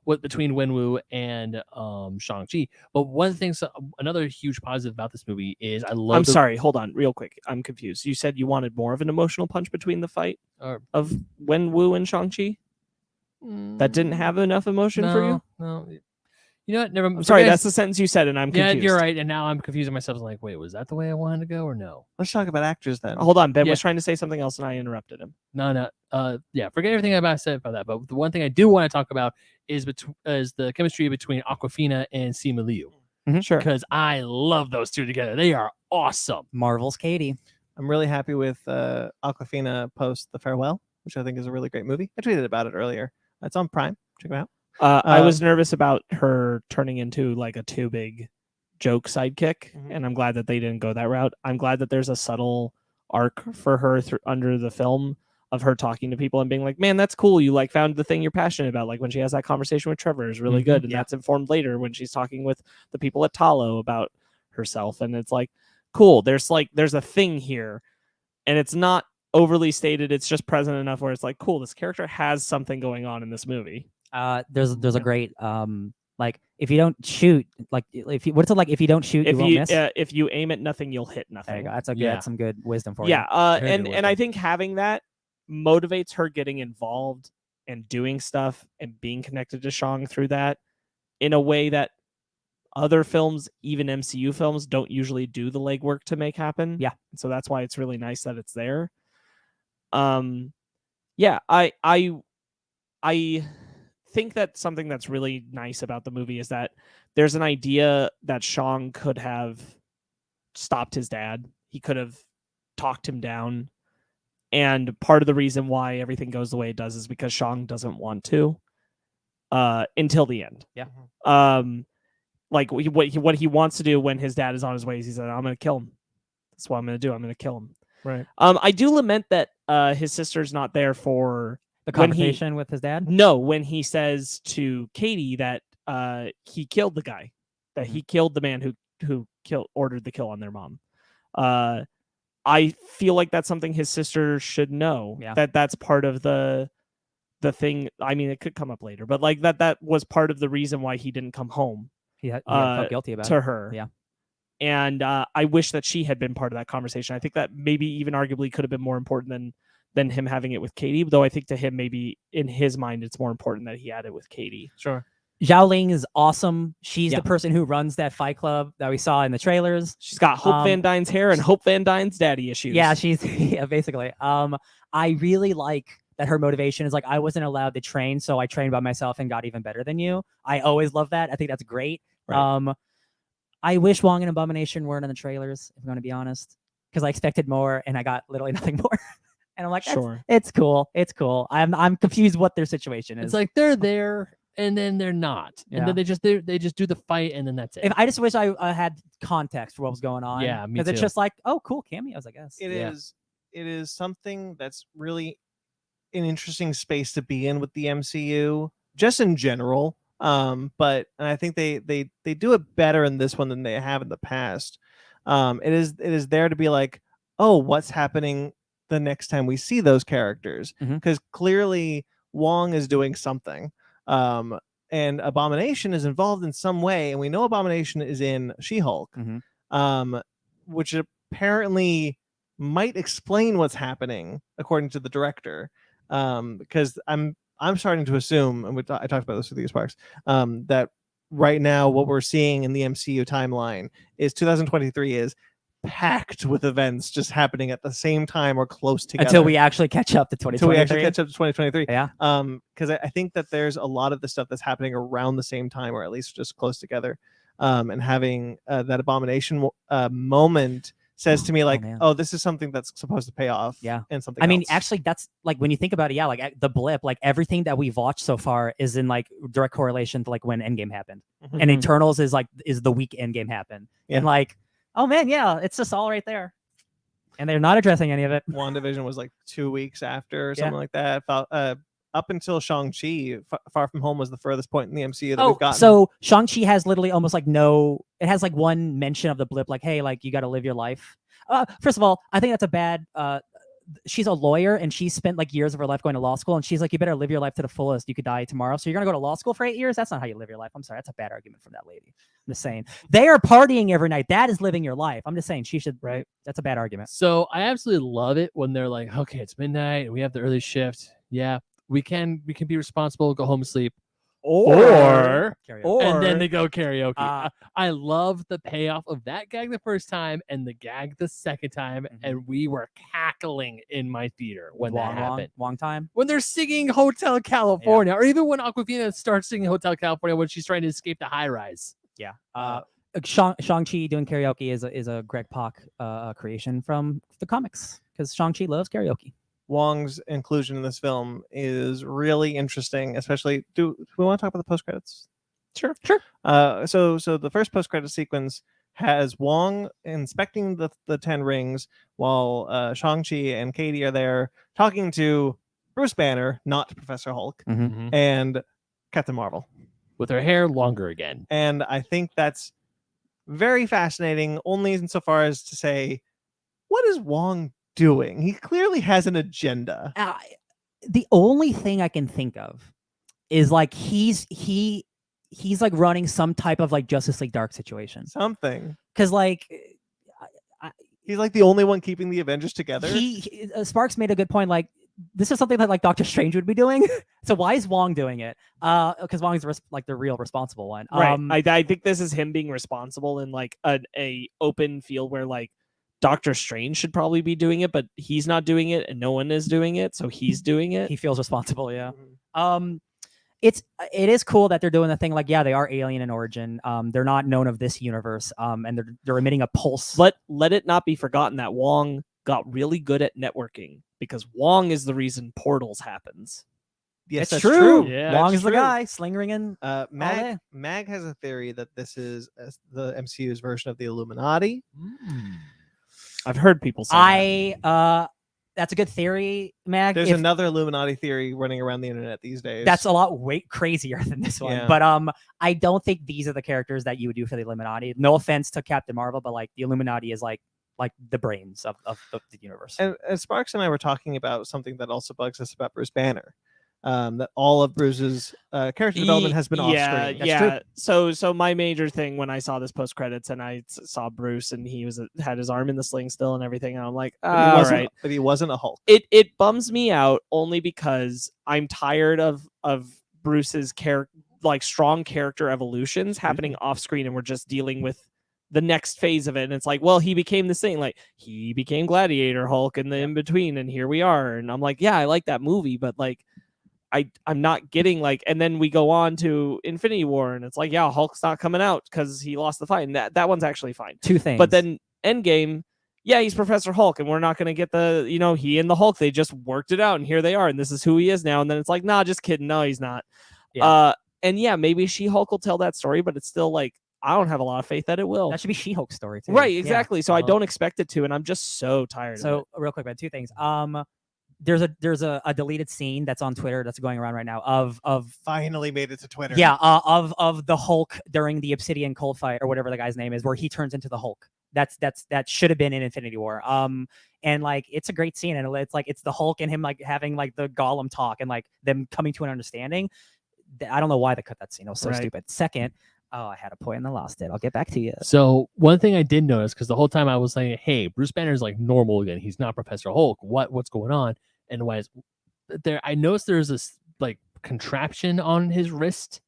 Between Wenwu and Shang-Chi. But one of the things, another huge positive about this movie is I love. I'm sorry, hold on, real quick. I'm confused. You said you wanted more of an emotional punch between the fight of Wenwu and Shang-Chi? That didn't have enough emotion for you? No. You know what? Never. I'm sorry, that's the sentence you said, and I'm confused. Yeah, you're right. And now I'm confusing myself. I'm like, wait, was that the way I wanted to go, or no? Let's talk about actors then. Hold on, Ben was trying to say something else, and I interrupted him. No. Yeah, forget everything I said about that. But the one thing I do want to talk about is the chemistry between Awkwafina and Simu Liu. Sure. Because I love those two together. They are awesome. Marvel's Katie. I'm really happy with Awkwafina post The Farewell, which I think is a really great movie. I tweeted about it earlier. It's on Prime. Check it out. I was nervous about her turning into like a too big joke sidekick, and I'm glad that they didn't go that route. I'm glad that there's a subtle arc for her under the film of her talking to people and being like, man, that's cool. You like found the thing you're passionate about. Like when she has that conversation with Trevor is really good. And that's informed later when she's talking with the people at Talo about herself. And it's like, cool. There's a thing here, and it's not overly stated. It's just present enough where it's like, cool, this character has something going on in this movie. There's a great like if you don't shoot, like if you don't shoot, you won't miss. If you aim at nothing, you'll hit nothing. There you go. That's some good wisdom for you. And I think having that motivates her getting involved and doing stuff and being connected to Shang through that in a way that other films, even MCU films, don't usually do the legwork to make happen. Yeah. So that's why it's really nice that it's there. I think that something that's really nice about the movie is that there's an idea that Shang could have stopped his dad. He could have talked him down. And part of the reason why everything goes the way it does is because Shang doesn't want to until the end. Yeah. Like what he wants to do when his dad is on his way is he said, I'm going to kill him. That's what I'm going to do. I'm going to kill him. Right. I do lament that his sister's not there for the conversation with his dad. No, when he says to Katie that he killed the guy, that he killed the man who ordered the kill on their mom. I feel like that's something his sister should know. Yeah. That's part of the thing. I mean, it could come up later, but like that was part of the reason why he didn't come home. He felt guilty about to it. her. Yeah. And I wish that she had been part of that conversation. I think that maybe even arguably could have been more important than him having it with Katie, though I think to him, maybe in his mind, it's more important that he had it with Katie. Sure. Zhao Ling is awesome. She's the person who runs that fight club that we saw in the trailers. She's got Hope Van Dyne's hair and Hope Van Dyne's daddy issues. Yeah, basically. I really like that her motivation is like, I wasn't allowed to train, so I trained by myself and got even better than you. I always love that. I think that's great. Right. I wish Wong and Abomination weren't in the trailers, if I'm going to be honest, because I expected more and I got literally nothing more. And I'm like, sure, it's cool. It's cool. I'm confused what their situation is. It's like they're there and then they're not, and then they just do the fight and then that's it. I just wish I had context for what was going on. Yeah, me because it's just like, oh, cool cameos, I guess. It is something that's really an interesting space to be in with the MCU, just in general. But I think they do it better in this one than they have in the past. It is there to be like, oh, what's happening the next time we see those characters, because clearly Wong is doing something, and Abomination is involved in some way, and we know Abomination is in She-Hulk, which apparently might explain what's happening according to the director, because I'm starting to assume, and I talked about this with you, Sparks, that right now what we're seeing in the MCU timeline is 2023 is packed with events just happening at the same time or close together until we actually catch up to 2023. Yeah. Because I think that there's a lot of the stuff that's happening around the same time, or at least just close together. And having that Abomination moment says to me like, man. oh, this is something that's supposed to pay off. Yeah. And something I mean, else. actually, that's like when you think about it, yeah, like the blip, like everything that we've watched so far is in like direct correlation to like when Endgame happened. Mhm. And Eternals is the week Endgame happened. Yeah. And like, oh man, yeah, it's just all right there. And they're not addressing any of it. WandaVision was like 2 weeks after or Yeah. something like that. Up until Shang-Chi, Far From Home was the furthest point in the MCU that Oh, we've gotten. so Shang-Chi has literally almost like it has like one mention of the blip, like, hey, like you got to live your life. First of all, I think that's a bad, she's a lawyer and she spent like years of her life going to law school. And she's like, you better live your life to the fullest. You could die tomorrow. So you're going to go to law school for 8 years? That's not how you live your life. I'm sorry. That's a bad argument from that lady. I'm just saying. They are partying every night. That is living your life. I'm just saying she should, right? That's a bad argument. So I absolutely love it when they're like, okay, it's midnight and we have the early shift. Yeah, we can be responsible, go home and sleep. Or and then they go karaoke. I love the payoff of that gag the first time and the gag the second time, and we were cackling in my theater when that happened. Long time. When they're singing Hotel California, or even when Aquafina starts singing Hotel California when she's trying to escape the high rise. Yeah. Shang-Chi doing karaoke is a Greg Pak creation from the comics because Shang-Chi loves karaoke. Wong's inclusion in this film is really interesting, especially do we want to talk about the post credits? Sure. So the first post credit sequence has Wong inspecting the 10 rings while Shang-Chi and Katie are there talking to Bruce Banner, not Professor Hulk, and Captain Marvel with her hair longer again. And I think that's very fascinating, only insofar as to say, what is Wong doing? He clearly has an agenda. The only thing I can think of is like he's like running some type of like Justice League Dark situation. Something. Because like he's like the only one keeping the Avengers together. Sparks made a good point. Like this is something that like Doctor Strange would be doing. So why is Wong doing it? Because Wong's like the real responsible one. Right. I think this is him being responsible in like a open field where like Doctor Strange should probably be doing it, but he's not doing it and no one is doing it, so he's doing it. He feels responsible, yeah. It is cool that they're doing the thing like, yeah, they are alien in origin. They're not known of this universe. And they're emitting a pulse. Let it not be forgotten that Wong got really good at networking because Wong is the reason Portals happens. Yes, it's that's true. Yeah, Wong is the guy slingering in. Mag has a theory that this is the MCU's version of the Illuminati. I've heard people say that's a good theory, Mag. There's another Illuminati theory running around the internet these days. That's a lot crazier than this one. Yeah. But I don't think these are the characters that you would do for the Illuminati. No offense to Captain Marvel, but like the Illuminati is like the brains of the universe. And Sparks and I were talking about something that also bugs us about Bruce Banner. That all of Bruce's character development has been off screen. Yeah. So my major thing when I saw this post credits and I saw Bruce and he had his arm in the sling still and everything, and I'm like, all right. But he wasn't a Hulk. It bums me out only because I'm tired of Bruce's strong character evolutions happening off screen, and we're just dealing with the next phase of it. And it's like, well, he became this thing, like he became Gladiator Hulk and the in between, and here we are. And I'm like, yeah, I like that movie, but like I'm not getting like, and then we go on to Infinity War and it's like, yeah, Hulk's not coming out because he lost the fight, and that one's actually fine. Two things. But then Endgame, yeah, he's Professor Hulk, and we're not going to get the, he and the Hulk, they just worked it out, and here they are, and this is who he is now. And then it's like, nah, just kidding. No, he's not. Yeah. And yeah, maybe She-Hulk will tell that story, but it's still like, I don't have a lot of faith that it will. That should be She-Hulk's story too. Right, exactly. Yeah. So I don't expect it to, and I'm just so tired of it. So real quick, man, two things. There's a deleted scene that's on Twitter that's going around right now of finally made it to Twitter. Yeah, of the Hulk during the Obsidian cold fight or whatever the guy's name is, where he turns into the Hulk. That should have been in Infinity War. And like it's a great scene, and it's like it's the Hulk and him like having like the Gollum talk and like them coming to an understanding. I don't know why they cut that scene. It was so stupid. Second, I had a point and I lost it. I'll get back to you. So one thing I did notice, because the whole time I was saying, hey, Bruce Banner's like normal again. He's not Professor Hulk. What's going on? And why is there? I noticed there's this like contraption on his wrist,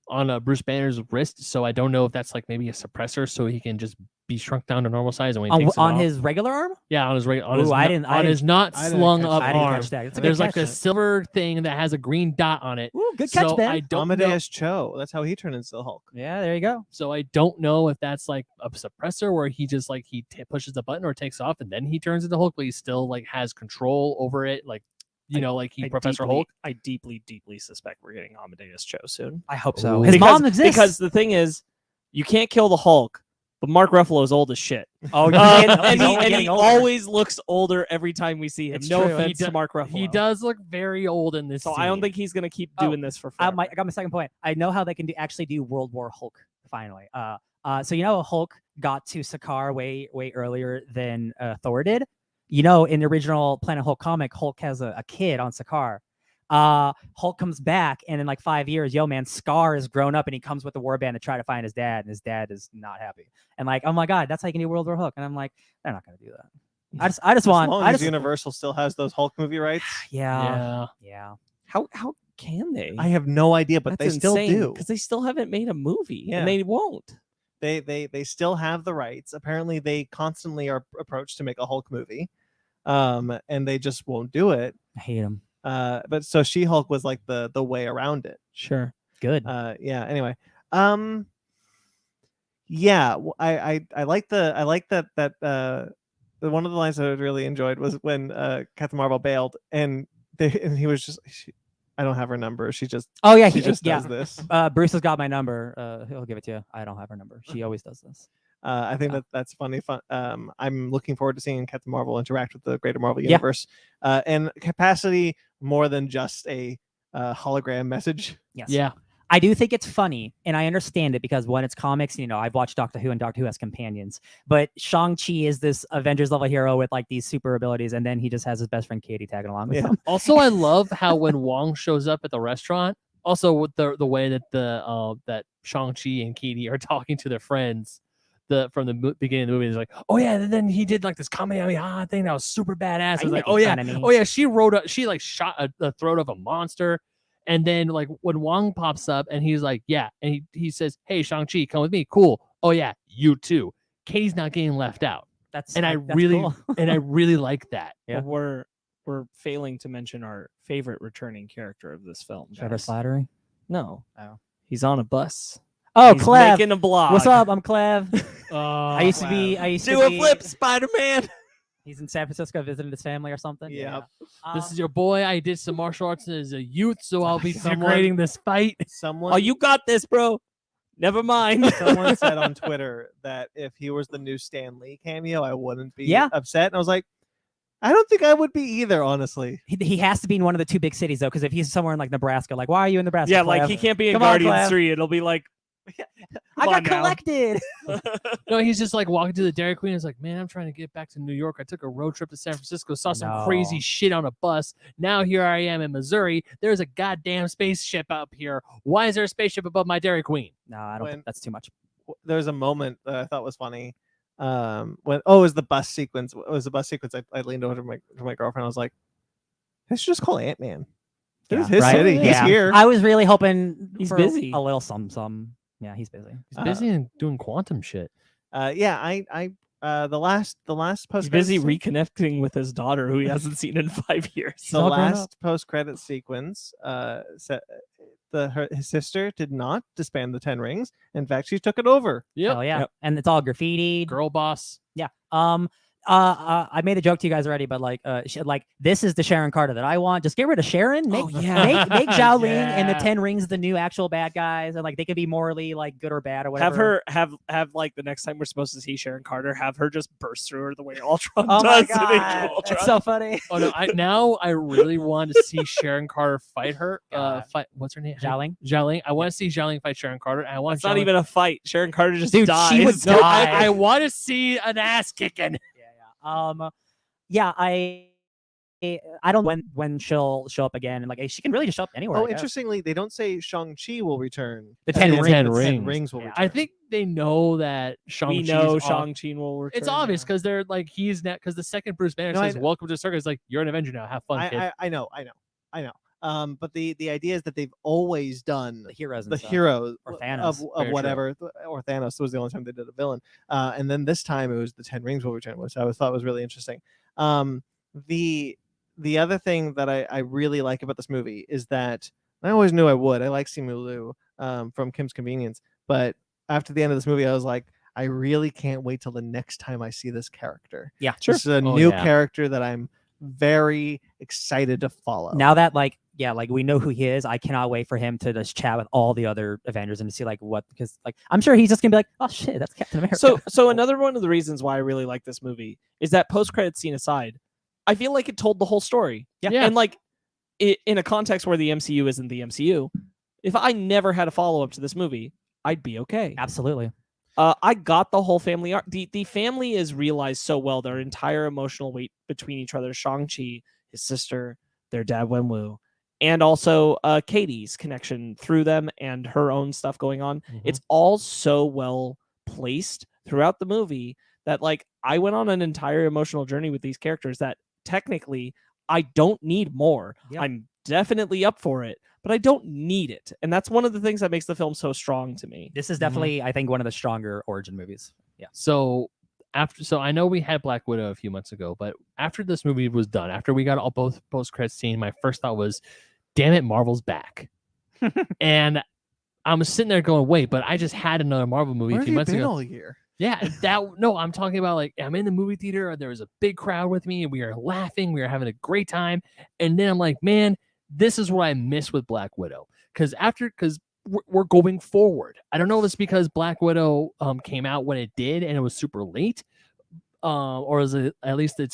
on Bruce Banner's wrist. So I don't know if that's like maybe a suppressor, so he can just be shrunk down to normal size. And when he takes it on off, his regular arm. yeah, on his Ooh, I didn't- on his not I didn't slung catch up that. I didn't arm. catch that. It's a good There's like catch. a silver thing that has a green dot on it. Ooh, good catch, So Ben. I don't know. Amadeus Cho. That's how he turned into the Hulk. Yeah, there you go. So I don't know if that's like a suppressor where he just like pushes the button or takes off and then he turns into Hulk, but he still like has control over it, like like Professor Hulk. I deeply suspect we're getting Amadeus Cho soon. I hope so. Ooh. His because, mom exists. Because the thing is, you can't kill the Hulk, but Mark Ruffalo's old as shit. Oh, And he's he getting older. always looks older every time we see him. It's No true. offense to Mark Ruffalo. He does look very old in this. So I don't scene. think he's gonna keep Oh, doing this for I forever. got my second point. I know how they can actually do World War Hulk finally. So Hulk got to Sakaar way earlier than Thor did. In the original Planet Hulk comic, Hulk has a kid on Sakaar. Hulk comes back, and in like 5 years, Scar is grown up, and he comes with the warband to try to find his dad, and his dad is not happy. And like, oh my god, that's how you can do World War Hulk. And I'm like, they're not gonna do that. I just want. As long I as just Universal still has those Hulk movie rights, yeah. How can they? I have no idea, but they still do. because they still haven't made a movie, Yeah. and they won't. They still have the rights. Apparently, they constantly are approached to make a Hulk movie, and they just won't do it. I hate him. But so She-Hulk was like the way around it. Sure. Good. Yeah. Anyway, yeah, I like that one of the lines that I really enjoyed was when Captain Marvel bailed and he was just I don't have her number. She just Oh yeah, she just yeah. does this. Bruce has got my number. He'll give it to you. I don't have her number. She always does this. I think that's funny. Fun. I'm looking forward to seeing Captain Marvel interact with the greater Marvel Yeah. universe, and capacity more than just a hologram message. Yes. Yeah. I do think it's funny, and I understand it because when it's comics, I've watched Doctor Who, and Doctor Who has companions. But Shang-Chi is this Avengers level hero with like these super abilities, and then he just has his best friend Katie tagging along with Yeah. him. Also, I love how when Wong shows up at the restaurant, also with the way that that Shang-Chi and Katie are talking to their friends, from the beginning of the movie is like, oh yeah, and then he did like this Kamehameha thing that was super badass. I was like, oh yeah, she like shot the throat of a monster. And then like when Wong pops up and he's like, yeah, and he says, hey, Shang-Chi, come with me. Cool. Oh yeah, you too. Katie's not getting left out. That's really cool. and I really like that. Yeah. But we're failing to mention our favorite returning character of this film. Trevor guys. Slattery. No. Oh. He's on a bus. Oh, He's Clev. making a blog. What's up? I'm Clev. I used to Clev. be. Do a flip, Spider-Man. He's in San Francisco visiting his family or something. Yep. This is your boy. I did some martial arts as a youth, so I'll be Someone- integrating this fight. Someone Oh, you got this, bro. Never mind. someone said on Twitter that if he was the new Stan Lee cameo, I wouldn't be Yeah. upset. And I was like, I don't think I would be either, honestly. He has to be in one of the two big cities though, because if he's somewhere in like Nebraska, like why are you in Nebraska? Yeah, like Clev? he can't be in Come on, Guardians Clev. 3. It'll be like, I Come got on now. collected. No, he's just like walking to the Dairy Queen. He's like, man, I'm trying to get back to New York. I took a road trip to San Francisco, saw some crazy No. shit on a bus. Now here I am in Missouri. There's a goddamn spaceship up here. Why is there a spaceship above my Dairy Queen? No, I don't When- think that's too much. There's a moment that I thought was funny. When it was the bus sequence. It was the bus sequence. I leaned over to my girlfriend. I was like, they should just call Ant-Man. This is his right? city. He's Yeah. here. I was really hoping He's for busy. a little some. Yeah, he's busy. He's busy and doing quantum shit. Yeah, the last post. he's busy reconnecting with his daughter, who he hasn't seen in 5 years. He's The all grown up. last post-credit sequence. His sister did not disband the Ten Rings. In fact, she took it over. Yep. Hell yeah. Yep. And it's all graffitied. Girl boss. Yeah. I made a joke to you guys already, but like, this is the Sharon Carter that I want. Just get rid of Sharon. Make make Zhao Ling and the Yeah. Ten Rings the new actual bad guys, and like they can be morally like good or bad or whatever. Have her have like the next time we're supposed to see Sharon Carter, have her just burst through her the way Ultron Oh my does in Age god, of Ultron. it's so funny. Oh no! I really want to see Sharon Carter fight her. God. What's her name? Zhao Ling. Zhao Ling. I want to see Zhao Ling fight Sharon Carter. And I want It's not even a fight. Sharon Carter just Dude, dies. she would No, die. I want to see an ass kicking. Yeah. I don't know when she'll show up again, and like she can really just show up anywhere. Oh, I guess. interestingly, they don't say Shang-Chi will return. The They Ten say Rings. the Ten 10 Rings. Rings will Yeah. return. I think they know that Shang-Chi. We know Shang-Chi will return. It's obvious because they're like he's not because the second Bruce Banner No, I says know. "Welcome to the circus." Like you're an Avenger now. Have fun, kid. I know. But the idea is that they've always done The heroes, and the stuff. heroes Or of Thanos. Very whatever, or Thanos was the only time they did a villain. And then this time it was the Ten Rings will return, which I thought was really interesting. The other thing that I really like about this movie is that I always knew I would. I like Simu Liu from Kim's Convenience, but after the end of this movie, I was like, I really can't wait till the next time I see this character. Yeah, This is a Oh, new yeah. character that I'm very excited to follow. Now that like we know who he is, I cannot wait for him to just chat with all the other Avengers and to see like what, because like I'm sure he's just gonna be like, oh shit, that's Captain America. So another one of the reasons why I really like this movie is that post-credit scene aside, I feel like it told the whole story. Yeah. And like in a context where the MCU isn't the MCU, if I never had a follow-up to this movie, I'd be okay. Absolutely. I got the whole family arc. The family is realized so well, their entire emotional weight between each other. Shang-Chi, his sister, their dad Wenwu, and also Katie's connection through them and her own stuff going on. Mhm. It's all so well placed throughout the movie that like I went on an entire emotional journey with these characters that technically I don't need more. Yep. I'm definitely up for it, but I don't need it. And that's one of the things that makes the film so strong to me. This is definitely, I think, one of the stronger origin movies. Yeah. So I know we had Black Widow a few months ago, but after this movie was done, after we got all both post-credits scene, my first thought was, damn it, Marvel's back. And I'm sitting there going, wait, but I just had another Marvel movie Where a have few you months been ago. all year? Yeah, I'm talking about like I'm in the movie theater, there was a big crowd with me, and we are laughing, we are having a great time. And then I'm like, man, this is what I miss with Black Widow. Because we're going forward. I don't know if it's because Black Widow came out when it did and it was super late. Or is it at least that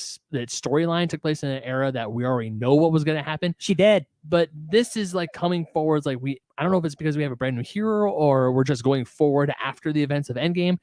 storyline took place in an era that we already know what was going to happen. She did. But this is like coming forwards. Like I don't know if it's because we have a brand new hero or we're just going forward after the events of Endgame.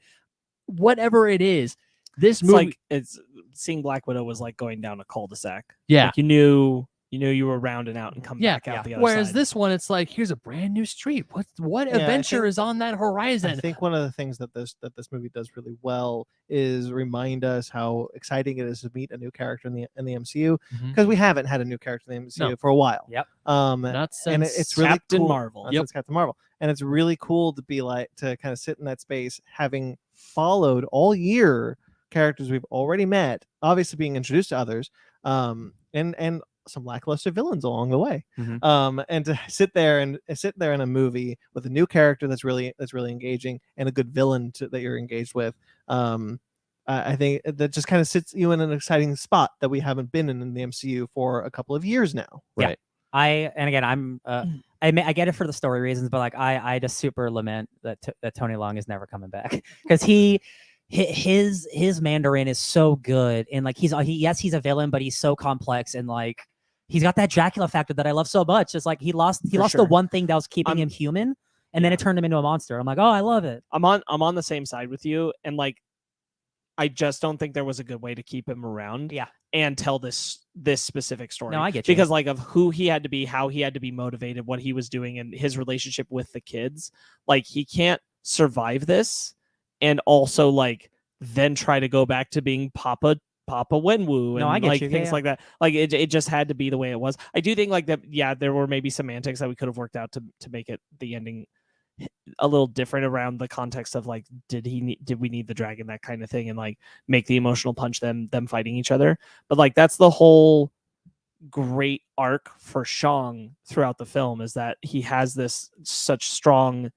Whatever it is, this It's movie, like it's seeing Black Widow was like going down a cul-de-sac. yeah. Like you knew you were rounding out and coming Yeah, back out the other Whereas side. this one, it's like here's a brand new street. What Yeah, I adventure think- is on that horizon? I think one of the things that this movie does really well is remind us how exciting it is to meet a new character in the MCU, Mhm. because we haven't had a new character in the MCU No. for a while. Yep. Not since And it's really Captain cool. Marvel. Not since Captain Marvel, and it's really cool to be like to kind of sit in that space, having followed all year characters we've already met, obviously being introduced to others, and some lackluster villains along the way. Mhm. And to sit there in a movie with a new character that's really engaging and a good villain that you're engaged with. I think that just kind of sits you in an exciting spot that we haven't been in the MCU for a couple of years now. Right. And again, I'm I get it for the story reasons, but like I just super lament that Tony Leung is never coming back, because his Mandarin is so good, and like he's a villain, but he's so complex, and like he's got that Dracula factor that I love so much. It's like he lost the sure. one thing that was keeping him human, and then it turned him into a monster. I'm like, oh, I love it. I'm on the same side with you, and like I just don't think there was a good way to keep him around. Yeah. And tell this specific story. No, I get you. Because like of who he had to be, how he had to be motivated, what he was doing, and his relationship with the kids. Like he can't survive this and also like then try to go back to being Papa Wenwu and No, I get like you. things Yeah. like that. Like it just had to be the way it was. I do think like that, yeah, there were maybe semantics that we could have worked out to make it the ending a little different around the context of like did we need the dragon, that kind of thing, and like make the emotional punch them fighting each other. But like that's the whole great arc for Shang throughout the film, is that he has this such strong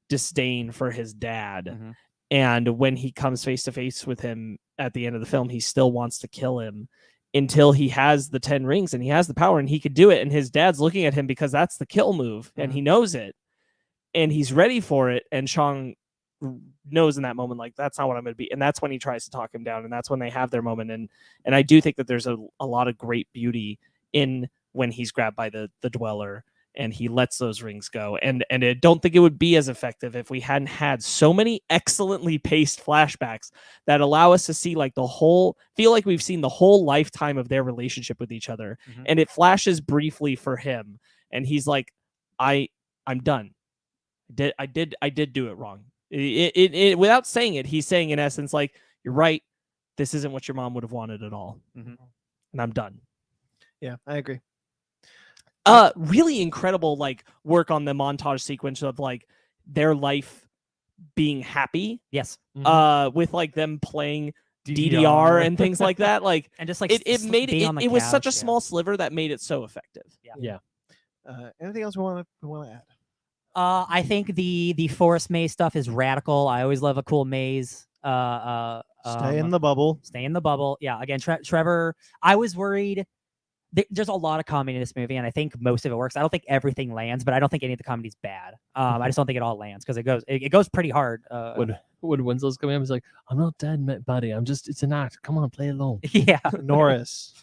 disdain for his dad. Mhm. And when he comes face to face with him at the end of the film, he still wants to kill him until he has the 10 rings and he has the power and he could do it. And his dad's looking at him because that's the kill move and he knows it and he's ready for it. And Shang knows in that moment, like, that's not what I'm going to be. And that's when he tries to talk him down. And that's when they have their moment. And I do think that there's a lot of great beauty in when he's grabbed by the Dweller and he lets those rings go. And I don't think it would be as effective if we hadn't had so many excellently paced flashbacks that allow us to see like feel like we've seen the whole lifetime of their relationship with each other. Mhm. And it flashes briefly for him. And he's like, I'm done. I did do it wrong. It without saying it, he's saying in essence, like, you're right. This isn't what your mom would have wanted at all. Mhm. And I'm done. Yeah, I agree. Really incredible like work on the montage sequence of like their life being happy. Yes. With like them playing DDR and things like that. Like and just like it made being it. on the It was such a couch, yeah. small sliver that made it so effective. Yeah. Anything else we want to add? I think the forest maze stuff is radical. I always love a cool maze. Stay in the bubble. Stay in the bubble. Yeah. Again, Trevor. I was worried. There's a lot of comedy in this movie, and I think most of it works. I don't think everything lands, but I don't think any of the comedy's bad. I just don't think it all lands because it goes pretty hard. When Winslow's coming up, he's like, "I'm not dead, buddy. it's an act. Come on, play along." Yeah. Norris.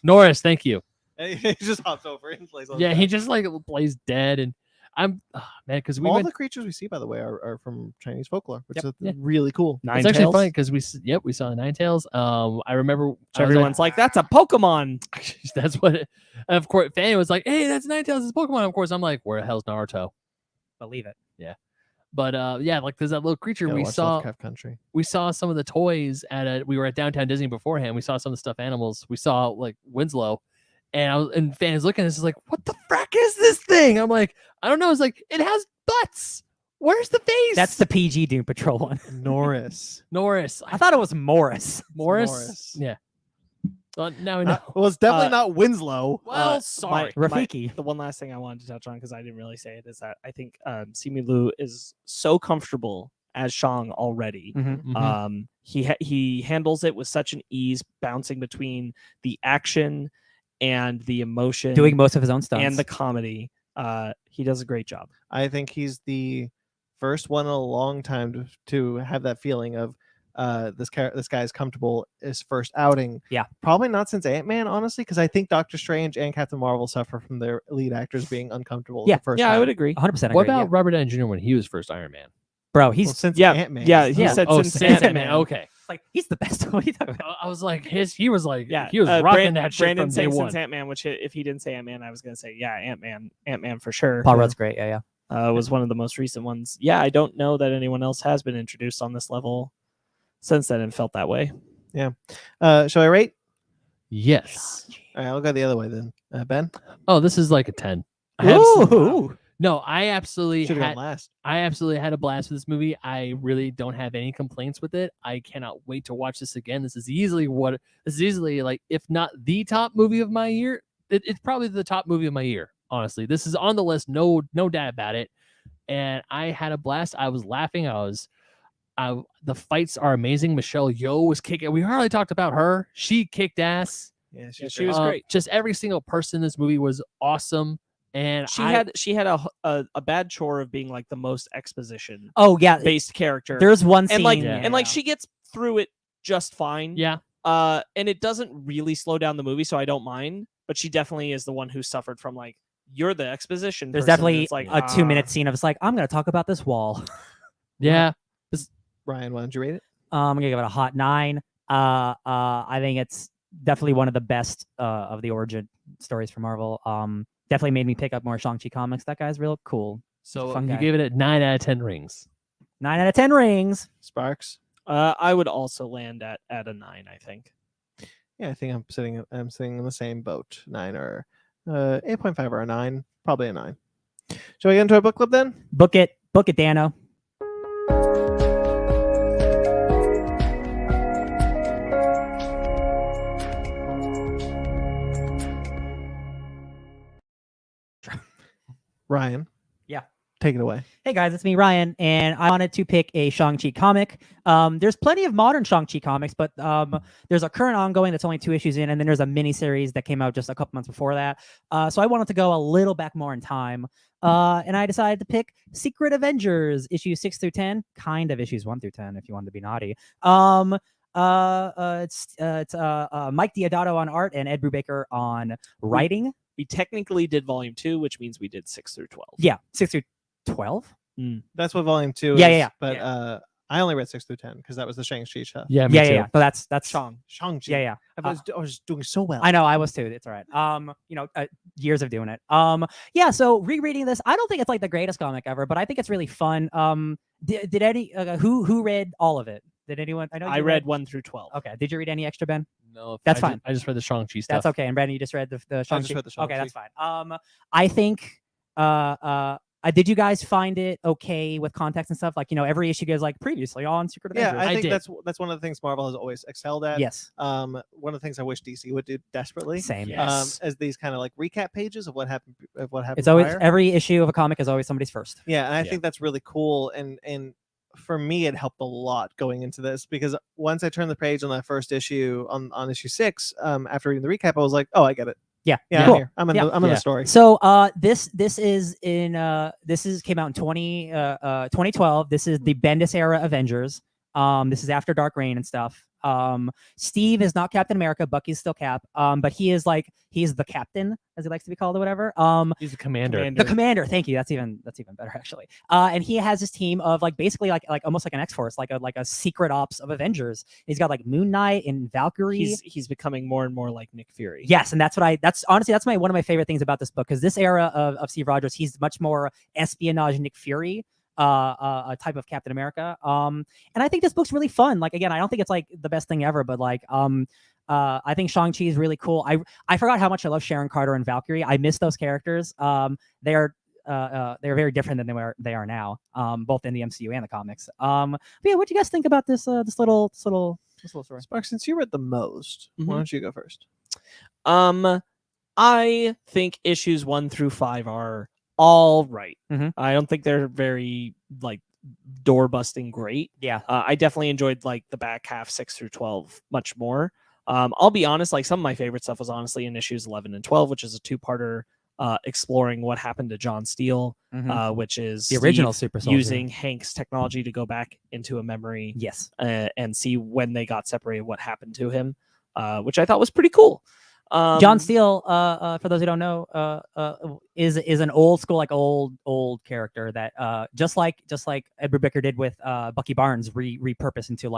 Thank you. He just hops over and plays. Yeah, he just like plays dead, and I'm man because all the creatures we see, by the way, are from Chinese folklore, which is really cool. It's actually funny because we saw Ninetales. I remember everyone's like, "That's a Pokemon." That's what. Of course, Fanny was like, "Hey, that's Ninetales. It's Pokemon." Of course, I'm like, "Where the hell's Naruto?" Believe it. Yeah, but yeah, like there's that little creature Gotta we watch saw. Lovecraft Country. We saw some of the toys we were at Downtown Disney beforehand. We saw some of the stuffed animals. We saw like Winslow. And Fanny's looking at this is like, what the frack is this thing? I'm like, I don't know. It's like, it has butts. Where's the face? That's the PG Doom Patrol one. Norris. I thought it was Morris. Morris. Yeah. Well, now we know. Well, it's definitely not Winslow. Well, sorry. Rafiki. The one last thing I wanted to touch on because I didn't really say it is that I think Simu Liu is so comfortable as Shang already. Mm-hmm. He handles it with such an ease, bouncing between the action and the emotion, doing most of his own stunts and the comedy. He does a great job. I think he's the first one in a long time to have that feeling of this guy is comfortable his first outing. Yeah, probably not since Ant-Man, honestly, because I think Doctor Strange and Captain Marvel suffer from their lead actors being uncomfortable. Yeah, the first yeah, time. I would agree. 100%. What about Robert Downey Jr. when he was first Iron Man? Bro, he's since Ant-Man. Yeah, he said since Ant-Man. Okay. Like he's the best. What are you talking about? I was like, he was like, yeah, he was rocking that shit Brandon from day saying one. since Ant-Man, which if he didn't say Ant-Man, I was gonna say Ant-Man for sure. Paul Rudd's great. Yeah. Was one of the most recent ones. Yeah, I don't know that anyone else has been introduced on this level since then and felt that way. Yeah. Shall I rate? Yes. All right, I'll go the other way then. Ben? Oh, this is like a 10. Ooh. No, I absolutely Should have gone last. I absolutely had a blast with this movie. I really don't have any complaints with it. I cannot wait to watch this again. This is easily like, if not the top movie of my year, it's probably the top movie of my year. Honestly, this is on the list. No doubt about it. And I had a blast. I was laughing. The fights are amazing. Michelle Yeoh was kicking. We hardly talked about her. She kicked ass. Yeah, she was great. Just every single person in this movie was awesome. And she had a bad chore of being like the most exposition based character. There's one scene and like she gets through it just fine. Yeah. And it doesn't really slow down the movie, so I don't mind. But she definitely is the one who suffered from like, you're the exposition. There's person. definitely It's like a 2-minute scene of it's like, I'm gonna talk about this wall. Yeah. Ryan, why don't you rate it? I'm gonna give it a hot 9. I think it's definitely one of the best of the origin stories for Marvel. Definitely made me pick up more Shang-Chi comics. That guy's real cool. So you gave it a 9 out of 10 rings. 9 out of 10 rings. Sparks? I would also land at a 9, I think. Yeah, I think I'm sitting in the same boat. 9 or 8.5 or a 9. Probably a 9. Shall we get into our book club then? Book it, Dano. Ryan. Yeah. Take it away. Hey guys, it's me, Ryan, and I wanted to pick a Shang-Chi comic. There's plenty of modern Shang-Chi comics, but there's a current ongoing that's only 2 issues in, and then there's a mini-series that came out just a couple months before that. So I wanted to go a little back more in time, and I decided to pick Secret Avengers, issues 6 through 10, kind of issues 1 through 10, if you wanted to be naughty. It's Mike Diodato on art and Ed Brubaker on writing. We technically did volume 2, which means we did 6 through 12. Yeah, 6 through 12. That's what volume 2 is. Yeah. But I only read 6 through 10 because that was the Shang-Chi stuff. Yeah, me too. Yeah. But that's Shang-Chi. Yeah. I was doing so well. I know, I was too. It's all right. Years of doing it. Yeah. So rereading this, I don't think it's like the greatest comic ever, but I think it's really fun. Did any who read all of it? Did anyone? I know I you read 1 through 12. Okay. Did you read any extra, Ben? No, That's I fine. I just read the Shang-Chi stuff. That's okay. And Brandon, you just read the Shang-Chi? I just read the Shang-Chi. Okay, that's fine. I think did you guys find it okay with context and stuff? Like, every issue goes like previously on Secret Avengers. Yeah, I think did. that's one of the things Marvel has always excelled at. Yes. One of the things I wish DC would do desperately. Same. Yes. As these kind of like recap pages of what happened. It's always prior. every issue of a comic is always somebody's first. Yeah, and I Yeah. think that's really cool. And for me, it helped a lot going into this because once I turned the page on that first issue on issue 6, after reading the recap, I was like, oh, I get it. Yeah. Yeah, Cool. I'm here. I'm in Yeah. the Yeah. story. So this is in came out in 2012. This is the Bendis era Avengers. This is after Dark Reign and stuff. Steve is not Captain America. Bucky's still Cap. But he's the captain, as he likes to be called or whatever. He's a commander. The commander. Thank you. That's even better actually. And he has his team of basically like almost like an X-Force, like a secret ops of Avengers. He's got like Moon Knight and Valkyrie. He's becoming more and more like Nick Fury. Yes, and that's honestly one of my favorite things about this book, because this era of Steve Rogers, he's much more espionage Nick Fury, a type of Captain America. And I think this book's really fun. Like, again, I don't think it's like the best thing ever, but I think Shang-Chi is really cool. I forgot how much I love Sharon Carter and Valkyrie. I miss those characters. They're very different than they are now, both in the MCU and the comics. But yeah, what do you guys think about this little story? Spark, since you read the most, why don't you go first? I think issues 1 through 5 are all right. Mhm. I don't think they're very door busting great. Yeah. I definitely enjoyed the back half 6 through 12 much more. I'll be honest, some of my favorite stuff was honestly in issues 11 and 12, which is a 2-parter exploring what happened to John Steele, which is the original Steve Super Soldier. using Hank's technology to go back into a memory, Yes. and see when they got separated, what happened to him, which I thought was pretty cool. John Steele, for those who don't know, is an old school, old character that just like Edward Bicker did with Bucky Barnes, repurposed into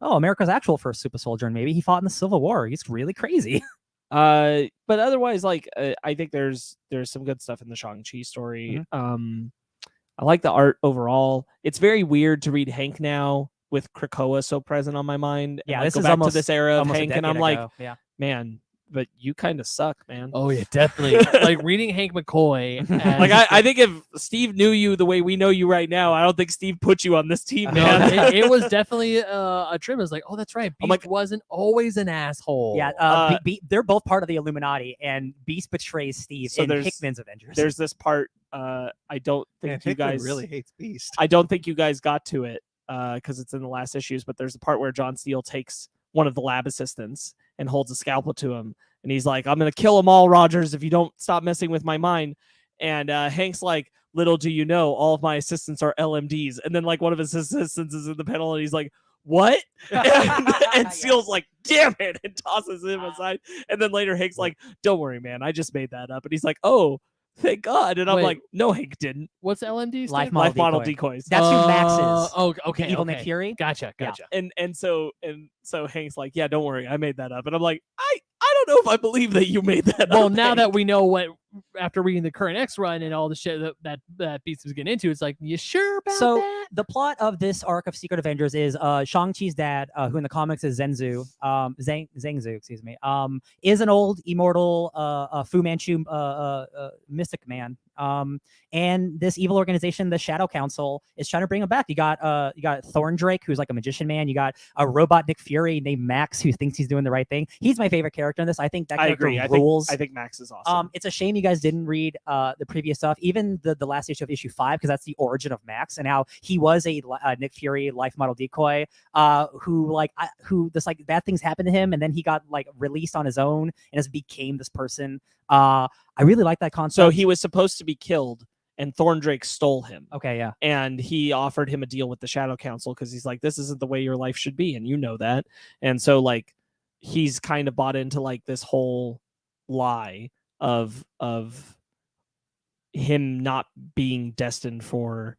America's actual first super soldier, and maybe he fought in the Civil War. He's really crazy. But otherwise, I think there's some good stuff in the Shang-Chi story. I like the art overall. It's very weird to read Hank now with Krakoa so present on my mind. Yeah, and, this go is back almost to this era of almost a Hank, and I'm decade like, ago. Yeah. man, but you kind of suck, man. Oh yeah, definitely. Reading Hank McCoy. As, I think if Steve knew you the way we know you right now, I don't think Steve put you on this team, no, man. it was definitely a trim. It was like, oh, that's right. Beast wasn't always an asshole. Yeah, they're both part of the Illuminati, and Beast betrays Steve in Hickman's Avengers. There's this part. I don't think you guys really hates Beast. I don't think you guys got to it because it's in the last issues. But there's a part where John Steele takes one of the lab assistants and holds a scalpel to him, and he's like, "I'm gonna kill them all, Rogers, if you don't stop messing with my mind." And Hank's like, "Little do you know, all of my assistants are LMDs." And then one of his assistants is in the panel, and he's like, "What?" and Steele's like, "Damn it!" and tosses him aside. And then later Hank's like, "Don't worry, man, I just made that up." And he's like, "Oh, thank God." And I'm Wait. like, "No, Hank didn't." What's LMD? Life Life model decoy. decoys. That's who Max is. Oh, okay. Evil okay. Nick Fury. Gotcha. Yeah. And so Hank's like, "Yeah, don't worry, I made that up." And I'm like, I don't know if I believe that you made that Well, up. now Hank. that we know what, after reading the current X run and all the shit that Beast was getting into, it's like, you sure about So that? the plot of this arc of Secret Avengers is Shang-Chi's dad, who in the comics is Zhengzhou, excuse me, is an old immortal Fu Manchu mystic man. And this evil organization, the Shadow Council, is trying to bring him back. You got Thorndrake, who's like a magician man. You got a robot Nick Fury named Max, who thinks he's doing the right thing. He's my favorite character in this. I think that character rules. I think Max is awesome. It's a shame you guys didn't read the previous stuff, even the last issue of issue 5, because that's the origin of Max and how he was a Nick Fury life model decoy, who bad things happened to him, and then he got released on his own and just became this person. I really like that concept. So he was supposed to be killed, and Thorndrake stole him. Okay, yeah. And he offered him a deal with the Shadow Council because he's like, "This isn't the way your life should be," and you know that. And so he's kind of bought into this whole lie of him not being destined for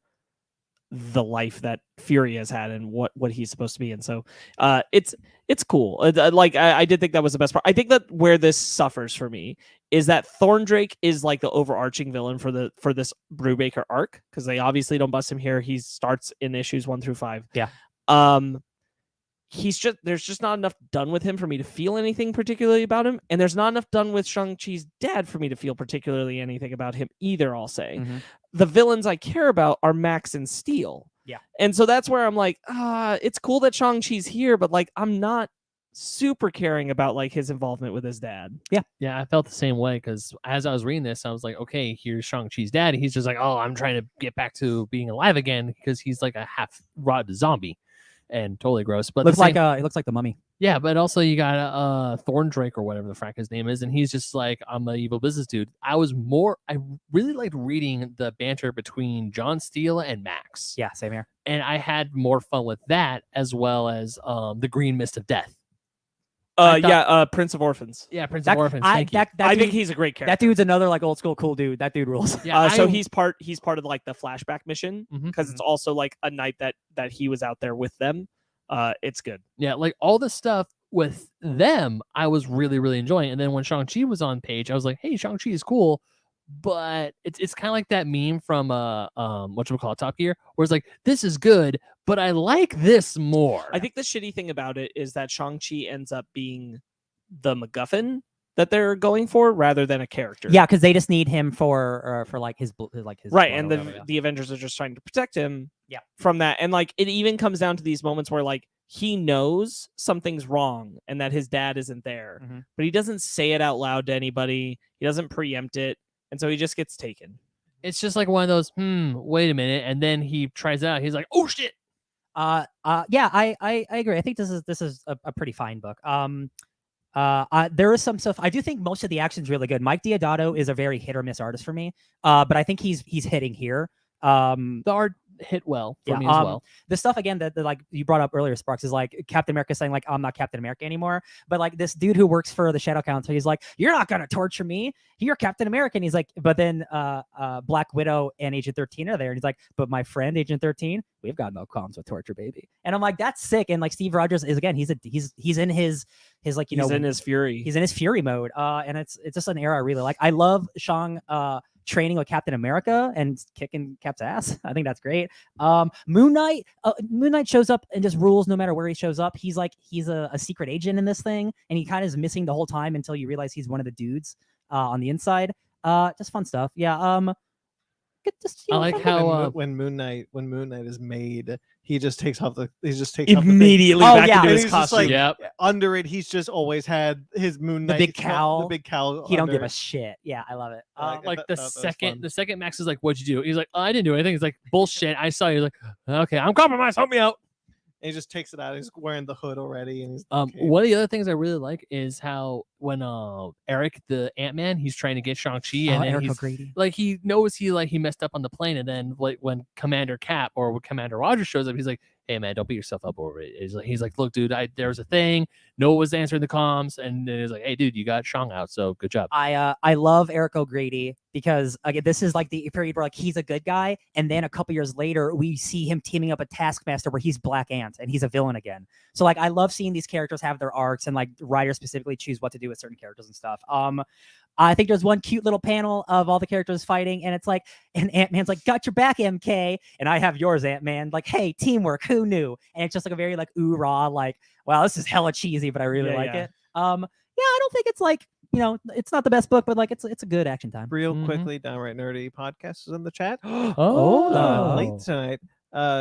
the life that Fury has had and what he's supposed to be. And so it's cool. I did think that was the best part. I think that where this suffers for me is that Thorndrake is the overarching villain for this Brubaker arc, because they obviously don't bust him here. He starts in issues 1 through 5. Yeah. there's just not enough done with him for me to feel anything particularly about him, and there's not enough done with Shang-Chi's dad for me to feel particularly anything about him either, I'll say. The villains I care about are Max and Steel. Yeah. And so that's where I'm like, it's cool that Shang-Chi's here, but like I'm not super caring about like his involvement with his dad. Yeah, I felt the same way because as I was reading this, I was like, okay, here's Shang-Chi's dad. He's just like, oh, I'm trying to get back to being alive again because he's like a half-rotted zombie and totally gross. But looks like he looks like the Mummy. yeah, but also you got Thorndrake or whatever the frack his name is, and he's just like, I'm an evil business dude. I really liked reading the banter between John Steele and Max. Yeah, same here. And I had more fun with that as well as the Green Mist of Death. Prince of Orphans. Yeah, Prince of Orphans. Thank you. I think he's a great character. That dude's another like old school cool dude. That dude rules. Yeah, so he's part of like the flashback mission because Mhm. it's also like a night that he was out there with them. It's good. Yeah, like all the stuff with them, I was really, really enjoying. And then when Shang-Chi was on page, I was like, hey, Shang-Chi is cool. But it's kind of like that meme from whatchamacallit, Top Gear, where it's like, this is good, but I like this more. I think the shitty thing about it is that Shang-Chi ends up being the MacGuffin that they're going for rather than a character. Yeah, because they just need him for like his right, blood and or whatever, the Avengers are just trying to protect him. Yeah. From that, and like it even comes down to these moments where like he knows something's wrong and that his dad isn't there, but he doesn't say it out loud to anybody. He doesn't preempt it, and so he just gets taken. It's just like one of those, wait a minute, and then he tries it out. He's like, oh shit. Yeah, I agree. I think this is a pretty fine book. There is some stuff. I do think most of the action's really good. Mike Deodato is a very hit or miss artist for me. But I think he's hitting here. The art hit well for me as well. The stuff again that like you brought up earlier, Sparks, is like Captain America saying like I'm not Captain America anymore. But like this dude who works for the Shadow Council, he's like, you're not gonna torture me. You're Captain America. And he's like, but then Black Widow and Agent 13 are there, and he's like, but my friend Agent 13, we've got no qualms with torture, baby. And I'm like, that's sick. And like Steve Rogers is again, he's in his like he's in his fury. He's in his fury mode. And it's just an era I really like. I love Shang training with Captain America and kicking Cap's ass. I think that's great. Moon Knight shows up and just rules no matter where he shows up. He's a secret agent in this thing, and he kind of is missing the whole time until you realize he's one of the dudes on the inside. Just fun stuff. Yeah. I like how when Moon Knight is made, he just takes off immediately back into his costume. Like, under it, he's just always had his Moon Knight, the big cowl. He don't give a shit. Yeah, I love it. The second Max is like, "What'd you do?" He's like, "I didn't do anything." He's like, "Bullshit! I saw you." He's like, "Okay, I'm compromised. Help me out." And he just takes it out. He's wearing the hood already. And he's one of the other things I really like is how when Eric the Ant-Man, he's trying to get Shang-Chi, and Eric he's O'Grady. like, he knows he messed up on the plane, and then like when Commander Cap or when Commander Rogers shows up, he's like, hey man, don't beat yourself up over it. He's like, look, dude, there was a thing. Noah was answering the comms, and then he's like, hey, dude, you got Shang out, so good job. I love Eric O'Grady because again, this is like the period where like he's a good guy, and then a couple years later we see him teaming up with Taskmaster where he's Black Ant and he's a villain again. So like I love seeing these characters have their arcs and like writers specifically choose what to do with certain characters and stuff. I think there's one cute little panel of all the characters fighting, and it's like, and Ant-Man's like, got your back, MK, and I have yours, Ant-Man. Like, hey, teamwork, who knew? And it's just like a very like ooh-rah, like, wow, this is hella cheesy, but I really like it. I don't think it's like, it's not the best book, but like it's a good action time. Real quickly, Downright Nerdy podcast is in the chat. Late tonight.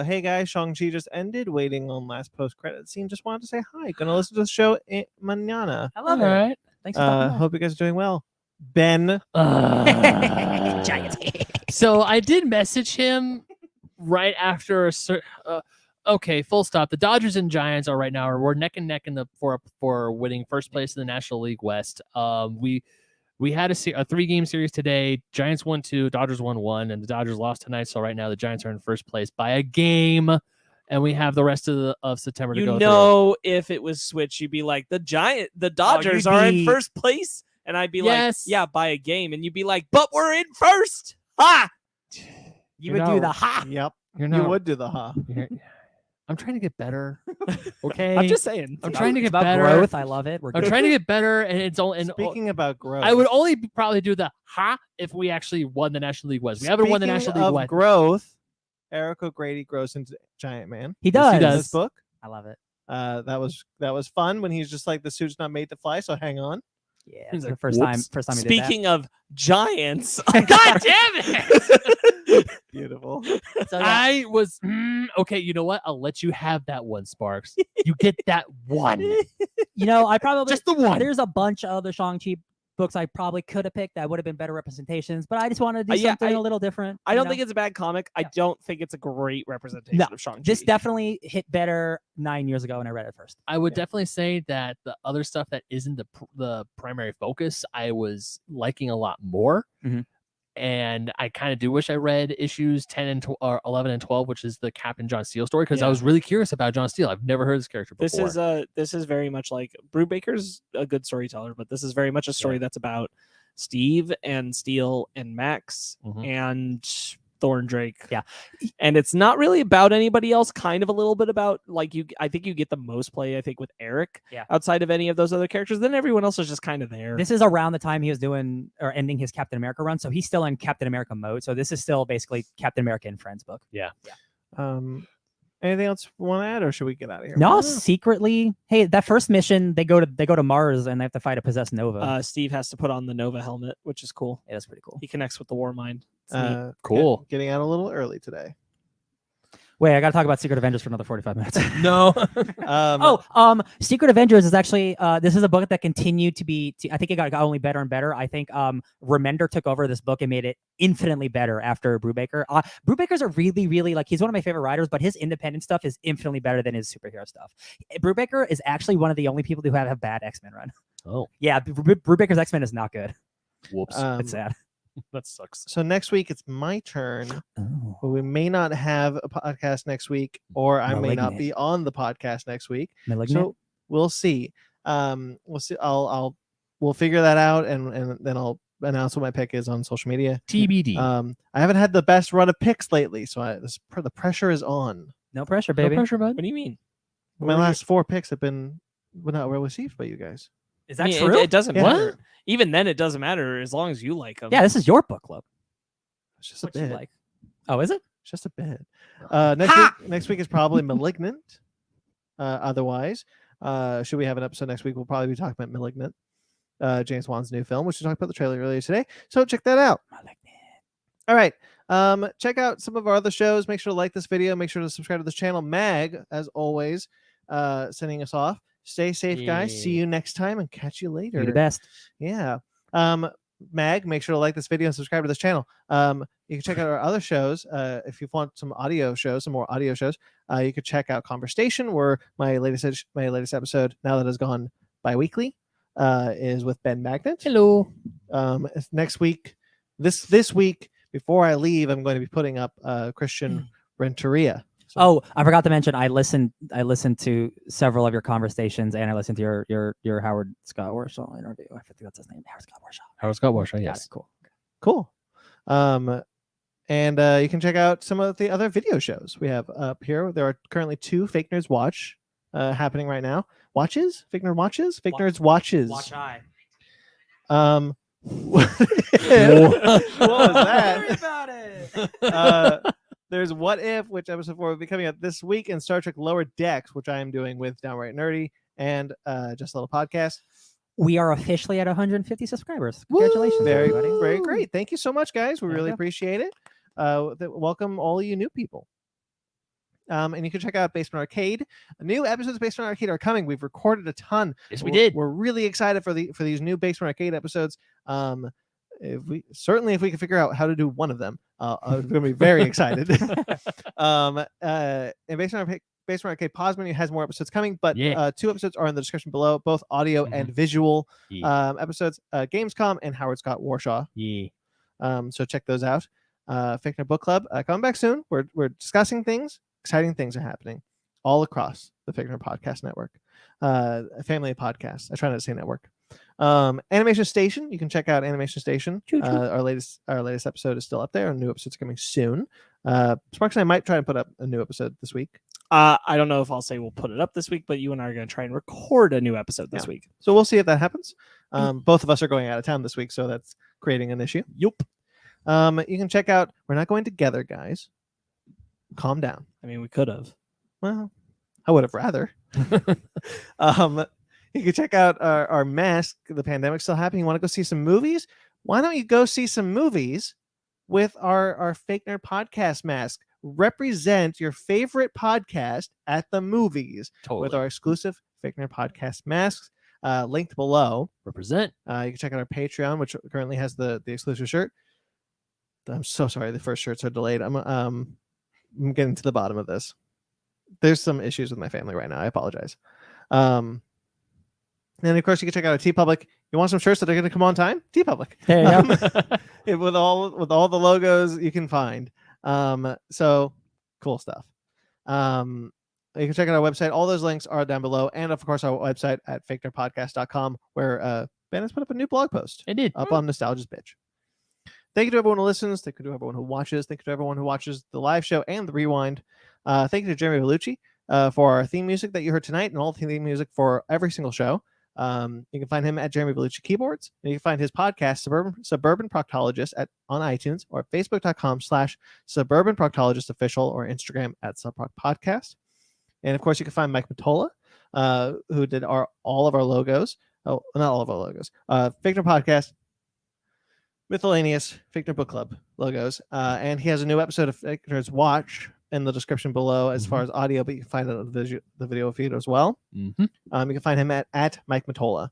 Hey guys, Shang-Chi just ended. Waiting on last post-credit scene. Just wanted to say hi. Gonna listen to the show mañana. I love it. Right. Thanks for talking. Hope you guys are doing well. Ben. Giants. So I did message him right after okay, full stop. The Dodgers and Giants are right now, we're neck and neck for winning first place in the National League West. We had a 3-game series today. Giants won 2, Dodgers won 1, and the Dodgers lost tonight. So right now the Giants are in first place by a game, and we have the rest of September to go. If it was switched, you'd be like, the Dodgers are in first place. And I'd be like, yeah, by a game. And you'd be like, but we're in first. Ha! You would do the ha. Yep. You would do the ha. I'm trying to get better. Okay. I'm just saying. I'm trying to get about better. Growth. I love it. I'm trying to get better. And it's all. And speaking about growth, I would only probably do the ha if we actually won the National League West. We haven't won the National League West. Growth. Eric O'Grady grows into Giant Man. He does. In this book. I love it. That was fun when he's just like, the suit's not made to fly, so hang on. Yeah, He's it's like, the first "Whoops." time he did that. Speaking of giants, God damn it! Beautiful. So, yeah. I was okay. You know what? I'll let you have that one, Sparks. You get that one, I probably just the one. there's a bunch of other Shang-Chi books I probably could have picked that would have been better representations, but I just wanted to do Yeah, something a little different. I don't think it's a bad comic. I don't think it's a great representation No, of Shang-Chi. this definitely hit better 9 years ago when I read it first. I would definitely say that the other stuff that isn't the primary focus, I was liking a lot more. Mhm. And I kind of do wish I read issues 10 and 11 and 12, which is the Captain John Steele story, because I Yeah. was really curious about John Steele. I've never heard this character before. This is very much like Brubaker's a good storyteller, but this is very much a story that's about Steve and Steele and Max and Thorn Drake. Yeah. And it's not really about anybody else, kind of a little bit about I think you get the most play, I think, with Eric outside of any of those other characters. Then everyone else is just kind of there. This is around the time he was doing or ending his Captain America run, so he's still in Captain America mode. So this is still basically Captain America and Friends book. Yeah. Anything else you want to add, or should we get out of here? No, secretly, hey, that first mission, they go to Mars and they have to fight a possessed Nova. Steve has to put on the Nova helmet, which is cool. Yeah, that's pretty cool. He connects with the War Mind. It's neat. Cool. Getting out a little early today. Wait, I got to talk about Secret Avengers for another 45 minutes. No. Secret Avengers is actually this is a book that continued to be. I think it got only better and better. I think Remender took over this book and made it infinitely better after Brubaker. Brubaker's a really, really he's one of my favorite writers, but his independent stuff is infinitely better than his superhero stuff. Brubaker is actually one of the only people who have bad X-Men run. Oh. Yeah, Brubaker's X-Men is not good. Whoops. It's sad. That sucks. So next week it's my turn. Oh. But we may not have a podcast next week, or I may not Malignant. be on the podcast next week. Malignant? So we'll see. We'll see. We'll figure that out, and then I'll announce what my pick is on social media. TBD. I haven't had the best run of picks lately, so the pressure is on. No pressure, No baby. pressure, bud. What do you mean? My last 4 picks have been not well received by you guys. Is I that mean, true? It doesn't Yeah. matter. Even then, it doesn't matter as long as you like them. Yeah, this is your book club. It's just a What you bit. like? Oh, is it? It's just a bit. Next week is probably Malignant. Otherwise, should we have an episode next week, we'll probably be talking about Malignant, James Wan's new film, which we talked about the trailer earlier today. So check that out. All right. Check out some of our other shows. Make sure to like this video. Make sure to subscribe to this channel. Mag, as always, sending us off. Stay safe, guys. See you next time and catch you later. You're the best. Yeah. Mag, make sure to like this video and subscribe to this channel. You can check out our other shows. If you want some more audio shows, you could check out Conversation, where my latest episode, now that has gone bi-weekly, is with Ben Magnet. Hello. Next week, this week, before I leave, I'm going to be putting up Christian Renteria. So, Oh, I forgot to mention. I listened to several of your conversations, and I listened to your Howard Scott Warshaw interview. I think that's his name, Howard Scott Warshaw. Howard Scott Warshaw, Got yes. it, cool. cool. And you can check out some of the other video shows we have up here. There are currently 2 Fake Nerds Watch happening right now. Watches? Fake Nerd Watches? Fake Nerds Watches. Watch eye. What was that? Don't worry about it. There's What If, which episode 4 will be coming out this week, and Star Trek Lower Decks, which I am doing with Downright Nerdy and Just a Little Podcast. We are officially at 150 subscribers. Congratulations, Very, everybody. very great. Thank you so much, guys. We There you really go. appreciate it. Welcome all you new people. And you can check out Basement Arcade. New episodes of Basement Arcade are coming. We've recorded a ton. Yes, we did. We're really excited for these new Basement Arcade episodes. If we can figure out how to do one of them, I'm going to be very excited. And Basement Arcade Pause Menu has more episodes coming, but 2 episodes are in the description below, both audio and visual episodes. Gamescom and Howard Scott Warshaw. Yeah. So check those out. Fake Nerd Book Club coming back soon. We're discussing things. Exciting things are happening all across the Fake Nerd Podcast Network. A family of podcasts. I try not to say network. Animation Station. You can check out Animation Station. Our latest episode is still up there. A new episode's coming soon. Sparks and I might try and put up a new episode this week. I don't know if I'll say we'll put it up this week, but you and I are going to try and record a new episode this week. So we'll see if that happens. Both of us are going out of town this week, so that's creating an issue. Yup. You can check out We're Not Going Together, guys. Calm down. I mean, we could have. Well, I would have rather. You can check out our mask. The pandemic's still happening. You want to go see some movies? Why don't you go see some movies with our Fake Nerd Podcast mask? Represent your favorite podcast at the movies with our exclusive Fake Nerd Podcast masks. Linked below. Represent. You can check out our Patreon, which currently has the exclusive shirt. I'm so sorry, the first shirts are delayed. I'm getting to the bottom of this. There's some issues with my family right now. I apologize. And of course, you can check out our TeePublic. You want some shirts that are going to come on time? TeePublic. There you go. With all the logos you can find. So cool stuff. You can check out our website. All those links are down below, and of course our website at fakenerdpodcast.com, where Ben has put up a new blog post. I did up on Nostalgia's Bitch. Thank you to everyone who listens. Thank you to everyone who watches. Thank you to everyone who watches the live show and the rewind. Thank you to Jeremy Bellucci for our theme music that you heard tonight and all the theme music for every single show. You can find him at Jeremy Bellucci Keyboards. And you can find his podcast, Suburban Proctologist, on iTunes or Facebook.com/Suburban Proctologist Official or Instagram at Subproc Podcast. And of course, you can find Mike Matola, who did all of our logos. Oh, not all of our logos. Fake Nerd Podcast, Miscellaneous, Fake Nerd Book Club logos. And he has a new episode of Fake Nerds Watch in the description below as far as audio, but you can find it on the video feed as well. You can find him at Mike Matola.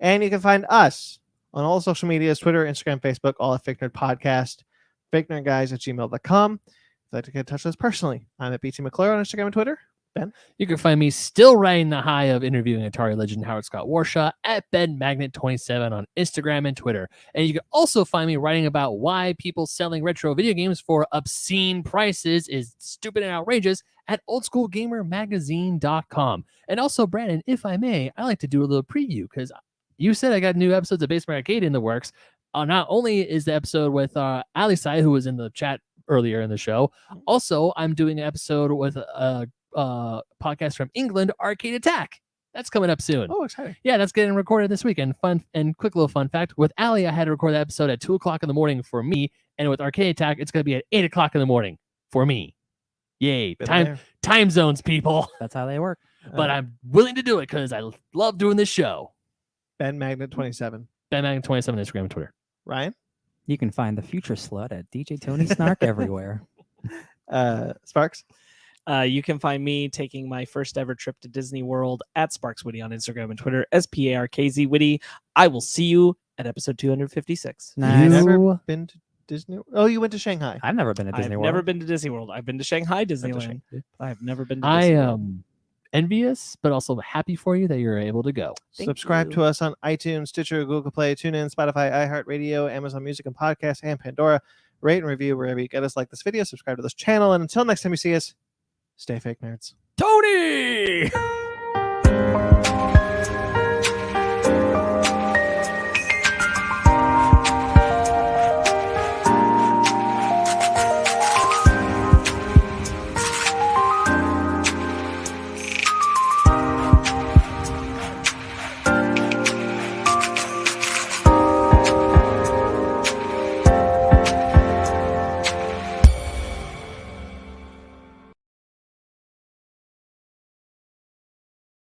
And you can find us on all social medias, Twitter, Instagram, Facebook, all at Fake Nerd Podcast, fakenerdguys@gmail.com. If you'd like to get in touch with us personally, I'm at BT McClure on Instagram and Twitter. Ben? You can find me still riding the high of interviewing Atari legend Howard Scott Warshaw at BenMagnet27 on Instagram and Twitter. And you can also find me writing about why people selling retro video games for obscene prices is stupid and outrageous at oldschoolgamermagazine.com. And also, Brandon, if I may, I like to do a little preview because you said I got new episodes of Basement Arcade in the works. Not only is the episode with Ali Sai, who was in the chat earlier in the show, also I'm doing an episode with podcast from England, Arcade Attack. That's coming up soon. Oh, exciting. Yeah, that's getting recorded this weekend. Fun and quick little fun fact. With Ali, I had to record that episode at 2 o'clock in the morning for me. And with Arcade Attack, it's going to be at 8 o'clock in the morning for me. Yay. Time zones, people. That's how they work. But I'm willing to do it because I love doing this show. BenMagnet27. BenMagnet27 Instagram and Twitter. Ryan? You can find the future slut at DJ Tony Snark everywhere. Sparks? You can find me taking my first ever trip to Disney World at Sparks Witty on Instagram and Twitter, SPARKZ Witty. I will see you at episode 256. Nice. You've never been to Disney? Oh, you went to Shanghai. I've never been to Disney World. I've never been to Disney World. I've been to Shanghai Disneyland. I've never been to I Disney am World. envious, but also happy for you that you're able to go. Subscribe to us on iTunes, Stitcher, Google Play, TuneIn, Spotify, iHeartRadio, Amazon Music and Podcasts, and Pandora. Rate and review wherever you get us. Like this video, subscribe to this channel, and until next time you see us, stay fake nerds. Tony!